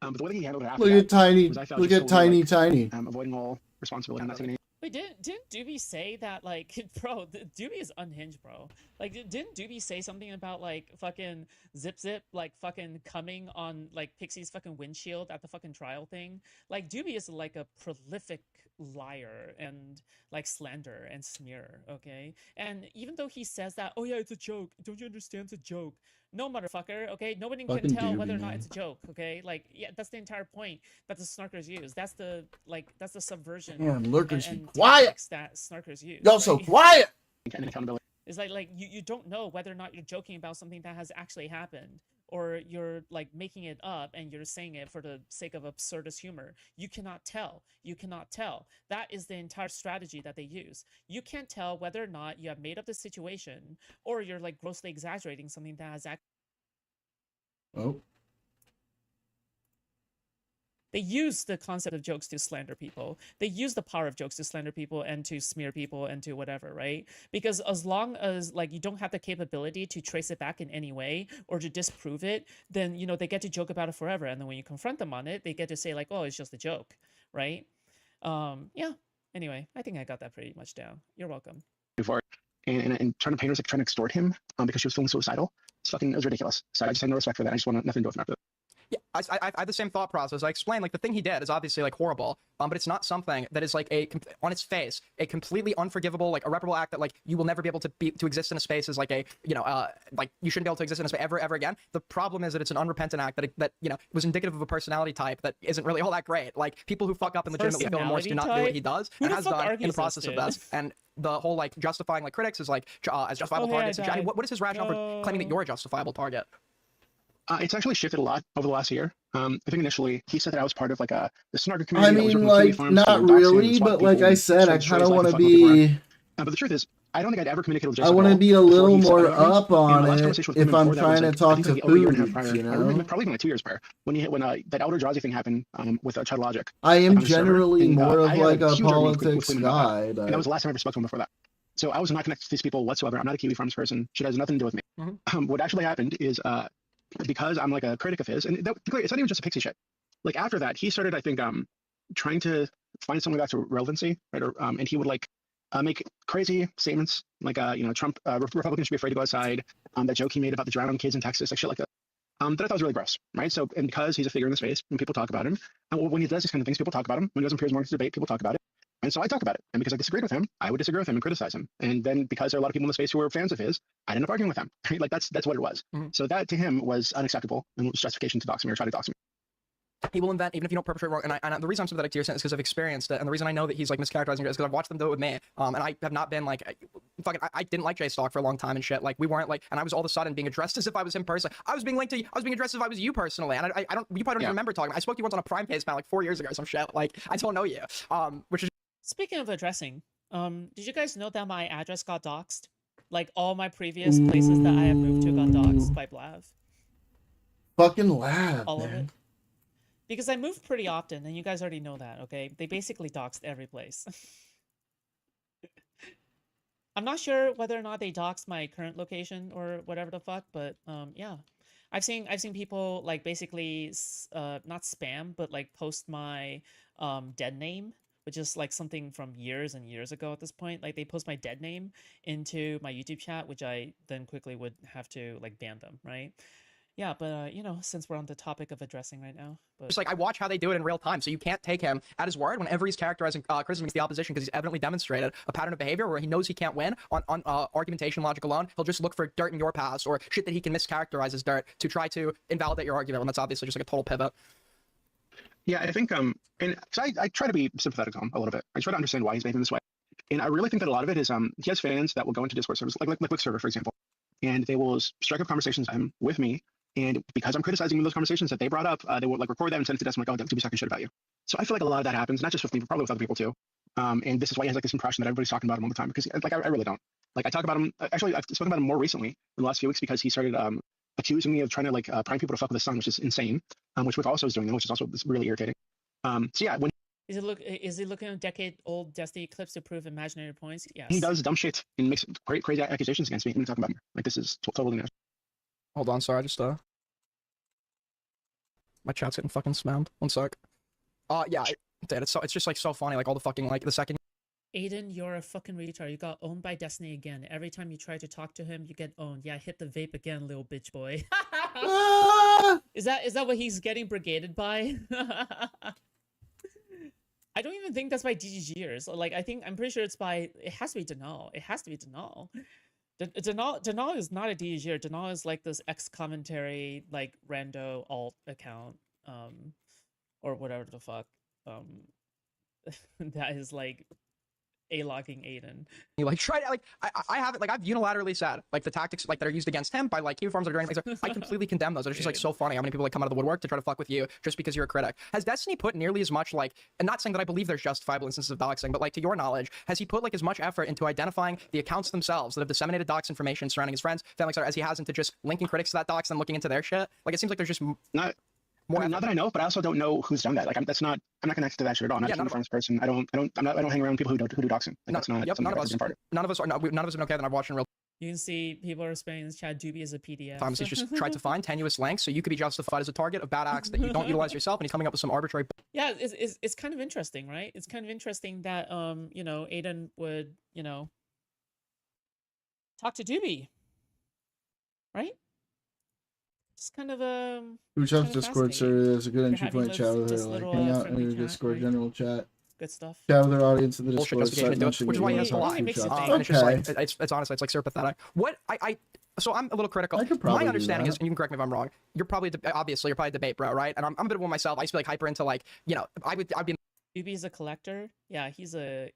But the way that he handled it after look at Tiny. was I felt Look at Tiny. like, Tiny. Avoiding all responsibility. Not taking any. Wait, didn't Doobie say that like, bro? Doobie is unhinged, bro. Like, didn't Doobie say something about like fucking Zip like fucking coming on like Pixie's fucking windshield at the fucking trial thing? Like, Doobie is like a prolific liar and like slander and smear. Okay, and even though he says that, oh yeah, it's a joke. Don't you understand? It's a joke. No, motherfucker. Okay, nobody can Fucking tell doobie, whether or not man. it's a joke. Okay, like yeah, that's the entire point that the snarkers use. That's the subversion. Damn, lurkers, be and quiet. tactics that snarkers use. Y'all so right? quiet. And accountability. It's like you don't know whether or not you're joking about something that has actually happened, or you're like making it up and you're saying it for the sake of absurdist humor. You cannot tell. You cannot tell. That is the entire strategy that they use. You can't tell whether or not you have made up the situation or you're like grossly exaggerating something that has actually. Oh. They use the concept of jokes to slander people. They use the power of jokes to slander people and to smear people and to whatever, right? Because as long as like you don't have the capability to trace it back in any way or to disprove it, then you know they get to joke about it forever. And then when you confront them on it, they get to say like, "Oh, it's just a joke," right? Yeah. Anyway, I think I got that pretty much down. You're welcome. For and trying to paint her as like trying to extort him because she was feeling suicidal. It was ridiculous. So I just had no respect for that. I just want nothing to do with him after that. Yeah, I have the same thought process. I explained, like, the thing he did is obviously, like, horrible, but it's not something that is, like, on its face, a completely unforgivable, like, irreparable act that, like, you will never be able to exist in a space as, like, a, you know, like, you shouldn't be able to exist in a space ever again. The problem is that it's an unrepentant act that you know, was indicative of a personality type that isn't really all that great. Like, people who fuck up and legitimately feel remorse do not do what he does, and has done in the process of this. And the whole, like, justifying, like, critics is, like, as justifiable targets. What is his rationale for claiming that you're a justifiable target? It's actually shifted a lot over the last year. I think initially he said that I was part of like the snarker community. I mean, like, not really, but like I said, I kind of want to be. But the truth is, I don't think I'd ever communicated with Jason. I want to be a little more up on it if I'm trying to talk to Foods, you know? Probably even like 2 years prior when that Elder Jawsy thing happened with Chattin Logic. I am generally more of like a politics guy, but and that was the last time I ever spoke to him before that. So I was not connected to these people whatsoever. I'm not a Kiwi Farms person. Shit has nothing to do with me. What actually happened is because I'm like a critic of his, and it's not even just a pixie shit. Like after that, he started, I think, trying to find something back to relevancy, right? Or and he would like make crazy statements, like you know, Trump, Republicans should be afraid to go outside. That joke he made about the drowning kids in Texas, like shit like that. That I thought was really gross, right? So, and because he's a figure in the space, and people talk about him, and when he does these kind of things, people talk about him. When he goes on Piers Morgan's debate, people talk about it. And so I talk about it. And because I disagreed with him, I would disagree with him and criticize him. And then because there are a lot of people in the space who were fans of his, I ended up arguing with him. Right? Like that's what it was. So that to him was unacceptable and was justification to dox me or try to dox me. He will invent, even if you don't perpetrate wrong. And the reason I'm sympathetic to your sentence is because I've experienced it. And the reason I know that he's like mischaracterizing it is because I've watched them do it with me. And I have not been like, I didn't like Jay Stock for a long time and shit. Like we weren't like, and I was all of a sudden being addressed as if I was him personally. I was being addressed as if I was you personally. And I don't, you probably don't even remember talking. I spoke to you once on a Prime Phase panel like 4 years ago or some shit. Like I don't know you. Which is. Speaking of addressing, did you guys know that my address got doxed? Like all my previous places that I have moved to got doxed by Blav. Fucking Lav, all man. of it. Because I moved pretty often, and you guys already know that, okay? They basically doxed every place. I'm not sure whether or not they doxed my current location or whatever the fuck, but yeah. I've seen people like basically not spam, but like post my dead name, which is like something from years and years ago at this point. Like they post my dead name into my YouTube chat, which I then quickly would have to like ban them, right? Yeah, but you know, since we're on the topic of addressing right now, just like I watch how they do it in real time, so you can't take him at his word whenever he's characterizing criticism against the opposition, because he's evidently demonstrated a pattern of behavior where he knows he can't win on argumentation logic alone. He'll just look for dirt in your past or shit that he can mischaracterize as dirt to try to invalidate your argument, when that's obviously just like a total pivot. Yeah, I think and so I try to be sympathetic to him a little bit. I try to understand why he's behaving this way, and I really think that a lot of it is he has fans that will go into Discord servers like Quick Server, for example, and they will strike up conversations with me. And because I'm criticizing those conversations that they brought up, they will like record them and send it to Desmond, like, oh, don't be talking shit about you. So I feel like a lot of that happens, not just with me, but probably with other people too. And this is why he has like this impression that everybody's talking about him all the time, because like I really don't. Like I talk about him. Actually, I've spoken about him more recently in the last few weeks because he started accusing me of trying to like prime people to fuck with his son, which is insane. Which Wick also is doing, which is also really irritating. So yeah, when is he looking at decade-old Destiny clips to prove imaginary points? Yes. He does dumb shit and makes crazy accusations against me. I'm talking about him. Like this is totally nasty. Hold on, sorry, I just my chat's getting fucking spammed. One sec. Yeah, dude, it's just like so funny. Like all the fucking like the second. Aiden, you're a fucking retard. You got owned by Destiny again. Every time you try to talk to him, you get owned. Yeah, hit the vape again, little bitch boy. Is that what he's getting brigaded by? I don't even think that's by DGGers. Like I'm pretty sure it's by. It has to be Denal. It has to be Denal. Denal is not a DGer. Denal is like this X commentary, like rando alt account, or whatever the fuck, that is like a-logging Aiden. You like try to like I have it like I've unilaterally said like the tactics like that are used against him by like kiwi farms that are doing things. I completely condemn those. It's just like so funny how many people like come out of the woodwork to try to fuck with you just because you're a critic. Has Destiny put nearly as much like, and not saying that I believe there's justifiable instances of doxing, but like to your knowledge, has he put like as much effort into identifying the accounts themselves that have disseminated dox information surrounding his friends, family, etc., as he has into just linking critics to that dox and looking into their shit? Like it seems like there's just not. Not that I know, but I also don't know who's done that. Like, I'm not connected to that shit at all. I'm not a Kiwi Farms person. I don't hang around people who do doxing. Like, that's not. Yep, none of us. None of us are. None of us have been okay that I've watched in real. You can see people are spamming this chat Doobie as a PDF. Times he's just tried to find tenuous links so you could be justified as a target of bad acts that you don't utilize yourself, and he's coming up with some arbitrary. Yeah, it's kind of interesting, right? It's kind of interesting that you know, Aiden would, you know, talk to Doobie, right? Just kind of Reach out to Discord, sir. There's a good entry point chat with her. Like, hang out in your Discord right? general chat. Good stuff. Chat with our audience in the Discord. Which is why he has to lie. Makes it And it's just like it's honestly it's like sympathetic. What so I'm a little critical. My understanding is, and you can correct me if I'm wrong. You're probably obviously you're probably a debate bro, right? And I'm a bit of one myself. I used to be like hyper into like, you know, I'd be. Doobie's a collector. Yeah, he's a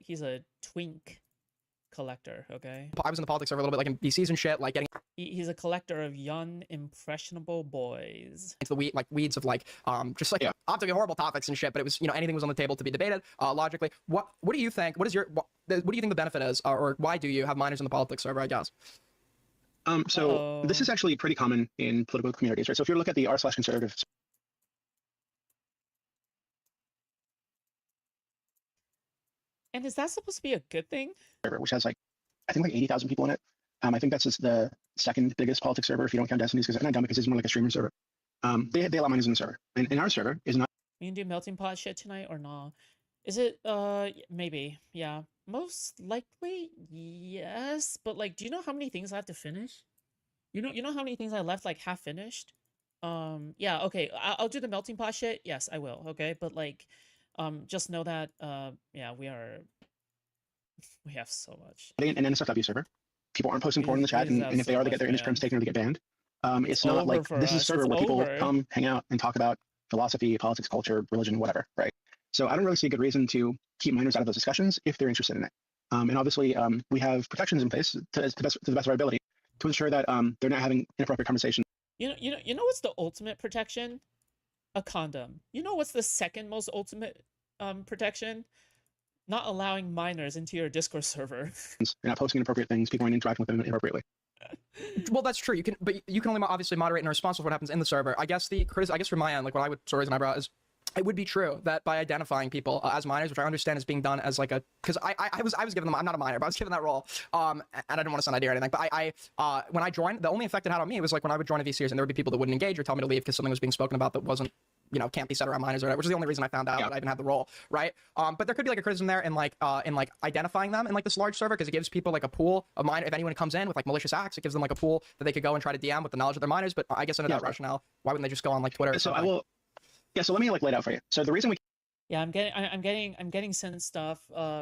twink collector. Okay. I was in the politics server a little bit, like in BCs and shit, like getting. He's a collector of young, impressionable boys. It's the weeds of like just like optically horrible topics and shit, but it was, you know, anything was on the table to be debated logically. What do you think? What do you think the benefit is, or why do you have minors in the politics server? I guess. So this is actually pretty common in political communities, right? So if you look at the r/conservatives. And is that supposed to be a good thing? Which has like, I think like 80,000 people in it. I think that's just the second biggest politics server if you don't count Destiny's, because not dumb because it's more like a streamer server. They allow minors in the server, and our server is not. We can do melting pot shit tonight or not? Is it maybe, yeah, most likely yes, but like, do you know how many things I have to finish? You know how many things I left like half finished? Yeah, okay, I'll do the melting pot shit. Yes, I will. Okay, but like, just know that yeah, we have so much. An NSFW server. People aren't posting porn in the chat, and if they are, they get their image terms taken or they get banned. It's not like this is a server where people come, hang out, and talk about philosophy, politics, culture, religion, whatever, right? So I don't really see a good reason to keep minors out of those discussions if they're interested in it. And obviously, we have protections in place to the best of our ability to ensure that they're not having inappropriate conversations. You know what's the ultimate protection? A condom. You know what's the second most ultimate protection? Not allowing minors into your Discord server. You're not posting inappropriate things. People aren't interacting with them inappropriately. Well, that's true. But you can only obviously moderate and responsible for what happens in the server. I guess from my end, like what I would raise an eyebrow is, it would be true that by identifying people as minors, which I understand is being done as like a, because I was given them, I'm not a minor, but I was given that role, and I didn't want to sound idea or anything, but when I joined, the only effect it had on me was like when I would join a VCers and there would be people that wouldn't engage or tell me to leave because something was being spoken about that wasn't, you know, can't be said around minors or whatever, which is the only reason I found out that I even had the role, right? But there could be like a criticism there in like identifying them in like this large server, because it gives people like a pool of minor. If anyone comes in with like malicious acts, it gives them like a pool that they could go and try to DM with the knowledge of their minors. But I guess under that rationale, why wouldn't they just go on like Twitter? So I will. Yeah. So let me like lay it out for you. So the reason we. Yeah, I'm getting sent stuff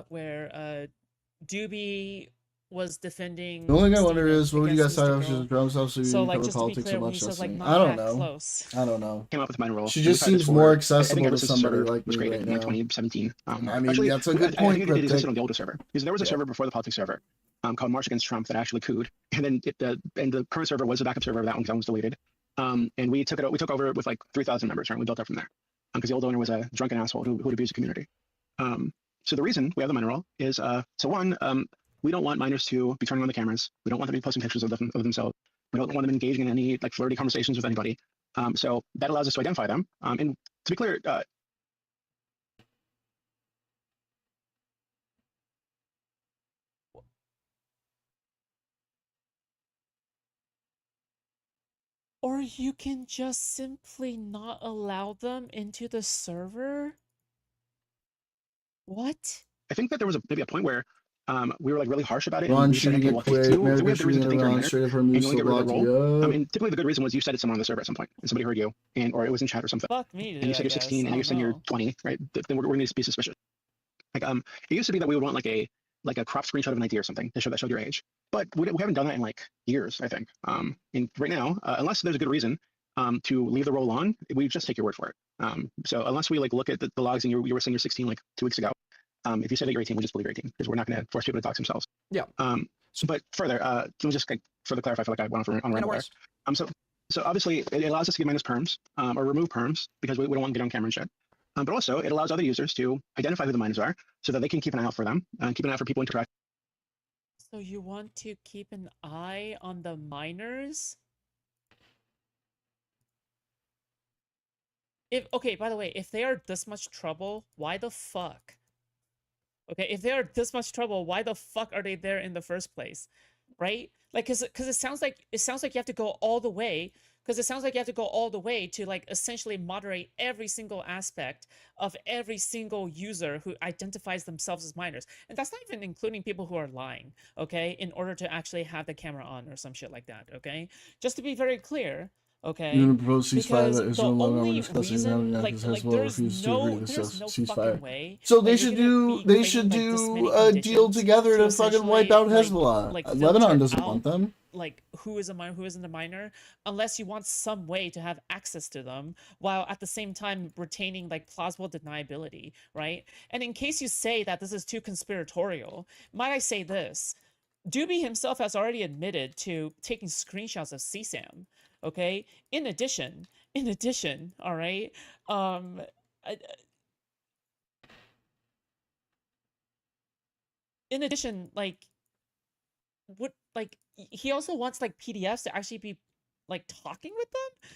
where Doobie was defending. The only thing I wonder is, what would you guys say if she drowned herself so you like, cover politics so much? Says, like, I don't know. Close. I don't know. Came up with my role. She just seems more accessible to somebody like me right now. 2017. I mean, actually, that's a good point. I think it existed on the older server, because there was a server before the politics server called March Against Trump that actually cooed, and then the current server was a backup server of that one because that one was deleted. And we took over with like 3,000 members, right? We built up from there because the old owner was a drunken asshole who would abuse the community. So the reason we have the minor role is so one, we don't want minors to be turning on the cameras. We don't want them to be posting pictures of themselves. We don't want them engaging in any like flirty conversations with anybody. So that allows us to identify them. And to be clear, or you can just simply not allow them into the server? What? I think that there was maybe a point where we were like really harsh about it. Ron and we said, shooting okay, it well, quick, we have American the reason to think you're a minor, straight up her and moves you only so get rid of the role. blocked. And typically the good reason was you said it someone on the server at some point, and somebody heard you, or it was in chat or something. Fuck me, and you said you're 16, and you're saying you're 20, right? Then we're going to be suspicious. Like it used to be that we would want like a like a crop screenshot of an ID or something to show that showed your age. But we haven't done that in like years, I think. And right now, unless there's a good reason to leave the role on, we just take your word for it. So unless we like look at the logs and you were saying you're 16 like 2 weeks ago, if you say that you're 18, we'll just believe you're 18 because we're not going to force people to dox themselves. Yeah. But further, can we just like, further clarify? I feel like I went on a ramble there. So obviously it allows us to get minus perms or remove perms because we don't want to get on camera and shit. But also it allows other users to identify who the minors are so that they can keep an eye out for them and keep an eye out for people interacting. So you want to keep an eye on the minors? Okay, by the way, if they are this much trouble, why the fuck? Okay, if they are this much trouble, why the fuck are they there in the first place? Right? Like, cause it sounds like you have to go all the way. Because it sounds like you have to go all the way to like essentially moderate every single aspect of every single user who identifies themselves as minors. And that's not even including people who are lying, okay, in order to actually have the camera on or some shit like that, okay? Just to be very clear, okay? You're gonna propose ceasefire that the Israel no longer only discussing reason, now like because Hezbollah there's refuses to agree no, to this there's no ceasefire. fucking way. So they that should you're gonna do be creating, like, this many a deal conditions together to fucking wipe essentially, out Hezbollah. like Lebanon filter doesn't out, want them. like who is a minor, who isn't a minor, unless you want some way to have access to them while at the same time retaining like plausible deniability, right? And in case you say that this is too conspiratorial, might I say this? Doobie himself has already admitted to taking screenshots of CSAM, okay? In addition, all right, in addition, like, what, like, he also wants like PDFs to actually be like talking with them,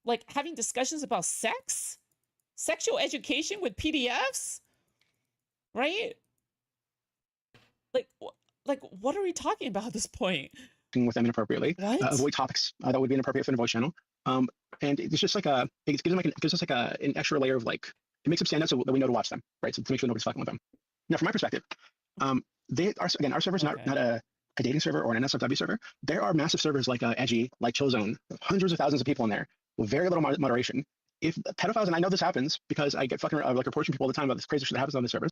like having discussions about sexual education with PDFs, right? Like what are we talking about at this point? With them inappropriately, What? avoid topics that would be inappropriate for the voice channel, and it's just like it gives us like an extra layer of like, it makes them stand out so that we know to watch them, right? So to make sure nobody's fucking with them. Now, from my perspective, our server's not a dating server or an NSFW server. There are massive servers like Edgy, like Chillzone, hundreds of thousands of people in there with very little moderation. If pedophiles, and I know this happens because I get fucking like reports from people all the time about this crazy shit that happens on the servers.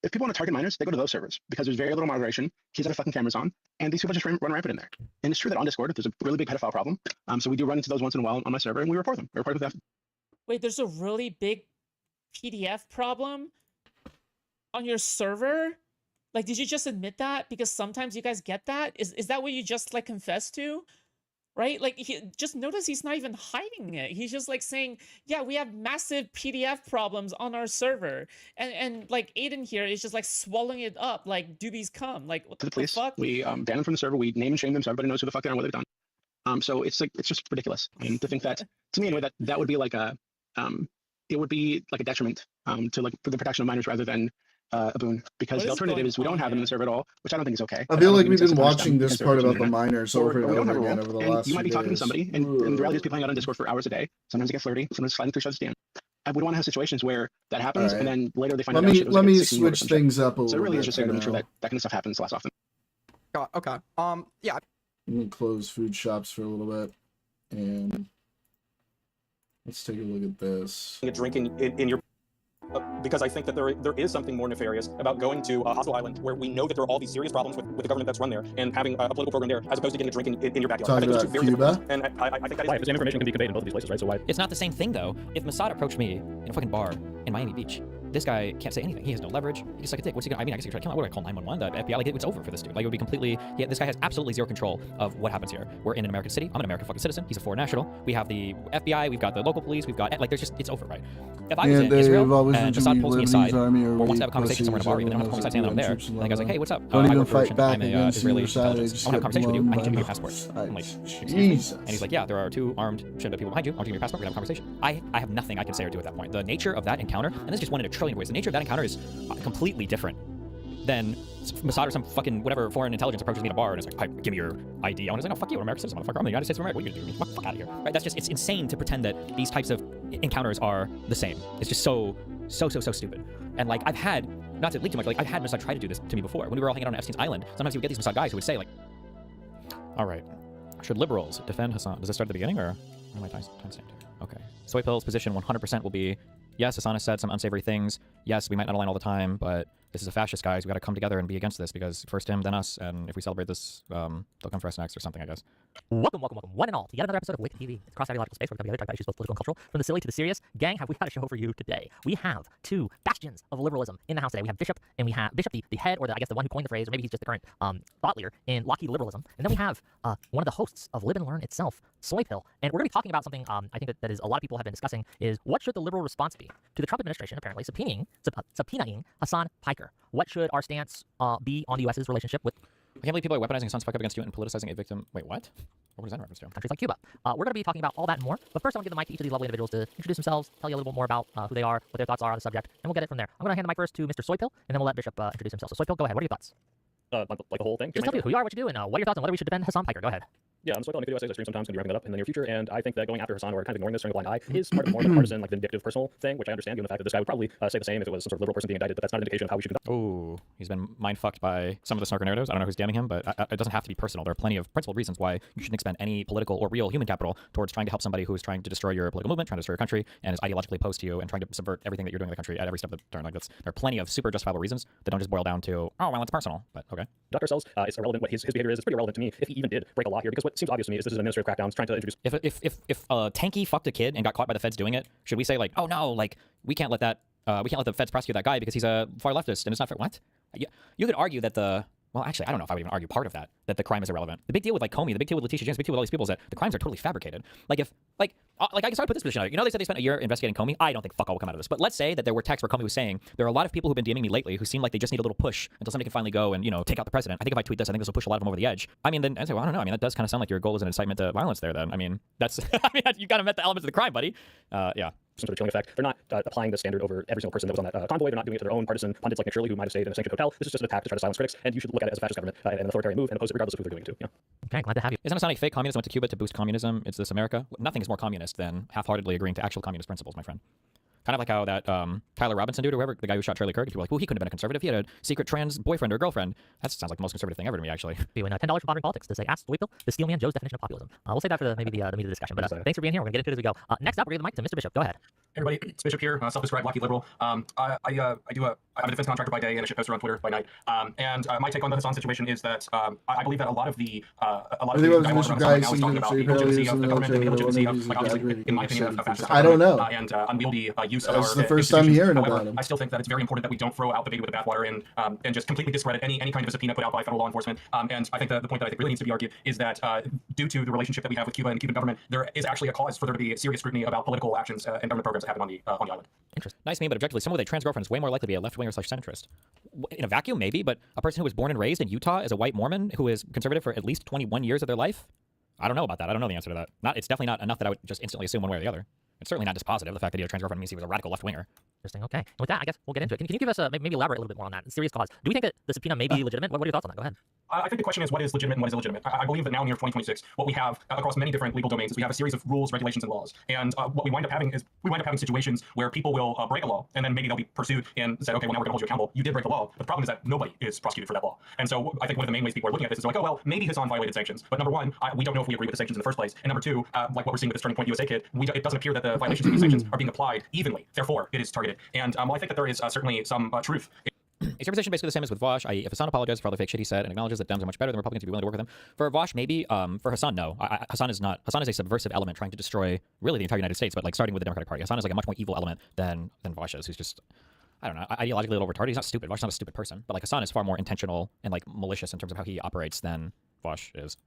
If people want to target minors, they go to those servers because there's very little moderation. Kids have fucking cameras on, and these people just run rampant in there. And it's true that on Discord, there's a really big pedophile problem. So we do run into those once in a while on my server, and we report them. We report with that. Wait, there's a really big PDF problem on your server? Like, did you just admit that? Because sometimes you guys get that? Is that what you just like confessed to? Right? Like, just notice he's not even hiding it. He's just like saying, yeah, we have massive PDF problems on our server. And like Aiden here is just like swallowing it up like doobies come. Like, what to the the police. fuck? We ban them from the server. We name and shame them so everybody knows who the fuck they are and what they've done. So it's like, it's just ridiculous. And to think that, to me anyway, that would be like it would be like a detriment to like for the protection of minors rather than a boon, because the alternative is we don't have them in the server at all, which I don't think is okay. I feel like we've been watching this part about the minors over and over again over the last you might be talking to somebody, and the reality is people hang out on Discord for hours a day. Sometimes they get flirty, sometimes sliding through shots down. I would want to have situations where that happens, and then later they find out. Let me switch things up a little bit. So it really is just to make sure that that kind of stuff happens less often. Okay. Yeah. I'm gonna close food shops for a little bit, and let's take a look at this. A drink in your because I think that there is something more nefarious about going to a hostile island where we know that there are all these serious problems with the government that's run there, and having a political program there, as opposed to getting a drink in your backyard. Talking about Cuba? And I think that is... Why? The same information can be conveyed in both of these places, right? So why? It's not the same thing, though. If Mossad approached me in a fucking bar in Miami Beach, this guy can't say anything. He has no leverage. He's just like a dick. What's he gonna? I mean, I guess he could try to kill him. What do I call 911? The FBI? Like, it's over for this dude. Like, it would be completely. Yeah, this guy has absolutely zero control of what happens here. We're in an American city. I'm an American fucking citizen. He's a foreign national. We have the FBI. We've got the local police. We've got like, there's just, it's over, right? If I was in Israel and Mossad pulls me aside or wants to have a conversation somewhere in a bar, even though I don't have to call me aside saying that I'm there, and the guy's like, hey, what's up? Don't I even work for fight back I'm a against Israeli your side. intelligence. I want to have a conversation with you. I need you to give me your passport. I'm like, Jesus. And he's like, yeah, there are 2 armed people behind you. I want you to give me your passport. We're gonna have a conversation. I have nothing I can say or do at that point. The nature of that encounter, and this is just one in a trillion ways, the nature of that encounter is completely different than Mossad or some fucking whatever foreign intelligence approaches me in a bar and is like, hi, give me your ID. I was like, oh, fuck you, I'm an American citizen, motherfucker. I'm the United States of America. What are you gonna do to me? Fuck out of here. Right? That's just, it's insane to pretend that these types of encounters are the same. It's just so stupid. And like, I've had, not to leak too much, like I've had Mossad try to do this to me before. When we were all hanging out on Epstein's Island, sometimes you would get these Mossad guys who would say like, all right, should liberals defend Hassan? Does this start at the beginning or am I time stamped? Okay. Soy Pill's position 100% will be, yes, Hassan has said some unsavory things. Yes, we might not align all the time, but this is a fascist, guys. We got to come together and be against this because first him, then us. And if we celebrate this, they'll come for us next or something, I guess. Welcome, one and all, to yet another episode of Wicked TV. It's a cross-ideological space where we come together to talk about issues both political and cultural. From the silly to the serious, gang, have we got a show for you today? We have two bastions of liberalism in the house today. We have Bishop, and we have Bishop, the head, or I guess the one who coined the phrase, or maybe he's just the current thought leader in Lockheed liberalism. And then we have one of the hosts of Live and Learn itself, Soypill. And we're going to be talking about something I think that is a lot of people have been discussing is what should the liberal response be to the Trump administration apparently subpoenaing Hassan Piker? What should our stance be on the U.S.'s relationship with... I can't believe people are weaponizing Hassan Piker against you and politicizing a victim. Wait, what? What is that in reference to? Countries like Cuba. We're going to be talking about all that and more. But first, I want to give the mic to each of these lovely individuals to introduce themselves, tell you a little bit more about who they are, what their thoughts are on the subject, and we'll get it from there. I'm going to hand the mic first to Mr. Soypill, and then we'll let Bishop introduce himself. So Soypill, go ahead. What are your thoughts? Like the whole thing? Just tell me who you are, what you do, and what are your thoughts on whether we should defend Hassan Piker. Go ahead. Yeah, I'm just like on the video essays I stream sometimes, going to be wrapping that up in the near future, and I think that going after Hassan or kind of ignoring this, turning a blind eye, is part of more of a partisan, like vindictive, personal thing, which I understand, given the fact that this guy would probably say the same if it was some sort of liberal person being indicted, but that's not an indication of how we should conduct. Oh, he's been mind-fucked by some of the snarker narratives. I don't know who's damning him, but it doesn't have to be personal. There are plenty of principled reasons why you shouldn't expend any political or real human capital towards trying to help somebody who is trying to destroy your political movement, trying to destroy your country, and is ideologically opposed to you and trying to subvert everything that you're doing in the country at every step of the turn. Like there are plenty of super justifiable reasons that don't just boil down to, oh, well, it's personal, but okay. Dr. Sells, it's irrelevant what his behavior is. It's pretty irrelevant to me if he even did break a law here, because what seems obvious to me is this is an administrative crackdown trying to introduce... If Tanky fucked a kid and got caught by the feds doing it, should we say like, oh no, like we can't let that we can't let the feds prosecute that guy because he's a far leftist and it's not fair? What? You could argue that well, actually, I don't know if I would even argue part of that the crime is irrelevant. The big deal with like Comey, the big deal with Letitia James, the big deal with all these people is that the crimes are totally fabricated. Like if like I can start to put this position out. You know, they said they spent a year investigating Comey. I don't think fuck all will come out of this. But let's say that there were texts where Comey was saying there are a lot of people who've been DMing me lately who seem like they just need a little push until somebody can finally go and take out the president. I think if I tweet this, I think this will push a lot of them over the edge. I mean, then I say, well, I don't know. I mean, that does kind of sound like your goal is an incitement to violence there. Then I mean, that's you kind of met the elements of the crime, buddy. Yeah. Some sort of chilling effect. They're not applying the standard over every single person that was on that convoy. They're not doing it to their own partisan pundits like Nick Shirley, who might have stayed in a sanctioned hotel. This is just an attack to try to silence critics, and you should look at it as a fascist government and an authoritarian move and oppose it regardless of who they're doing it to. Yeah. Okay, glad to have you. Isn't it sounding fake communism went to Cuba to boost communism? It's this America. Nothing is more communist than half-heartedly agreeing to actual communist principles, my friend. Kind of like how that Tyler Robinson dude or whoever, the guy who shot Charlie Kirk, people were like, well, he couldn't have been a conservative. He had a secret trans boyfriend or girlfriend. That sounds like the most conservative thing ever to me, actually. $10 for modern politics to say, ask Soypill, the Steelman Joe's definition of populism. We'll say that for maybe the meat of the discussion. But thanks for being here. We're going to get into it as we go. Next up, we're going to give the mic to Mr. Bishop. Go ahead. Hey everybody, it's Bishop here, self-described Lockheed liberal. I'm a defense contractor by day and a shitposter on Twitter by night. And my take on the Hassan situation is that I believe that a lot of the dialogue around Hassan right now is talking about the legitimacy of the government and the illegitimacy of, like, obviously, in my opinion, a fascist I don't know. And unwieldy use of That's our the first time hearing However, about him. I still think that it's very important that we don't throw out the baby with the bathwater and just completely discredit any kind of a subpoena put out by federal law enforcement. And I think that the point that I think really needs to be argued is that due to the relationship that we have with Cuba and the Cuban government, there is actually a cause for there to be serious scrutiny about political actions and government programs that happen on the island. Interesting. Nice name, but objectively, someone with a trans girlfriend is way more likely to be a left-winger / centrist. In a vacuum, maybe, but a person who was born and raised in Utah as a white Mormon who is conservative for at least 21 years of their life? I don't know about that. I don't know the answer to that. It's definitely not enough that I would just instantly assume one way or the other. It's certainly not dispositive. The fact that he had a trans girlfriend means he was a radical left-winger. Interesting. Okay. And with that, I guess we'll get into it. Can you give us maybe elaborate a little bit more on that? Serious cause. Do we think that the subpoena may be legitimate? What are your thoughts on that? Go ahead. I think the question is what is legitimate and what is illegitimate. I believe that now in the year 2026, what we have across many different legal domains is we have a series of rules, regulations, and laws. And what we wind up having is situations where people will break a law, and then maybe they'll be pursued and said, okay, well, now we're going to hold you accountable. You did break the law. But the problem is that nobody is prosecuted for that law. And so I think one of the main ways people are looking at this is like, oh, well, maybe Hassan violated sanctions. But number one, we don't know if we agree with the sanctions in the first place. And number two, like what we're seeing with this Turning Point USA kid, it doesn't appear that the violations of these sanctions are being applied evenly. Therefore, it is targeted. And I think that there is certainly some truth. Is your position basically the same as with Vosh, i.e. if Hassan apologizes for all the fake shit he said and acknowledges that Dems are much better than Republicans to be willing to work with him? For Vosh, maybe. For Hassan, no. Hassan is not. Hassan is a subversive element trying to destroy really the entire United States, but like starting with the Democratic Party. Hassan is like a much more evil element than Vosh is, who's just, I don't know, ideologically a little retarded. He's not stupid. Vosh is not a stupid person, but like Hassan is far more intentional and like malicious in terms of how he operates than Vosh is.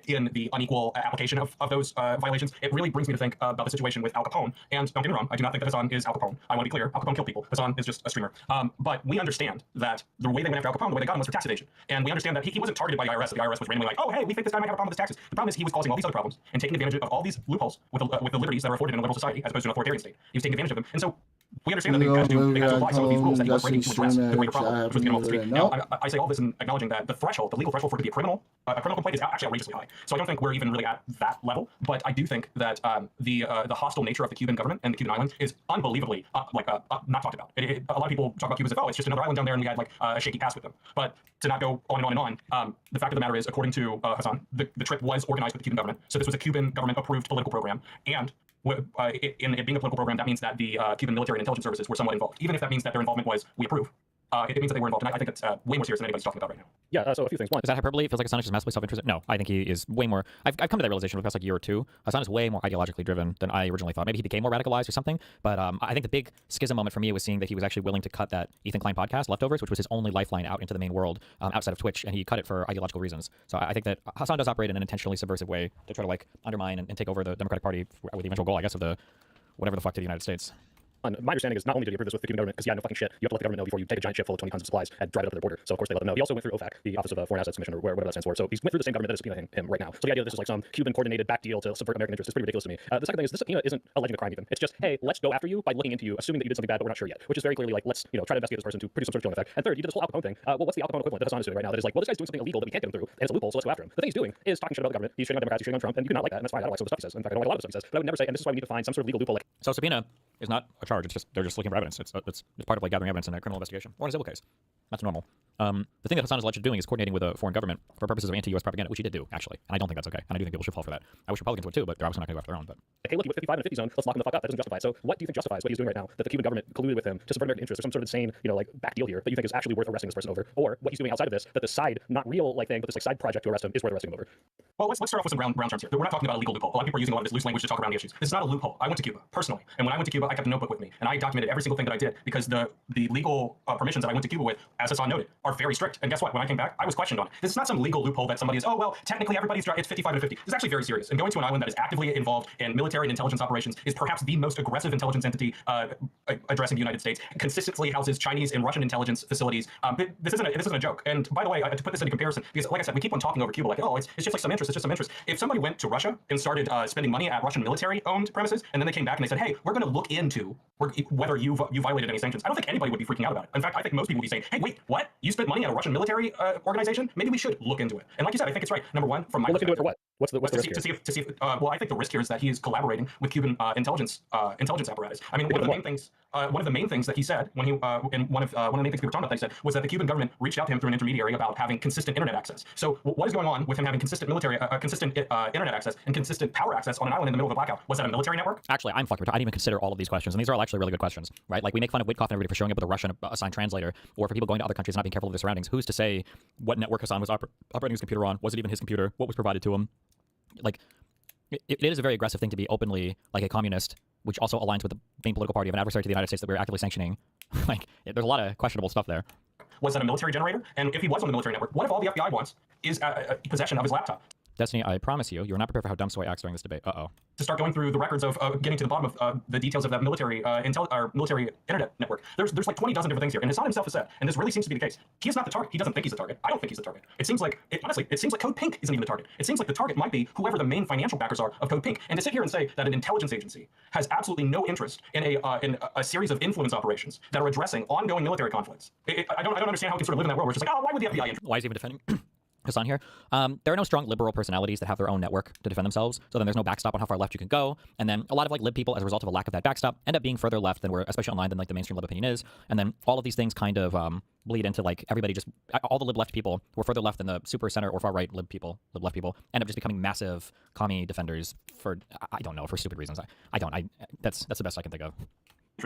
In the unequal application of those violations, it really brings me to think about the situation with Al Capone. And don't get me wrong, I do not think that Hassan is Al Capone. I want to be clear, Al Capone killed people. Hassan is just a streamer. But we understand that the way they went after Al Capone, the way they got him was for tax evasion. And we understand that he wasn't targeted by the IRS. The IRS was randomly like, oh, hey, we think this guy might have a problem with his taxes. The problem is he was causing all these other problems and taking advantage of all these loopholes with the liberties that are afforded in a liberal society as opposed to an authoritarian state. He was taking advantage of them. And so we understand that they have to apply some of these rules that he was breaking to address the greater problem, which was getting on the street. Now, I say all this in acknowledging that the legal threshold for it to be a criminal complaint is actually outrageously high. So I don't think we're even really at that level. But I do think that the hostile nature of the Cuban government and the Cuban island is unbelievably not talked about. A lot of people talk about Cuba as if, oh, it's just another island down there and we had like a shaky past with them. But to not go on and on and on, the fact of the matter is, according to Hassan, the trip was organized with the Cuban government. So this was a Cuban government approved political program. And in it being a political program, that means that the Cuban military and intelligence services were somewhat involved. Even if that means that their involvement was, we approve. it means that they were involved. And I think it's way more serious than anybody's talking about right now. Yeah, so a few things. One, is that hyperbole? It feels like Hassan is just massively self-interested. No, I think he is way more. I've come to that realization over the past like year or two. Hassan is way more ideologically driven than I originally thought. Maybe he became more radicalized or something. But I think the big schism moment for me was seeing that he was actually willing to cut that Ethan Klein podcast, Leftovers, which was his only lifeline out into the main world outside of Twitch, and he cut it for ideological reasons. So I think that Hassan does operate in an intentionally subversive way to try to like undermine and take over the Democratic Party with the eventual goal, I guess, of the whatever the fuck to the United States. My understanding is not only did he approve this with the Cuban government, because no fucking shit, you have to let the government know before you take a giant ship full of 20 tons of supplies and drive it up to their border. So of course they let them know. He also went through OFAC, the Office of Foreign Assets Commission, or whatever that stands for. So he's went through the same government that is subpoenaing him right now. So the idea that this is like some Cuban coordinated back deal to subvert American interests is pretty ridiculous to me. The second thing is this subpoena isn't alleging a crime even. It's just, hey, let's go after you by looking into you, assuming that you did something bad, but we're not sure yet. Which is very clearly like, let's try to investigate this person to produce some sort of chilling effect. And third, you did this whole Al Capone thing. Well, what's the Al Capone equivalent that Hassan is doing right now? That is like, well, this guy's doing something illegal that we can't get him through, and it's a loophole, so let's go after him. The thing he's doing is talking shit about the government. He's shitting on Democrats, he's shitting on Trump, and you do not like that, and that's fine. I don't like some of the stuff he says. In fact, I don't like a lot of the stuff he says. But I would never say, and this is why we need to find some sort of legal loophole. So subpoena is not a charge. It's just they're just looking for evidence. It's part of like gathering evidence in a criminal investigation or in a civil case. That's normal. The thing that Hassan is alleged doing is coordinating with a foreign government for purposes of anti-U.S. propaganda, which he did do actually, and I don't think that's okay. And I do think people should fall for that. I wish Republicans would too, but they're obviously not going to go after their own. But hey, look, you put 55 in a 50 zone. Let's lock him the fuck up. That doesn't justify it. So what do you think justifies what he's doing right now? That the Cuban government colluded with him to subvert American interests, or some sort of insane, like back deal here that you think is actually worth arresting this person over, or what he's doing outside of this, that the side, not real like thing, but this like side project to arrest him is worth arresting him over. Well, let's start off with some round terms here. We're not talking about a legal loophole. A lot of people are using a lot of this loose language to talk around the issues. This is not a loophole. I went to Cuba personally, and when I went to Cuba, I kept a notebook with me, and I documented every single thing that I did because the legal permissions that I went to Cuba with, as Hassan noted, are very strict. And guess what? When I came back, I was questioned on it. This is not some legal loophole that somebody is, oh well, technically everybody's it's 55 and 50. This is actually very serious. And going to an island that is actively involved in military and intelligence operations is perhaps the most aggressive intelligence entity addressing the United States. Consistently houses Chinese and Russian intelligence facilities. This isn't a joke. And by the way, to put this into comparison, because like I said, we keep on talking over Cuba like, oh, it's just like some interest. It's just some interest. If somebody went to Russia and started spending money at Russian military-owned premises, and then they came back and they said, hey, we're going to look into whether you violated any sanctions, I don't think anybody would be freaking out about it. In fact, I think most people would be saying, hey, wait, what? You spent money at a Russian military organization? Maybe we should look into it. And like you said, I think it's right. Number one, from my look into it for what? What's the risk here? To see if well, I think the risk here is that he is collaborating with Cuban intelligence apparatus. I mean, one of the main things that he said when he and one of the main things we were talking about that he said was that the Cuban government reached out to him through an intermediary about having consistent internet access. So what is going on with him having consistent internet access and consistent power access on an island in the middle of a blackout? Was that a military network? Actually, I'm fucking retarded. I didn't even consider all of these questions, and these are all actually really good questions, right? Like we make fun of Witkoff and everybody for showing up with a Russian assigned translator, or for people going to other countries and not being careful of their surroundings. Who's to say what network Hassan was operating his computer on? Was it even his computer? What was provided to him? Like, it is a very aggressive thing to be openly like a communist, which also aligns with the main political party of an adversary to the United States that we're actively sanctioning. Like, there's a lot of questionable stuff there. Was that a military generator? And if he was on the military network, what if all the FBI wants is possession of his laptop? Destiny, I promise you, you're not prepared for how dumb Soy acts during this debate. To start going through the records of getting to the bottom of the details of that military military internet network. There's like 20 dozen different things here, and Hassan himself has said, and this really seems to be the case. He is not the target. He doesn't think he's the target. I don't think he's the target. It seems like honestly, it seems like Code Pink isn't even the target. It seems like the target might be whoever the main financial backers are of Code Pink. And to sit here and say that an intelligence agency has absolutely no interest in a series of influence operations that are addressing ongoing military conflicts. I don't understand how we can sort of live in that world where it's just like, oh, why would the FBI? Why is he even defending Hassan here? There are no strong liberal personalities that have their own network to defend themselves, so then there's no backstop on how far left you can go, and then a lot of like lib people, as a result of a lack of that backstop, end up being further left than especially online, than like the mainstream lib opinion is, and then all of these things kind of bleed into like everybody all the lib left people who are further left than the super center or far right lib left people end up just becoming massive commie defenders for, I don't know, for stupid reasons. That's the best I can think of.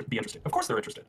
Be interested. Of course they're interested.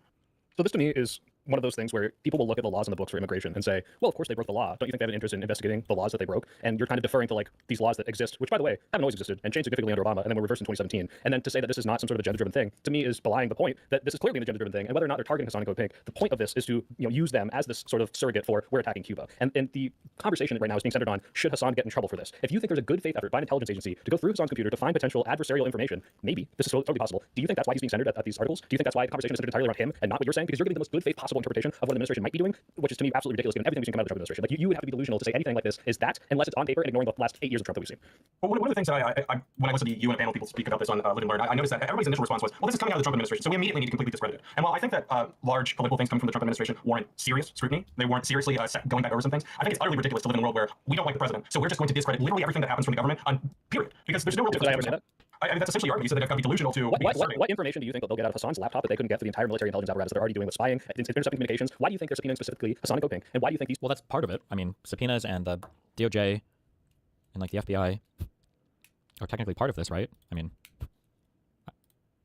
So this to me is one of those things where people will look at the laws in the books for immigration and say, well, of course they broke the law. Don't you think they have an interest in investigating the laws that they broke? And you're kind of deferring to like these laws that exist, which by the way, haven't always existed and changed significantly under Obama and then were reversed in 2017. And then to say that this is not some sort of agenda-driven thing, to me is belying the point that this is clearly an agenda-driven thing. And whether or not they're targeting Hassan and Code Pink, the point of this is to use them as this sort of surrogate for we're attacking Cuba. And the conversation right now is being centered on should Hassan get in trouble for this? If you think there's a good faith effort by an intelligence agency to go through Hassan's computer to find potential adversarial information, maybe this is totally possible. Do you think that's why he's being centered at these articles? Do you think that's why the conversation is centered entirely around him and not what you're saying? Because you're getting the most good faith possible interpretation of what the administration might be doing, which is to me absolutely ridiculous given everything we've seen come out of the Trump administration. Like you would have to be delusional to say anything like this is that unless it's on paper and ignoring the last 8 years of Trump that we've seen. Well, one of the things that I when I listen to you and a panel of people speak about this on Live and Learn, I noticed that everybody's initial response was, well, this is coming out of the Trump administration, so we immediately need to completely discredit it. And while I think that large political things coming from the Trump administration warrant serious scrutiny, they weren't seriously going back over some things, I think it's utterly ridiculous to live in a world where we don't like the president, so we're just going to discredit literally everything that happens from the government, period. Because there's no real difference. I mean, that's essentially your argument. You said that I've got to be delusional to what information do you think that they'll get out of Hassan's laptop that they couldn't get for the entire military intelligence apparatus that they're already doing with spying, intercepting communications? Why do you think they're subpoenaing specifically Hassan and Code Pink? And why do you think these? Well, that's part of it. I mean, subpoenas and the DOJ and like the FBI are technically part of this, right? I mean,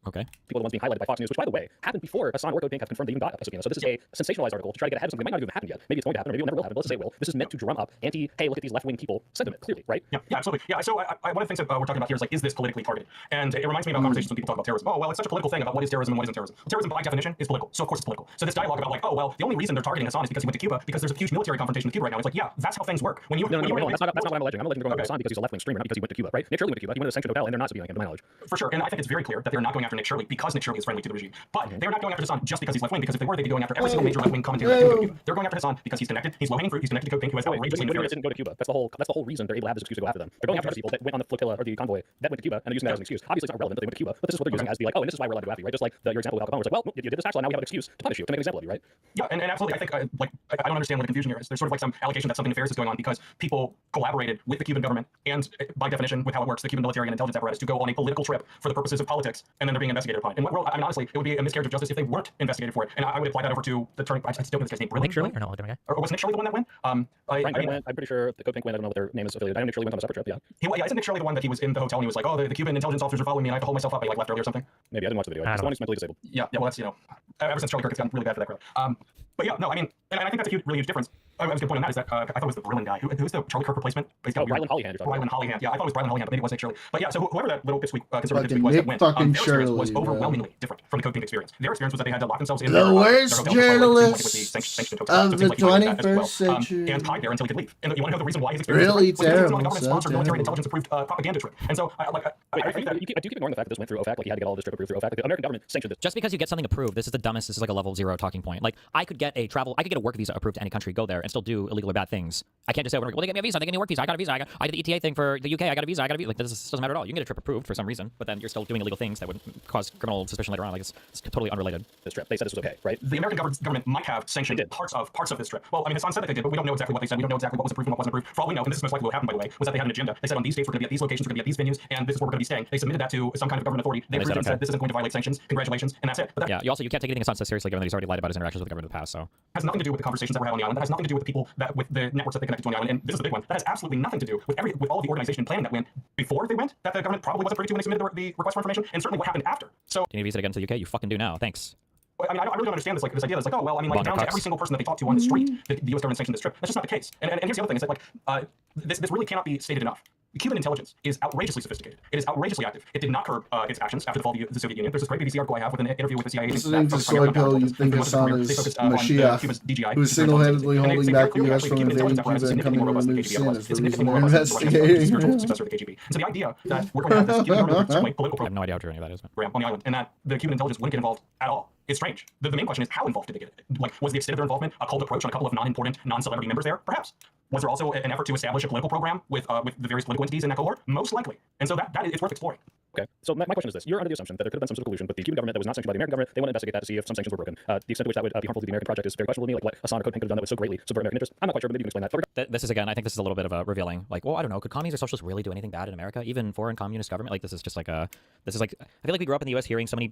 Okay. People are the ones being highlighted by Fox News, which, by the way, happened before Hassan or Code Pink have confirmed they even got a subpoena. So this is a sensationalized article to try to get ahead of something that might not even happen yet. Maybe it's going to happen, or maybe it never will happen. But let's say it will. This is meant to drum up hey, look at these left-wing people sentiment, clearly, right? Yeah, absolutely. Yeah, so one of the things that we're talking about here is like, is this politically targeted? And it reminds me about conversations when people talk about terrorism. Oh, well, it's such a political thing about what is terrorism and what isn't terrorism. Well, terrorism, by definition, is political. So of course it's political. So this dialogue about like, oh, well, the only reason they're targeting Hassan is because he went to Cuba, because there's a huge military confrontation with Cuba right now. It's like, yeah, that's how things work. When you no, that's not what I'm alleging. I'm alleging they're going after Hassan because he's a left-wing streamer, not because he went to Cuba, right? Nick Shirley went to Cuba. He went to a sanctioned hotel, and they're not subpoenaing him, to my knowledge. For sure, and I think it's very clear that they're not going after Nick Shirley because Nick Shirley is friendly to the regime. But they're not going after Hassan just because he's left-wing, because if they were, they'd be going after every single major left-wing commentator that came to Cuba. They're going after Hassan because he's connected, he's low-hanging fruit, he's connected to Code Pink, who has outrageously nefarious. Didn't go to Cuba. That's the whole reason they're able to have this excuse to go after them. They're going after people that went on the flotilla or the convoy that went to Cuba, and they're using that as an excuse. Obviously, it's not relevant that they went to Cuba, but this is what they're using as the like, oh, and this is why we're allowed to go after you, right? Just like your example with Al Capone, was like, well, you did this tax law, now we have an excuse to punish you, to make an example of you, right? Yeah, and absolutely, I think I don't understand what the confusion here is. There's sort of like some allegation that something nefarious is going on because people collaborated with the Cuban government and, by definition, with how it works, the Cuban military and intelligence apparatus to go on a political trip for the purposes of politics, and then they're being investigated upon. In what world? I mean, honestly, it would be a miscarriage of justice if they weren't investigated for it. And I would apply that over to the turning. I just don't know this guy's name. Nick Shirley or no? Different guy. Or was Nick Shirley the one that went? Frank, I'm pretty sure the Code Pink went. I don't know what their name is affiliated. I know Nick Shirley went on a separate trip. Yeah. Yeah, isn't Nick Shirley the one that he was in the hotel and he was like, oh, the Cuban intelligence officers are following me and I have to hold myself up? I like left early or something. Maybe I didn't watch the video. It's the one who's mentally disabled. Yeah. Well, that's ever since Charlie Kirk, it's gotten really bad for that crowd. But yeah, no, I mean, and I think that's a really huge difference. I was going to point on that is that I thought it was the Berlin guy. Who's the Charlie Kirk replacement? Ryland Hollyhand. Ryland Hollyhand. Yeah, I thought it was Ryland Hollyhand, but maybe it was Nick Shirley. But yeah, so whoever that little pissweak conservative Fucking was Nick that went, fucking their experience was Shirley, overwhelmingly different from the Code Pink experience. Their experience was that they had to lock themselves in The their worst hotel for journalists of the 21st century. century. And hide there until he could leave. And you want to know the reason why his experience Really was because he was on a terrible, government-sponsored so military terrible. intelligence-approved propaganda trip. And so, I think that do you keep ignoring the fact that this went through OFAC? Like, you had to get all this trip approved through OFAC. Like, the American government sanctioned this. Just because you get something approved, this is the dumbest. This is like a level 0 talking point. Like, I could get a work visa approved to any country, go there, and still do illegal or bad things. I can't just say, well, they get me a visa, they get me a work visa, I got a visa, I did the ETA thing for the UK, I got a visa, like, this doesn't matter at all. You can get a trip approved for some reason, but then you're still doing illegal things that would cause criminal suspicion later on. Like, it's totally unrelated. This trip, they said this was okay, right? The American government might have sanctioned parts of this trip. Well, I mean, Hassan said that they did, but we don't know exactly what they said. We don't know exactly what was approved and what wasn't approved. For all we know, and this is most likely what happened, by the way, was that they had an agenda. They said on these dates we're going to be at these locations, we're going to be at these venues, and this is where we're going to be staying. They submitted that to some kind of government authority. They approved it and said this isn't going to violate sanctions. Congratulations, and that's it. But yeah, you can't take anything Hassan so seriously given that he's already lied about his interactions with the government in the past. So has nothing to do with the conversations that were had on the island. That has nothing to do with the people with the networks that they connected to on the island. And this is the big one. That has absolutely nothing to do with all of the organization and planning that went before they went. That the government probably wasn't privy to when they submitted the request for information, and certainly what happened after. So do you need a visa to get into the UK? You fucking do now. Thanks. I mean, I really don't understand this. Like this idea that's like, oh well, I mean, like down to every single person that they talk to on the street, the U.S. government sanctioned this trip. That's just not the case. And here's the other thing: is that like this really cannot be stated enough. Cuban intelligence is outrageously sophisticated. It is outrageously active. It did not curb its actions after the fall of the Soviet Union. There's this great BBC article I have with an interview with the CIA agent. Listening to Soy Pill, you think Hassan is Mashiach, who is single-handedly holding back the U.S. from invading Cuba and coming to remove sin as the reason they're investigating. So the idea that we're going to have this Cuban government political program. I have no idea how true any of that is. On the island, and that the Cuban intelligence wouldn't get involved at all. It's strange. The main question is, how involved did they get? Like, was the extent of their involvement a cold approach on a couple of non-important, non-celebrity members there? Perhaps. Was there also an effort to establish a political program with the various political entities in that cohort? Most likely. And so that it's worth exploring. Okay, so my question is this. You're under the assumption that there could have been some sort of collusion, but the Cuban government that was not sanctioned by the American government, they want to investigate that to see if some sanctions were broken. The extent to which that would be harmful to the American project is very questionable to me, like what Hassan or Code Pink could have done that would so greatly subvert American interest. I'm not quite sure, but maybe you can explain that. This is, again, I think this is a little bit of a revealing. Like, well, I don't know, could commies or socialists really do anything bad in America? Even foreign communist government? Like, this is just like I feel like we grew up in the U.S. hearing so many...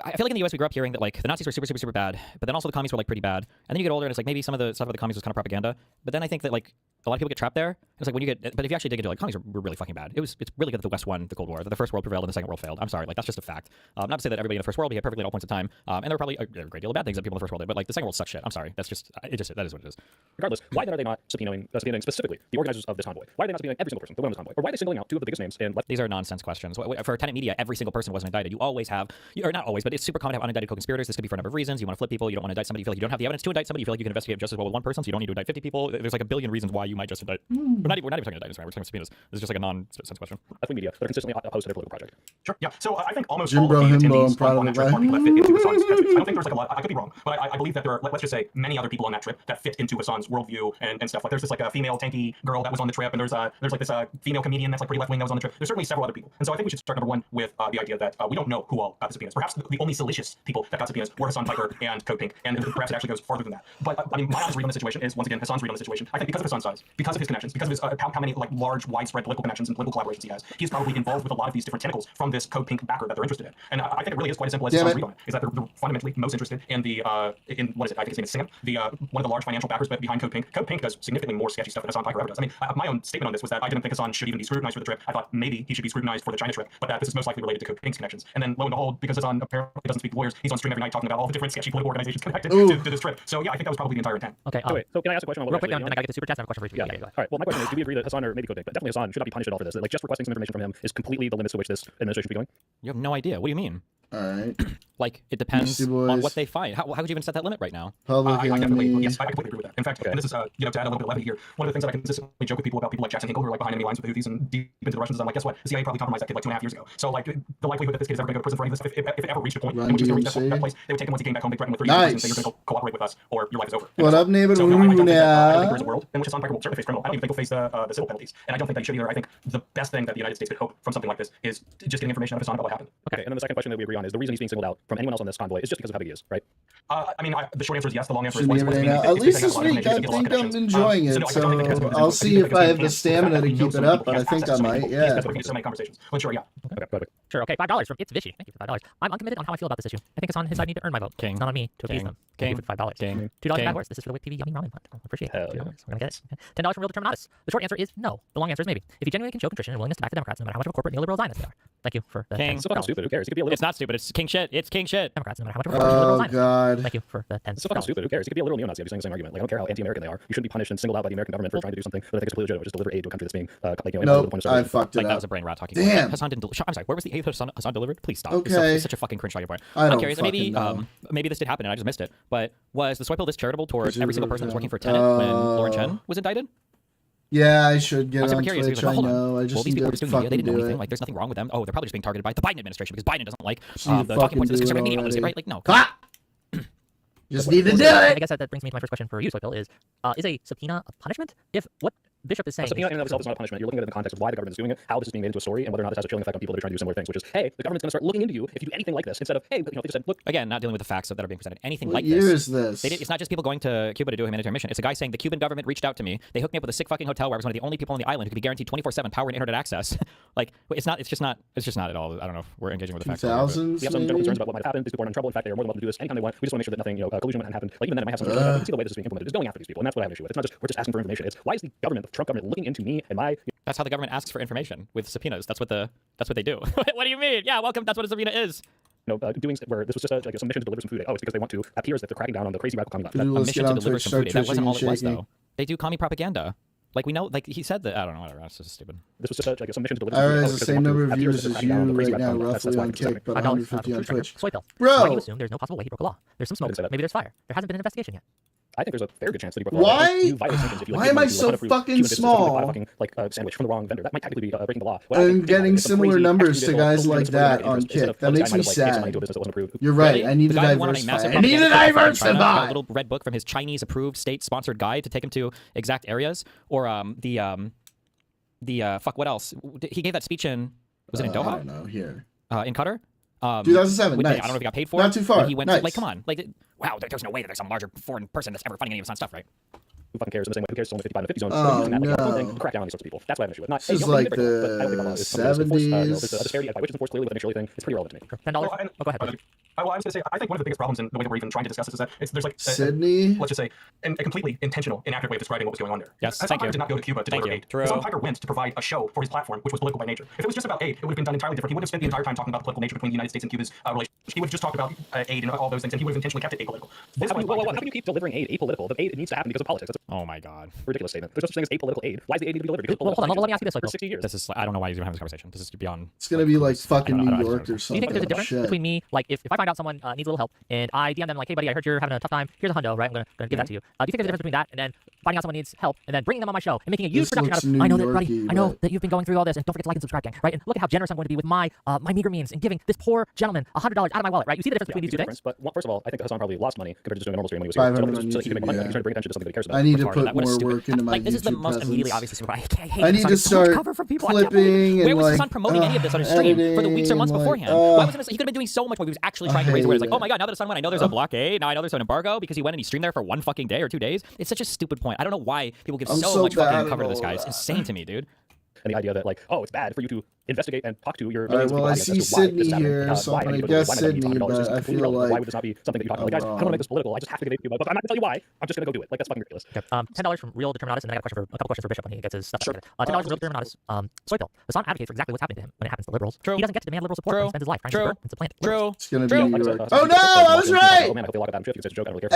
I feel like in the U.S. we grew up hearing that like the Nazis were super, super, super bad, but then also the commies were like pretty bad. And then you get older and it's like maybe some of the stuff about the commies was kind of propaganda. But then I think that like a lot of people get trapped there. It's like when you get, but if you actually dig into it, like commies were really fucking bad. It's really good that the West won the Cold War, that the First World prevailed and the Second World failed. I'm sorry, like that's just a fact. Not to say that everybody in the First World behaved perfectly at all points in time, and there were probably a great deal of bad things that people in the First World did. But like the Second World sucks shit. I'm sorry, that is what it is. Regardless, why then are they not subpoenaing specifically the organizers of this convoy? Why are they not subpoenaing every single person that went on this convoy? Or why are they singling out two of the biggest names in These are nonsense questions. For tenant media, every single person wasn't indicted. You always have, or not always, but it's super common to have unindicted co-conspirators. This could be for a number of reasons. You want to flip people. You don't want to indict somebody. You feel like you don't have the evidence to indict somebody. You feel like you can investigate just as well with one person, so you don't need to indict 50 people. There's like a billion reasons why you might just indict. We're not even talking indictments, right? We're talking subpoenas. This is just like a nonsense question. Left media that are consistently opposed to their political project. Sure. Yeah. So I think almost Jimbo, all of the Himbo, attendees I'm proud on of that it, trip right? fit into Hassan's headspace. I don't think there's like a lot. I could be wrong, but I believe that there are, let's just say, many other people on that trip that fit into Hassan's worldview and stuff. Like there's this like a female tanky girl that was on the trip, and there's like this female comedian that's like pretty left wing that was on the trip. There's certainly several other people, and so I think we should start number one with the idea that we don't know who all got the subpoenas. Perhaps the only salacious people that got subpoenas were Hassan Piker and Code Pink, and perhaps it actually goes farther than that. But I mean, my honest read on the situation is once again Hassan's read on the situation. I think because of Hassan's size, because of his connections, because of his how many like large, widespread political connections and political collaborations he has, he's probably involved with a lot of these different tentacles from this Code Pink backer that they're interested in. And I think it really is quite as simple as Hassan's read on it, is that they're fundamentally most interested in the in what is it? I think his name is Sam, the one of the large financial backers behind Code Pink. Code Pink does significantly more sketchy stuff than Hassan Piker ever does. I mean, my own statement on this was that I didn't think Hassan should even be scrutinized for the trip. I thought maybe he should be scrutinized for the China trip, but that this is most likely related to Code Pink's connections. And then lo and behold, because Hassan apparently doesn't speak to lawyers, he's on stream every night talking about all the different sketchy political organizations connected to this trip. So yeah, I think that was probably the entire intent. Okay. Wait, so can I ask a question on what real quick, actually, then I gotta get the super chats. I have a question for you. Yeah. All right. Well, my question is, do we agree that Hassan, or maybe Code Pink, but definitely Hassan, should not be punished at all for this? That, like, just requesting some information from him is completely the limits to which this administration should be going? You have no idea. What do you mean? All right. Like, it depends on what they find. How would you even set that limit right now? I completely agree with that. In fact, and this is, to add a little bit of levity here, one of the things that I consistently joke with people about people like Chattin who are like behind enemy lines with the Houthis and deep into the Russians, is I'm like, guess what? The CIA probably compromised that kid like 2.5 years ago. So like, the likelihood that this kid is ever going to go to prison for any of this, if it ever reached a point in which he's going to reach that place, they would take him once he came back home, they threaten him with 3 years and say, you're going to cooperate with us or your life is over. What up, neighbor? So no, I don't think that there's a world in which Hassan Piker will certainly face criminal. I don't even think he'll face the civil penalties. And I don't think that he should either. I think the best thing that the United States could hope from something like this is just getting information out of Hassan about what happened. Okay, and then the second question that we agree on is the reason he's being singled out from anyone else on this convoy is just because of how big he is, right? I mean, the short answer is yes. The long answer is at least this week, I think I'm enjoying it. So I'll see if I have the stamina to keep it up, but I think I might. Yeah. So many conversations. Well, sure, yeah. Sure. Okay. $5 from It's Vishy. Thank you for $5. I'm uncommitted on how I feel about this issue. I think it's on his side. I need to earn my vote. It's not on me to appease them. Thank you for $5. $2 Bad Horse. This is for the Wick TV Yummy Ramen Fund. I appreciate it. $2. We're gonna get it. $10 from Real Determinatus. The short answer is no. The long answer is maybe. If you genuinely can show contrition and willingness to back the Democrats, no matter how much of a corporate neoliberal Zionist they are. Thank you for the King. It's so fucking stupid. Who cares? He could be a little. It's not stupid. It's king shit. It's king shit. Democrats, no matter how much of a corporate neoliberal Zionist. God. Thank you for the $10. It's so fucking stupid. Who cares? He could be a little neo-Nazi. I'd be saying the same argument. Like, I don't care how anti-American they are. You shouldn't be punished and singled out by the American government for trying to do something that I think is completely legitimate, which is deliver aid to a country that's being nope, I fucked it like up. That was a brain rat talking. Damn. Hassan didn't. I'm sorry. Where was the aid Hassan delivered? Please stop. Okay. It's such a fucking cringe talking point. I'm curious. Maybe maybe this did happen and I just missed it. But was the soy pill this charitable towards every single person that was working for Tenet when Lauren Chen was indicted? Yeah, I should get on curious. Twitch. Like, I know. I just these need people to are just doing media. They fucking didn't know do anything. it. Like, there's nothing wrong with them. Oh, they're probably just being targeted by the Biden administration because Biden doesn't like the talking points of this conservative media. already. Right? Like, no. Just need to do I it. guess that brings me to my first question for you, Soypill, is a subpoena a punishment? If what Bishop is saying. A subpoena in and of itself is not a punishment. You're looking at it in the context of why the government is doing it, how this is being made into a story, and whether or not this has a chilling effect on people that are trying to do similar things, which is, hey, the government's going to start looking into you if you do anything like this, instead of, hey, they just said, look. Again, not dealing with the facts that are being presented. Anything What like year this. is this? It's not just people going to Cuba to do a humanitarian mission. It's a guy saying the Cuban government reached out to me. They hooked me up with a sick fucking hotel where I was one of the only people on the island who could be guaranteed 24/7 power and internet access. Like, it's just not at all. I don't know if we're engaging with the facts. 2000s, we have some general concerns about what might happen. These people are in trouble. In fact, they are more than welcome to do this anytime they want. We just want to make sure that nothing, collusion might happen. Like, even then, it might have some. You can see the way this is being implemented. It's going after these people, and that's what I have an issue with. It's not just we're just asking for information. It's why is the government, the Trump government, looking into me and my. That's how the government asks for information with subpoenas. That's what they do. What do you mean? Yeah, welcome. That's what a subpoena is. Doing where this was just some mission to deliver some food aid. Oh, it's because they want to appear as if they're cracking down on the crazy radical commie A mission to deliver some food aid. That wasn't all it was, though. They do commie propaganda. Like, we know, like, he said that, I don't know, whatever, that's just stupid. This was just some mission to deliver I some food aid. have the same number of views as you right now, roughly on Kick, but 150 on Twitch. Soypill. Bro! Why do you assume there's no possible way he broke a law? There's some smoke. Maybe there's fire. There hasn't been an investigation yet. I think there's a very good chance that he broke the law. Why am I so fucking small? Sandwich from the wrong vendor. That might technically be breaking the law. I'm getting similar numbers to guys like that on Kick. That makes me sad. You're right. I need to diversify. I need to diversify! A little red book from his Chinese-approved state-sponsored guide to take him to exact areas, or fuck, what else? He gave that speech in, was it in Doha? I don't know, here. In Qatar? 2007, nice. I don't know if he got paid for Not it. too far. He went nice. to, like, come on. Like, wow, there's no way that there's some larger foreign person that's ever funding any of Hassan's stuff, right? Who fucking cares? In the same way, who cares? It's only 55 and 50 zones. Oh, no. Crack down on these sorts of people. That's what I have an issue with. Not, this is like the 70s. The disparity by which is enforced clearly with an initial thing. It's pretty relevant to me. $10. Go ahead. Well, I was going to say, I think one of the biggest problems in the way that we're even trying to discuss this is that there's like Sydney. Let's just say a completely intentional, inaccurate way of describing what was going on there. Yes, Hassan Piker did not go to Cuba to deliver aid. Hassan Piker went to provide a show for his platform, which was political by nature. If it was just about aid, it would have been done entirely different. He would have spent the entire time talking about the political nature between the United States and Cuba's relations. He would have just talked about aid and all those things, and he would have intentionally kept it apolitical. How can you keep delivering aid apolitical? The aid needs to happen because of politics. That's oh my god, ridiculous statement. There's no such thing as apolitical aid. Why is the aid need to be delivered? Well, hold on, let me ask you this. For 60 years. This is, I don't know why you're having this conversation. This is beyond. It's gonna be like fucking New York or something. Do you think there's a difference between me, like, if I find out someone needs a little help and I DM them like, hey buddy, I heard you're having a tough time. Here's a hundo, right? I'm gonna give that to you. Do you think there's a difference between that and then finding out someone needs help and then bringing them on my show and making a huge production out of? I know that, buddy. I know that you've been going through all this, and don't forget to like and subscribe, gang. Right? And look at how generous I'm going to be with my my meager means and giving this poor gentleman $100. out of my wallet, right? You see the difference between these two things? But first of all, I think Hassan probably lost money compared to just doing a normal stream when he was here. So he can make more money. He's trying to bring attention to something that he cares about. I need to put more work into my like, this is the YouTube most immediately presence. obviously super. I hate I need to start clipping Where and was like Hassan promoting any of this on his stream for the weeks or months beforehand? Why wasn't he could have been doing so much more? He was actually trying to raise awareness. Like, oh my god, now that Hassan went, I know there's a blockade. Now I know there's an embargo because he went and he streamed there for 1 fucking day or 2 days. It's such a stupid point. I don't know why people give so much fucking cover to this guy. It's insane to me, dude. And the idea that like, oh, it's bad for you to investigate and talk to your. All right, well, I see Sydney here, so I'm gonna guess Sydney, but I feel like why would this not be something that you talk about? Like, guys, I don't want to make this political. I just have to give you, but I'm not gonna tell you why. I'm just gonna go do it. Like that's fucking ridiculous. Okay. $10 from Real Determinatus, and then I got a couple questions for Bishop when he gets his stuff together. $10 from Real Determinatus. Soy pill. Hassan advocates for exactly what's happening to him when it happens to liberals. He doesn't get to demand liberal support when he spends his life trying to subvert and supplant liberals. It's gonna be New York. Oh no, I was right. right. Man, I hope they lock up that shift. It's a joke. I don't care.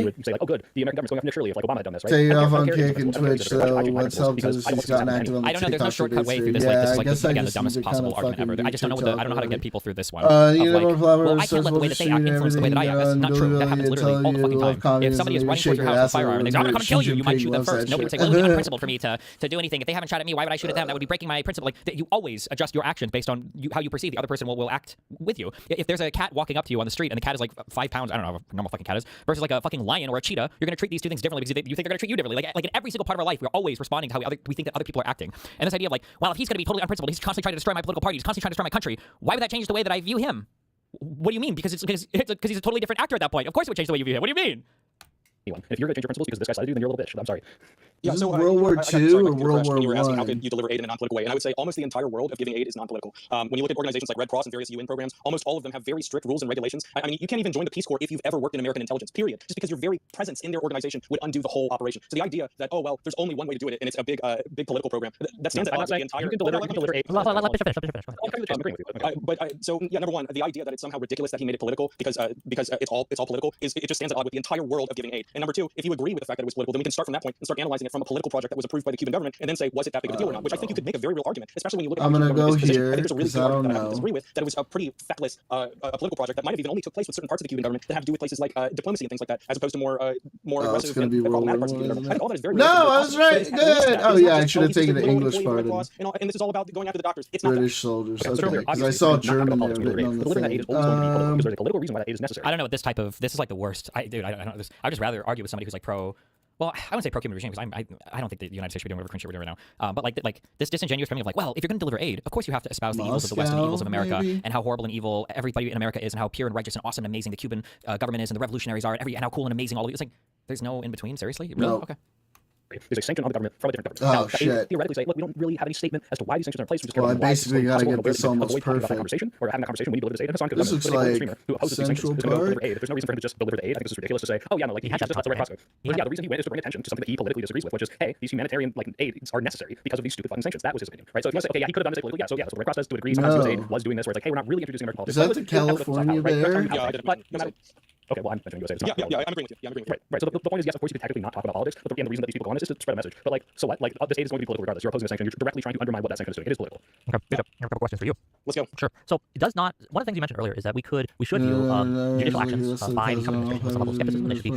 You would say like, oh good, the American government's going after Shirley if like Obama had done this, right? Take it off on Kick and Twitch, so what's helped is he's gotten active on the I don't know. There's no TikTok shortcut way through this. Like this is like again the dumbest possible argument ever. I just don't know I don't know how to get people through this one. Well, I can't let the way that they influence the way that I am. That's not true. That happens literally all the fucking time. If somebody is running towards your house with a firearm and they're like, I'm gonna kill you, you might shoot them first. Nobody would say, well, it's unprincipled for me to do anything. If they haven't shot at me, why would I shoot at them? That would be breaking my principle. Like you always adjust your actions based on how you perceive the other person will act with you. If there's a cat walking up to you on the street and the cat is like 5 pounds, I don't know how a normal fucking cat is, versus like a fucking lion or a cheetah, you're gonna treat these two things differently because you think they're gonna treat you differently. Like in every single part of our life, we're always responding to how we think that other people are acting. And this idea of like, well, if he's gonna be totally unprincipled, he's constantly trying to destroy my political party, he's constantly trying to destroy my country. Why would that change the way that I view him? What do you mean? Because he's a totally different actor at that point. Of course it would change the way you view him. What do you mean? If you're gonna change your principles because this guy sided you, then you're a little bitch. I'm sorry. Yeah, so World War II or World War you were asking how I? could you deliver aid in a non-political way, and I would say almost the entire world of giving aid is non-political. When you look at organizations like Red Cross and various UN programs, almost all of them have very strict rules and regulations. I mean, you can't even join the Peace Corps if you've ever worked in American intelligence. Period. Just because your very presence in their organization would undo the whole operation. So the idea that there's only one way to do it, and it's a big political program, that stands at odds with the entire. You can deliver aid. Let Bishop finish. So number one, the idea that it's somehow ridiculous that he made it political because it's all political it just stands at odds with the entire world of giving aid. And number two, if you agree with the fact that it was political, then we can start from that point and start analyzing it from a political project that was approved by the Cuban government, and then say, was it that big of a deal or not? Which I think you could make a very real argument, especially when you look at. I'm gonna go here I think there's a really good argument that I know. disagree with, that it was a pretty feckless a political project that might have even only took place with certain parts of the Cuban government that have to do with places like diplomacy and things like that, as opposed to more aggressive and problematic parts of the Cuban government. I think all that is very. No, I was right. Good. Oh yeah, I should have taken the English part. And this is all about going after the doctors. It's not British soldiers. Okay, because I saw German there written on the delivering that aid is always going to be political because there's a political reason why that aid is necessary. I don't know what this is like the worst. I don't. I'd just rather argue with somebody who's like pro. Well, I wouldn't say pro-Cuban regime because I don't think the United States should be doing whatever country we're doing right now. But like this disingenuous framing of like, well, if you're going to deliver aid, of course you have to espouse the evils of the West and the evils of America and how horrible and evil everybody in America is and how pure and righteous and awesome and amazing the Cuban government is and the revolutionaries are and how cool and amazing all of it. It's like there's no in between. Seriously, really? No. Okay. There's a sanction on the government from a different government. Oh, now, shit. Theoretically say, look, we don't really have any statement as to why these sanctions are in place. We just Well, I care about basically why gotta it's get this possible almost avoid talking about that perfect. conversation or having that conversation when you deliver this aid. And Hassan could This have looks done like streamer who opposes these sanctions is going to go deliver aid. There's no reason for him to just deliver the aid. I think this is ridiculous to say, oh yeah, no, like he has to the Red Cross. But yeah, the reason he went is to bring attention to something that he politically disagrees with, which is, hey, these humanitarian aids are necessary because of these stupid fucking sanctions. That was his opinion, right? So if you want to say, okay, yeah, he could have done this politically, yeah, so yeah, that's what the Red Cross does to a degree. Sometimes USAID was doing this, where it's like, hey, we're not really introducing American Is politics. that the California bear? Yeah, I did. But no matter. Okay, well, I'm mentioning USAID. Yeah, I'm agreeing with you. Yeah, I'm agreeing with you. Right. So the point is, yes, of course, you could technically not talk about politics, but the reason that these people go on this is to spread a message. But like, so what? Like, this aid is going to be political regardless. You're opposing a sanction. You're directly trying to undermine what that sanction is doing. It is political. Okay, Bishop, I have a couple questions for you. Let's go. Sure. So it does not. One of the things you mentioned earlier is that we should view judicial actions by the Trump administration with some level of skepticism. They should be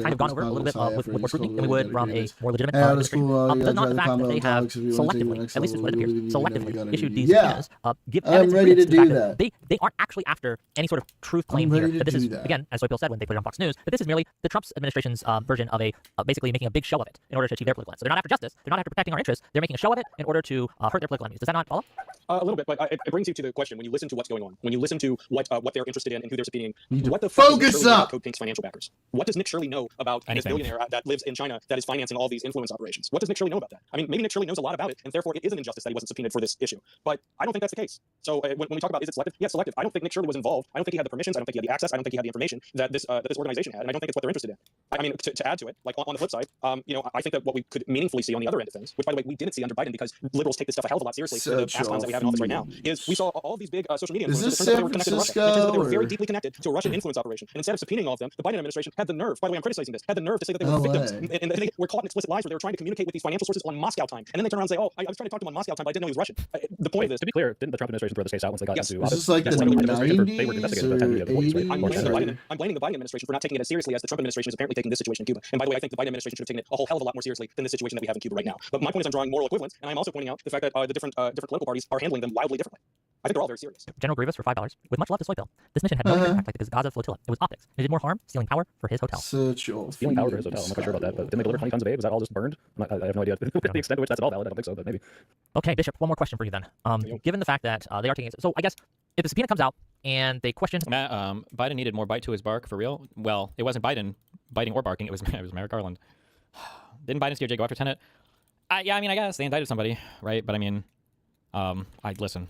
kind of gone over a little bit with more scrutiny than we would from a more legitimate administration. Does not the fact that they have selectively, at least it's what it appears, selectively issued these subpoenas give evidence ready to to the fact do that they aren't actually after any sort of truth claim here. That this is again, as Soypil said when they put it on Fox News, that this is merely the Trump's administration's version of basically making a big show of it in order to achieve their political ends. So they're not after justice. They're not after protecting our interests. They're making a show of it in order to hurt their political enemies. Does that not follow? A little bit, but it brings you to the question: when you listen to what's going on, when you listen to what they're interested in and who they're subpoenaing, what the fuck focus does up. Code Pink's financial backers? What does Nick Shirley know about this billionaire that lives in China that is financing all these influence operations? What does Nick Shirley know about that? I mean, maybe Nick Shirley knows a lot about it, and therefore it is an injustice that he wasn't subpoenaed for this issue. But I don't think that's the case. So when we talk about is it selective? Yeah, it's selective. I don't think Nick Shirley was involved. I don't think he had the permissions. I don't think he had the access. I don't think he had the information that this organization had, and I don't think it's what they're interested in. I mean, to add to it, like on the flip side, I think that what we could meaningfully see on the other end of things, which by the way we didn't see under Biden because liberals take this stuff a hell of a lot seriously. The past times that we have in office right now is we saw all these big social media influencers that turned out they were connected to Russia. It turns out they were very deeply connected to a Russian influence operation. And instead of subpoenaing all of them, the Biden administration had the nerve. By the way, I'm criticizing this. Had the nerve to say that they were victims, and they were caught in explicit lies where they were trying to communicate with these financial sources on Moscow time, and then they turn around and say, "Oh, I was trying to talk to him on Moscow time, but I didn't know he was Russian." The point of this, to be clear, didn't the Trump administration throw this case out once they got into office? Is this like the 90s or 80s? I'm blaming the Biden administration for not taking it as seriously as the Trump administration is apparently taking this situation in Cuba. And by the way, I think the Biden administration should have taken it a whole hell of a lot more seriously than the situation that we have in Cuba right now. But my point is, I'm drawing moral equivalence, and I'm also pointing out the fact that the different political parties are handling them wildly differently. I think they're all very serious. General Grievous for $5. With much love to Soybill, this mission had no impact like the Gaza flotilla. It was optics. It did more harm, stealing power for his hotel. Stealing power for his hotel. I'm not quite sure about that, but didn't they deliver 20 tons of aid? Was that all just burned? I have no idea the extent to which that's at all valid. I don't think so, but maybe. Okay, Bishop, one more question for you then. Given the fact that they are taking... So I guess if the subpoena comes out and they question... Biden needed more bite to his bark, for real? Well, it wasn't Biden biting or barking. It was Merrick Garland. Didn't Biden's DOJ go after Tenet? Yeah, I mean, I guess they indicted somebody, right? But I mean, listen,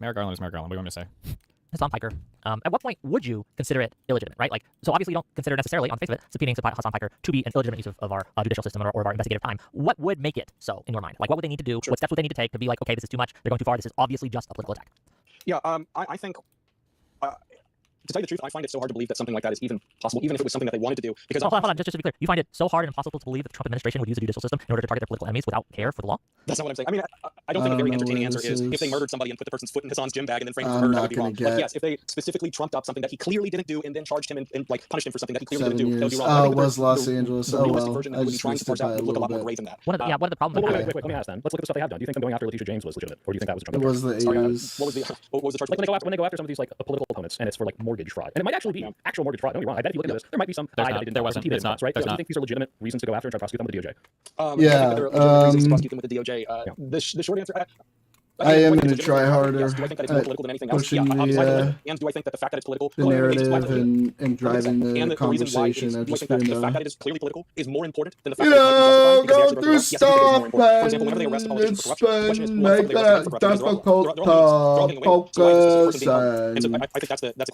Merrick Garland is Merrick Garland. What do you want me to say? Hassan Piker, at what point would you consider it illegitimate, right? Like, so obviously you don't consider necessarily on the face of it subpoenaing Hassan Piker to be an illegitimate use of our judicial system or of our investigative time. What would make it so in your mind? Like, what would they need to do? What steps would they need to take to be like, okay, this is too much. They're going too far. This is obviously just a political attack. Yeah, I think. To tell you the truth, I find it so hard to believe that something like that is even possible, even if it was something that they wanted to do. Because hold on, just to be clear, you find it so hard and impossible to believe that the Trump administration would use the judicial system in order to target their political enemies without care for the law? That's not what I'm saying. I mean, I don't think a very entertaining answer is if they murdered somebody and put the person's foot in Hassan's gym bag and then framed him for murder, that would be wrong. Like, yes, if they specifically trumped up something that he clearly didn't do and then charged him and like punished him for something that he clearly didn't do, that would be wrong. Oh, it was Los Angeles. Oh, well. Version I just trying to force out would look a lot more grave than that. What are the problems? Wait, let me ask then. Let's look at the stuff they have done. Do you think them going after Letitia James was legitimate, or do you think that was Trump? It was the A's. What was the charge? Like when they go after some of these like political opponents, and it's for like mortgage fraud, and it might actually be actual mortgage fraud. Don't get me wrong. I bet if you look into this, there might be some. There wasn't. It's not right. So do you think these are legitimate reasons to go after and try to prosecute them with the DOJ? I think there are legitimate reasons to prosecute them with the DOJ. The short answer. I am going to try harder do I think that it's more political than anything else? Yeah, obviously, and do I think that the fact that it's political, the narrative and driving the conversation, I just think that the fact that it is clearly political is more important than the fact that it's go through stuff and it's been make that difficult to focus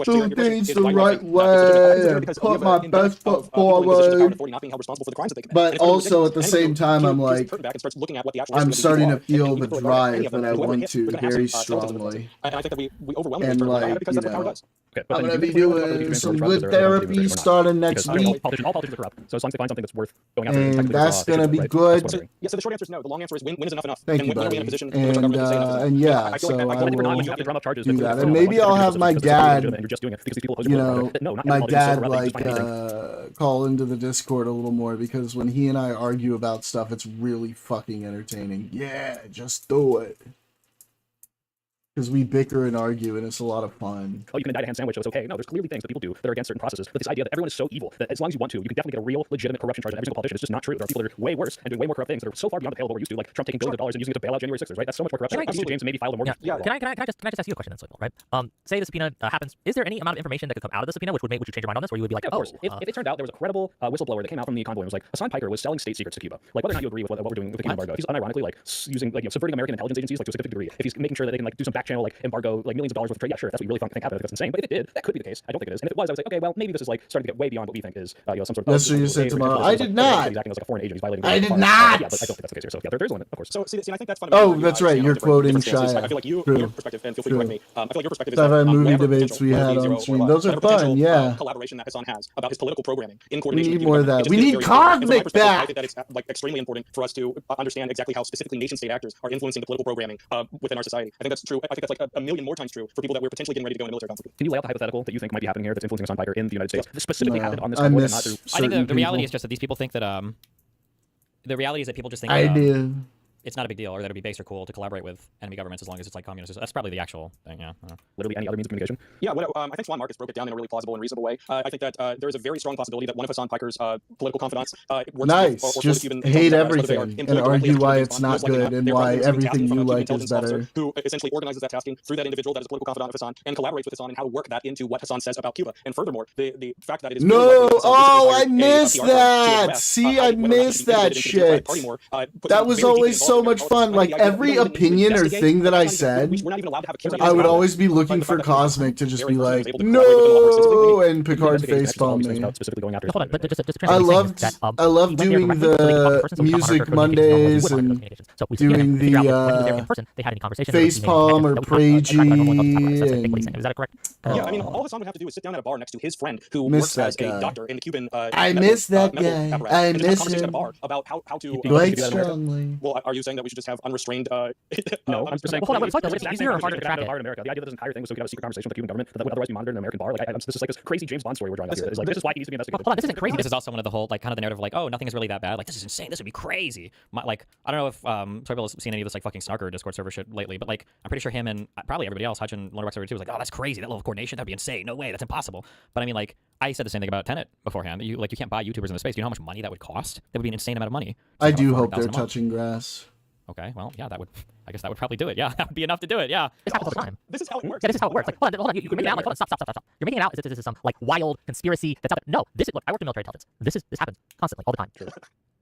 and do things the right way and put my best foot forward. But also at the same time, I'm like, I'm starting to feel the drive that I want to very strongly. And I think that we overwhelmingly like, because that's what power does. Okay, I'm going to be doing some good therapy starting next week. All politicians are corrupt. So as long as they find something that's worth going after, and that's going to be good. So the short answer is no. The long answer is when is enough enough? Thank you, buddy. And yeah, so I will do that. And maybe I'll have my dad, you know, my dad like call into the Discord a little more, because when he and I argue about stuff, it's really fucking entertaining. Yeah, just do it. Because we bicker and argue, and it's a lot of fun. Oh, you can indict a ham sandwich, so it's okay. No, there's clearly things that people do that are against certain processes. But this idea that everyone is so evil that as long as you want to, you can definitely get a real, legitimate corruption charge on every single politician. It's just not true. There are people that are way worse and doing way more corrupt things that are so far beyond the pale of what we're used to, like Trump taking billions of dollars and using it to bail out January 6ers, right? That's so much more corruption. James maybe filed a mortgage. Yeah. Can I just ask you a question then, Soybill, right? Say the subpoena happens. Is there any amount of information that could come out of the subpoena would you change your mind on this, where you would be like, of course. If it turned out there was a credible whistleblower that came out from the convoy and was like, Hassan Piker was selling state secrets to Cuba. Like, whether or not you agree with what we're doing with the Cuban embargo, if he's unironically like using subverting American intelligence agencies like to a significant degree, if he's making sure that they can like do some back channel like embargo like millions of dollars worth of trade, yeah, sure, that's what you really think happened. I think that's insane. But if it did, that could be the case. I don't think it is. And if it was, I would say, okay, well, maybe this is like starting to get way beyond what we think is some sort of. That's what you said tomorrow. I did not. He's acting as like a foreign agent. He's violating. I did not. Yeah, but I don't think that's the case here. So yeah, there's one, of course. So see, I think that's fundamentally. Oh, that's right. You're quoting Shia. I feel like your perspective, and feel free to correct me. I feel like your perspective is that movie debates we had on stream. Those are fun. Yeah. Collaboration that Hassan has about his political programming in We coordination. need more of that. We need Cosmic back. I think that it's like extremely important for us to understand exactly how specifically nation-state actors are influencing the political programming within our society. I think that's true. I think that's like a million more times true for people that we're potentially getting ready to go into military conflict. Can you lay out the hypothetical that you think might be happening here that's influencing Hassan Piker in the United States? This specifically happened on this convoy, not through. I think the reality is just that these people think that the reality is that people just think it's not a big deal, or that it'd be base or cool to collaborate with enemy governments as long as it's like communist. That's probably the actual thing, yeah. Literally any other means of communication? Yeah, I think Swan Marcus broke it down in a really plausible and reasonable way. I think that there is a very strong possibility that one of Hassan Piker's political confidants works nice. With, or just hate everything and argue why it's not good and why everything you like is better. Who essentially organizes that tasking through that individual that is a political confidant of Hassan and collaborates with Hassan and how to work that into what Hassan says about Cuba. And furthermore, the fact that it is I missed that. See, I missed that shit. That was always so much fun. Like every opinion or thing that I said, I would always be looking for Cosmic to just be like, no, and Picard facepalm me. I love doing the Music Mondays and doing the facepalm or Pragey. Is that correct? Yeah, I mean, all Hassan would have to do is sit down at a bar next to his friend who works as a doctor in the Cuban. I miss that guy. I miss him. About how to. Quite strongly. Well, are you saying that we should just have unrestrained? No, I'm just saying. Well, hold on, wait, it's it's easier or harder to track it? in America. The idea that this entire thing was so we could have a secret conversation with the Cuban government that would otherwise be monitored in an American bar. Like, this is like this crazy James Bond story we're drawing out here. It's like this is why he needs to be investigated. Hold on, this isn't crazy. This is also one of the whole like kind of the narrative of like, oh, nothing is really that bad. Like, this is insane. This would be crazy. Like, I don't know if Toybill has seen any of this like fucking snarker Discord server shit lately, but like I'm pretty sure him and probably everybody else, Hutch and Lonerbox server too, was like, oh, that's crazy. That level of coordination, that'd be insane. No way, that's impossible. But I mean, like, I said the same thing about Tenet beforehand. You can't buy YouTubers in the space. Do you know how much money that would cost? That would be an insane amount of money. I do hope they're touching grass. Okay, well, yeah, I guess that would probably do it. Yeah, that would be enough to do it. Yeah. This happens all the time. This is how it works. Yeah, this is how it works. Like, hold on. You're making it out like, hold on, stop. You're making it out as if this is some like wild conspiracy that's out there. No, look, I work in military intelligence. This happens constantly, all the time.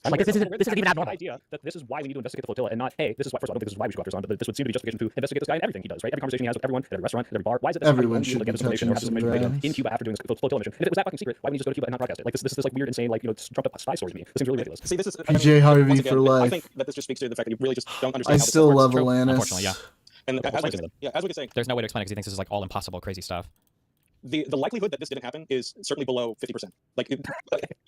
Like, this isn't even abnormal. Idea that this is why we need to investigate the flotilla and not, hey, this is why. First of all, I don't think this is why we should go after Zahn, but this would seem to be justification to investigate this guy and everything he does, right? Every conversation he has with everyone at every restaurant, at every bar. Why is it that everyone should get this information or have this information in Cuba after doing this flotilla mission? If it was that fucking secret, why wouldn't you just go to Cuba and not broadcast it? Like, this is like weird, insane, like, you know, trumped up spy story to me. This seems really ridiculous. See, this is PJ Harvey for life. I think that this just speaks to the fact that you really just don't understand. I still love Alanis. Unfortunately, yeah. And as we were saying, there's no way to explain it because he thinks this is like all impossible, crazy stuff. The likelihood that this didn't happen is certainly below 50%. Like,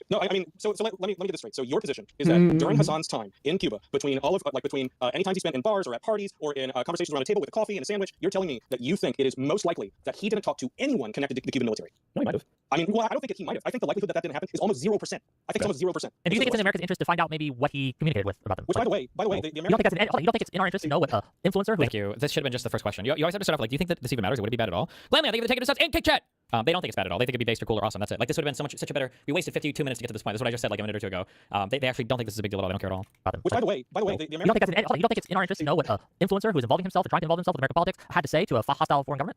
no, I mean, so let me get this straight. So your position is that during Hassan's time in Cuba, between any times he spent in bars or at parties or in conversations around a table with a coffee and a sandwich, you're telling me that you think it is most likely that he didn't talk to anyone connected to the Cuban military. No, he might have. I mean, well, I don't think he might have. I think the likelihood that didn't happen is almost 0%. I think it's almost 0%. And do you think it's in America's interest to find out maybe what he communicated with about them? Which, by the way, the American... You don't think it's in our interest to know what influencer? Thank you. This should have been just the first question. You always have to start off like, do you think that this even matters? Would it be bad at all? Lamley, I think they're taking this out in Kick Chat. They don't think it's bad at all. They think it'd be based or cool or awesome. That's it. Like, this would have been such a better. We wasted 52 minutes to get to this point. That's what I just said like a minute or two ago. They actually don't think this is a big deal at all. They don't care at all about them. Which, by the way, the American... You don't think it's in our interest to know what influencer who is involving himself or trying to involve himself with American politics had to say to a hostile foreign government?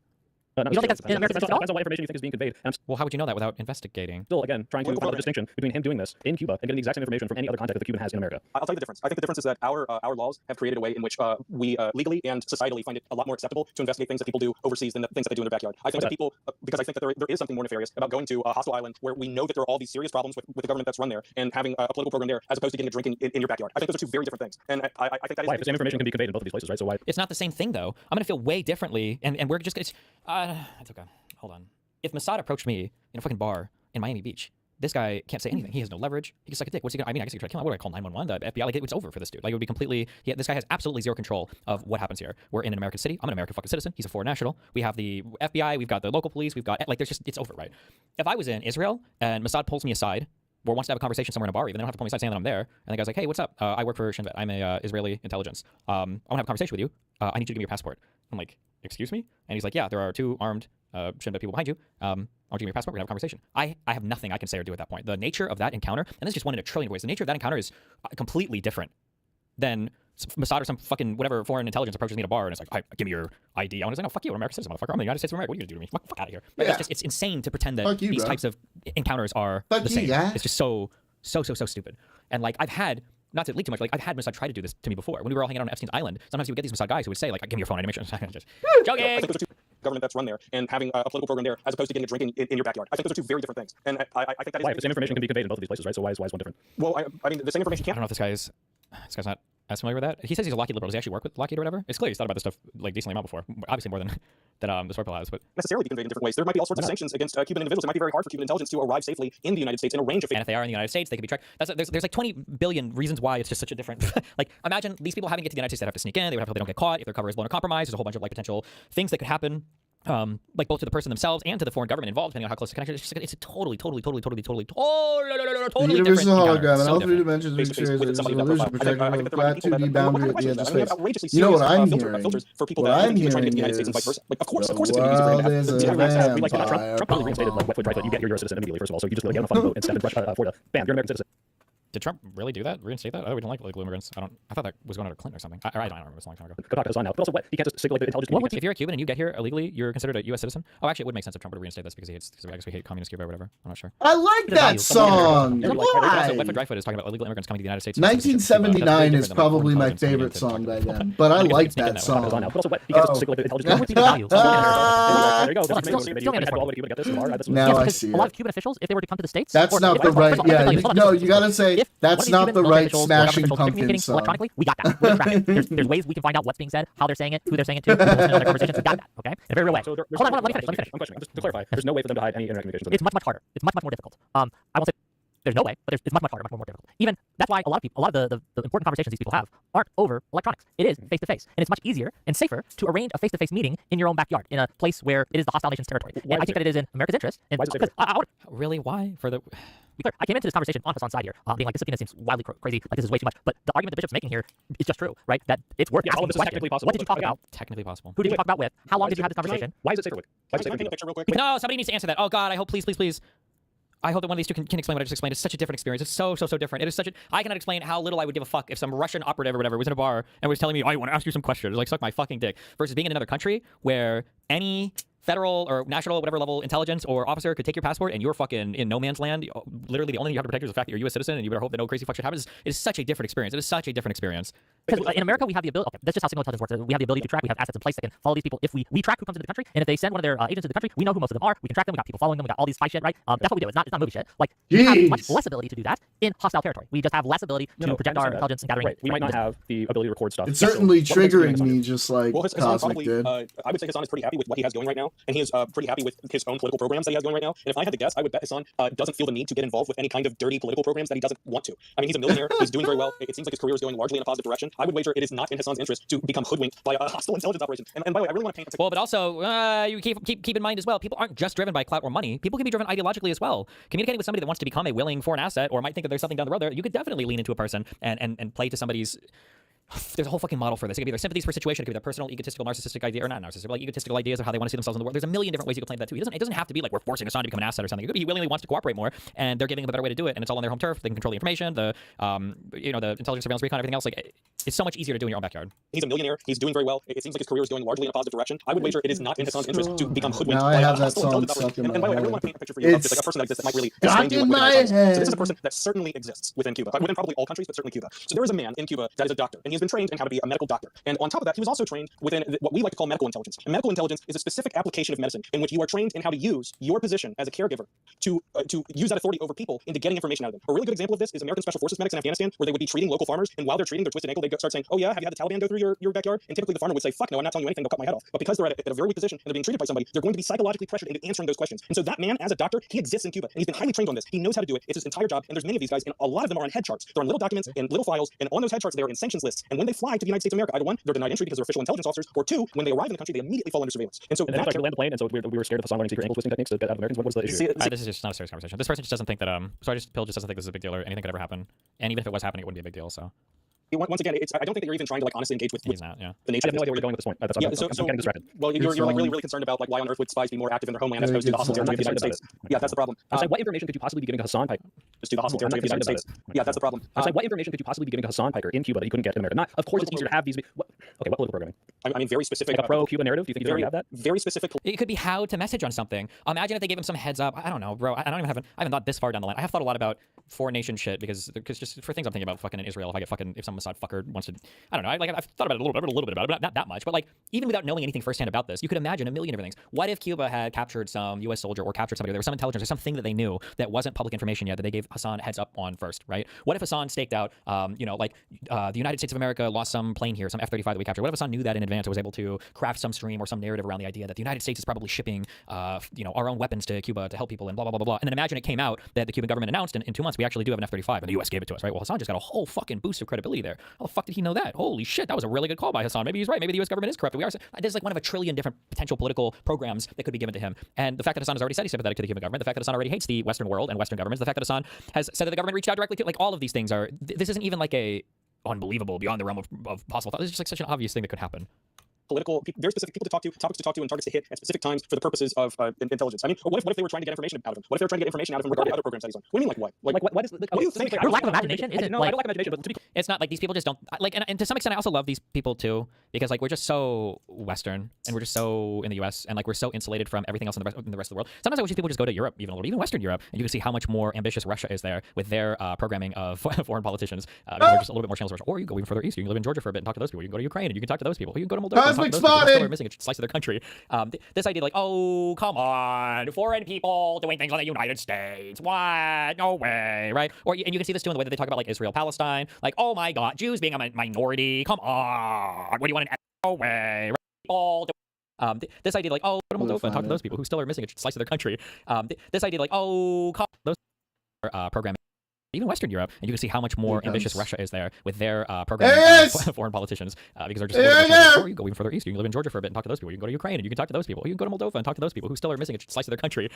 You don't think that's in American interest at all? Depends on what information you think is being conveyed. Well, how would you know that without investigating? Still, again, trying to find out the distinction between him doing this in Cuba and getting the exact same information from any other contact that the Cuban has in America. I'll tell you the difference. I think the difference is that our laws have created a way in which we legally and societally find it a lot more acceptable to investigate things that people do overseas than the things that they do in their backyard. I think that people, because I think that there is something more nefarious about going to a hostile island where we know that there are all these serious problems with the government that's run there and having a political program there as opposed to getting a drink in your backyard. I think those are two very different things. And I think that is... Why? The same information can be conveyed in both of these places, right? So why? It's not the same thing, though. I'm going to feel way differently, and we're just... It's okay. Hold on. If Mossad approached me in a fucking bar in Miami Beach, this guy can't say anything. He has no leverage. He can suck a dick. What's he gonna? I mean, I guess he could try to kill him. What do I call 911? The FBI? Like, it's over for this dude. Like, it would be completely. This guy has absolutely zero control of what happens here. We're in an American city. I'm an American fucking citizen. He's a foreign national. We have the FBI. We've got the local police. We've got like. There's just. It's over, right? If I was in Israel and Mossad pulls me aside, or wants to have a conversation somewhere in a bar, even they don't have to pull me aside saying that I'm there. And the guy's like, "Hey, what's up? I work for Shin Bet. I'm a Israeli intelligence. I want to have a conversation with you. I need you to give me your passport." I'm like, "Excuse me?" And he's like, "Yeah, there are two armed Shin Bet people behind you. I want you to give me your passport. We're gonna have a conversation." I have nothing I can say or do at that point. The nature of that encounter, and this is just one in a trillion ways. The nature of that encounter is completely different than Mossad or some fucking whatever foreign intelligence approaches me at a bar and it's like, "Give me your ID." I was like, "No, fuck you, I'm an American citizen, motherfucker. I'm in the United States of America. What are you gonna do to me? Fuck out of here." Like, Yeah. it's insane to pretend that Fuck you, these bro. types of encounters are Fuck the you, same. yeah. It's just so stupid. And like, I've had. Not to leak too much, like I've had Mossad try to do this to me before. When we were all hanging out on Epstein's Island, sometimes you would get these Mossad guys who would say like, "Give me your phone, animation." Just joking. I think those are two government that's run there and having a political program there as opposed to getting a drink in your backyard. I think those are two very different things. And I think that is... Why? The same information can be conveyed in both of these places, right? So why is one different? Well, I mean, the same information I can't... don't know if this guy's not as familiar with that. He says he's a Lockheed liberal. Does he actually work with Lockheed or whatever? It's clear he's thought about this stuff like decently amount before. Obviously more than the Sparkle has, but necessarily be conveyed in different ways. There might be all sorts of sanctions against Cuban individuals. It might be very hard for Cuban intelligence to arrive safely in the United States in a range of... And if they are in the United States, they could be tracked. There's like 20 billion reasons why it's just such a different... like, imagine these people having to get to the United States, they'd have to sneak in, they would have to hope they don't get caught, if their cover is blown or compromised, there's a whole bunch of like potential things that could happen. Like both to the person themselves and to the foreign government involved, depending on how close the connection is. It's a totally The different universal encounter. hologram and So all three different. dimensions of Face-to-face experience with is an somebody of that illusion profile. I think protected that there by might be flat people 2D that boundary at the edge of space. outrageously You know what serious, I'm filters hearing? for people What that I'm trying to get hearing to the United States and vice is versa. Like, of course the it's going to be easier for world him is to a have... Like, vampire. Trump probably reinstated like wet foot right that you get your US citizen immediately, first of all. So you just like, get on a fucking boat and step in Florida. Bam, you're an American citizen. Did Trump really do that? Reinstate that? I we don't like illegal immigrants. I thought that was going under Clinton or something. I don't remember. It was a long time ago. Go talk to Hassan now. But also, what? He can't just signal like, the intelligence. If you're a Cuban and you get here illegally, you're considered a U.S. citizen. Oh, actually, it would make sense if Trump would reinstate this because I guess we hate communist Cuba or whatever. I'm not sure. I like that song. Also, Wet for Dry Foot is talking about illegal immigrants coming to the United States. 1979 is probably my favorite song by them, but I like that song. But also, what? He can't just signal like, the intelligence. There you go. Now I see a lot of it. Cuban officials, if they were to come to the States, That's not the right. Yeah, no, you gotta say that's not the right Smashing Pumpkins song. electronically, we got that. We're tracking. There's ways we can find out what's being said, how they're saying it, who they're saying it to, their conversations. We got that. Okay, in a very real way. So Hold on, let me finish. I'm questioning. Just to clarify, there's no way for them to hide any internet communications. It's much harder. It's much more difficult. I won't say There's no way, but it's much harder, much more difficult. Even that's why a lot of the important conversations these people have aren't over electronics. It is face to face, and it's much easier and safer to arrange a face to face meeting in your own backyard, in a place where it is the hostile nation's territory. And I think that it is in America's interest. And really, why for the? I came into this conversation on Hassan's side here, being like, this subpoena seems wildly crazy, like this is way too much. But the argument the bishop's making here is just true, right? That it's worth asking the question. Technically possible. What did you talk about? Technically possible. Who did you talk about with? How long did you have this conversation? Why is it safer? Why is it safer? Paint a picture real quick. No, somebody needs to answer that. Oh God, I hope, please. I hope that one of these two can explain what I just explained. It's such a different experience. It's so different. It is such a. I cannot explain how little I would give a fuck if some Russian operative or whatever was in a bar and was telling me, "Oh, I want to ask you some questions." Like, suck my fucking dick. Versus being in another country where any federal or national, whatever level intelligence or officer could take your passport and you're fucking in no man's land. Literally, the only thing you have to protect is the fact that you're a U.S. citizen and you better hope that no crazy fuck shit happens. It is such a different experience. It is such a different experience. Because in America, we have the ability. Okay, that's just how signal intelligence works. We have the ability to track. We have assets in place that can follow these people. If we track who comes into the country, and if they send one of their agents to the country, we know who most of them are. We can track them. We got people following them. We got all these spy shit, right? That's what we do. It's not movie shit. Like we have much less ability to do that in hostile territory. We just have less ability to project our intelligence and gathering. Right. We might not have the ability to record stuff. It's certainly triggering me, just like Hassan Cosmic probably, did. I would say Hassan is pretty happy with what he has going right now, and he is pretty happy with his own political programs that he has going right now. And if I had to guess, I would bet Hassan doesn't feel the need to get involved with any kind of dirty political programs that he doesn't want to. I mean, he's a millionaire. He's doing very well. It seems like his career is going largely in a positive direction. I would wager it is not in Hassan's interest to become hoodwinked by a hostile intelligence operation. And by the way, I really want to paint. Well, but also you keep in mind as well, people aren't just driven by clout or money. People can be driven ideologically as well. Communicating with somebody that wants to become a willing foreign asset or might think that there's something down the road there, you could definitely lean into a person and play to somebody's. There's a whole fucking model for this. It could be their sympathies for a situation. It could be their personal, egotistical, narcissistic idea, or not narcissistic, but like egotistical ideas of how they want to see themselves in the world. There's a million different ways you can play that too. It doesn't have to be like we're forcing Hassan to become an asset or something. It could be he willingly wants to cooperate more, and they're giving him a better way to do it, and it's all on their home turf. They can control the information, the the intelligence, surveillance, recon, everything else. Like it's so much easier to do in your own backyard. He's a millionaire. He's doing very well. It seems like his career is going largely in a positive direction. I would wager it is not in Hassan's interest to become hoodwinked by a hostile intelligence operation. And by the way, I really want to paint a picture for you of just like a person that exists that might really explain to you what the So this is a person that certainly exists within Cuba, within probably all countries, but certainly Cuba. So there is a man in Cuba that is a doctor, and he has been trained in how to be a medical doctor. And on top of that, he was also trained within what we like to call medical intelligence. And medical intelligence is a specific application of medicine in which you are trained in how to use your position as a caregiver to use that authority over people into getting information out of them. A really good example of this is American Special Forces medics in Afghanistan, where they would be treating local farmers, and while they're treating their twisted ankle, they start saying, "Oh yeah, have you had the Taliban go through your backyard?" And typically the farmer would say, "Fuck no, I'm not telling you anything. They'll cut my head off." But because they're at a very weak position and they're being treated by somebody, they're going to be psychologically pressured into answering those questions. And so that man, as a doctor, he exists in Cuba, and he's been highly trained on this. He knows how to do it. It's his entire job. And there's many of these guys, and a lot of them are on head charts. They're on little documents and little files, and on those head charts, they're in sanctions lists. And when they fly to the United States of America, either one, they're denied entry because they're official intelligence officers, or two, when they arrive in the country, they immediately fall under surveillance. And so and then we land the plane, and so we were scared of Hassan learning secret ankle twisting techniques to get out of Americans. What was the issue? This is just not a serious conversation. This person just doesn't think that Pill just doesn't think this is a big deal or anything could ever happen. And even if it was happening, it wouldn't be a big deal. So. Once again, I don't think that you're even trying to like honestly engage with He's not, yeah. the nature. I have no idea where you're going with this point. I'm getting distracted. Well, you're like really concerned about like why on earth would spies be more active in their homeland as opposed to the hostile territory of the United States? Yeah, that's the problem. I'm saying, what information could you possibly be giving to Hassan Piker? Just to the hostile territory of the United States. Yeah, that's the problem. I'm saying, what information could you possibly be giving to Hassan Piker in Cuba that you couldn't get in America? Not, of course, it's easier to have these. What political programming? I mean, very specific. Like a pro-Cuba narrative. Do you think you already have that? Very specific. It could be how to message on something. Imagine if they gave him some heads up. I don't know, bro. I haven't thought this far down the line. I have thought a lot about foreign nation shit because just for things I'm thinking about fucking in Israel. If some Mossad fucker wants to, I don't know. I've thought about it a little bit about it, but not that much. But like even without knowing anything firsthand about this, you could imagine a million different things. What if Cuba had captured some U.S. soldier or captured somebody? There was some intelligence or something that they knew that wasn't public information yet that they gave Hassan heads up on first, right? What if Hassan staked out, the United States of America lost some plane here, some F-35 that we captured. What if Hassan knew that in advance and was able to craft some stream or some narrative around the idea that the United States is probably shipping, our own weapons to Cuba to help people and blah, blah, blah, blah, blah. And then imagine it came out that the Cuban government announced in 2 months we actually do have an F-35 and the U.S. gave it to us, right? Well, Hassan just got a whole fucking boost of credibility there. How the fuck did he know that? Holy shit, that was a really good call by Hassan. Maybe he's right. Maybe the U.S. government is corrupt. There's like one of a trillion different potential political programs that could be given to him. And the fact that Hassan has already said he's sympathetic to the Cuban government, the fact that Hassan already hates the Western world and Western governments, the fact that Hassan has said that the government reached out directly to, like all of these things are, this isn't even like a unbelievable beyond the realm of possible thought. This is just like such an obvious thing that could happen. Political, very specific people to talk to, topics to talk to, and targets to hit at specific times for the purposes of intelligence. I mean, what if they were trying to get information out of him? What if they were trying to get information out of him regarding other programs that he's on? What do you mean, like what? What is what do you think? Your lack of imagination isn't no, I don't lack imagination, but it's not like these people just don't like, and to some extent, I also love these people too because like we're just so Western and we're just so in the U.S. and like we're so insulated from everything else in the rest of the world. Sometimes I wish these people just go to Europe, even Western Europe, and you can see how much more ambitious Russia is there with their programming of foreign politicians. They're just a little bit more channels. Or you can go even further east. You can live in Georgia for a bit and talk to those people. You can go to Ukraine and you can talk to those people. You can go to Moldova and talk to those people who are missing a slice of their country. This idea like, oh, come on, foreign people doing things like the United States. What? No way, right? And you can see this too in the way that they talk about like Israel, Palestine. Like, oh my God, Jews being a minority. Come on. What do you want to? No way, right? This idea like, oh, go to Moldova and talk to those people who still are missing a slice of their country. This idea like, oh, those programming. even Western Europe, and you can see how much more ambitious Russia is there with their program foreign politicians, because they're just or you go even further east. You can live in Georgia for a bit and talk to those people. You can go to Ukraine and you can talk to those people. You can go to Moldova and talk to those people who still are missing a slice of their country.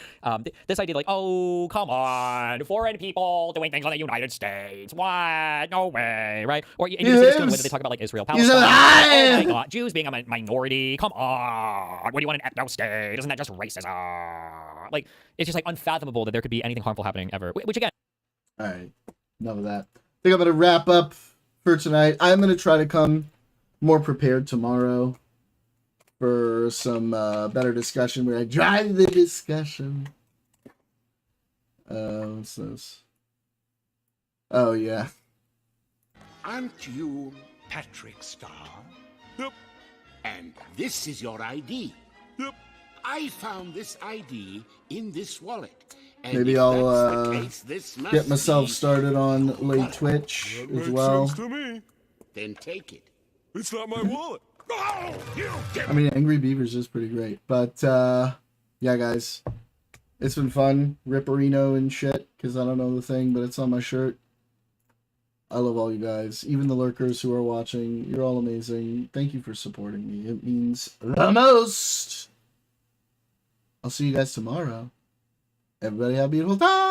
This idea, like, oh, come on, foreign people doing things on the United States. What? No way, right? Or you can see this too, whether they talk about like Israel, Palestine. Oh my God, Jews being a minority. Come on, what do you want an ethno state? Isn't that just racism? Like, it's just like unfathomable that there could be anything harmful happening ever. Which again. All right, enough of that. I think I'm going to wrap up for tonight. I'm going to try to come more prepared tomorrow for some better discussion where I drive the discussion. What's this? Oh, yeah. Aren't you Patrick Starr? Yep. And this is your ID? Yep. I found this ID in this wallet. And maybe I'll get myself started on late Twitch as well. To me. Then take it. It's not my wallet. Oh, I mean, Angry Beavers is pretty great. But, yeah, guys. It's been fun. Ripperino and shit, because I don't know the thing, but it's on my shirt. I love all you guys. Even the lurkers who are watching. You're all amazing. Thank you for supporting me. It means the most. I'll see you guys tomorrow. Everybody have a beautiful time.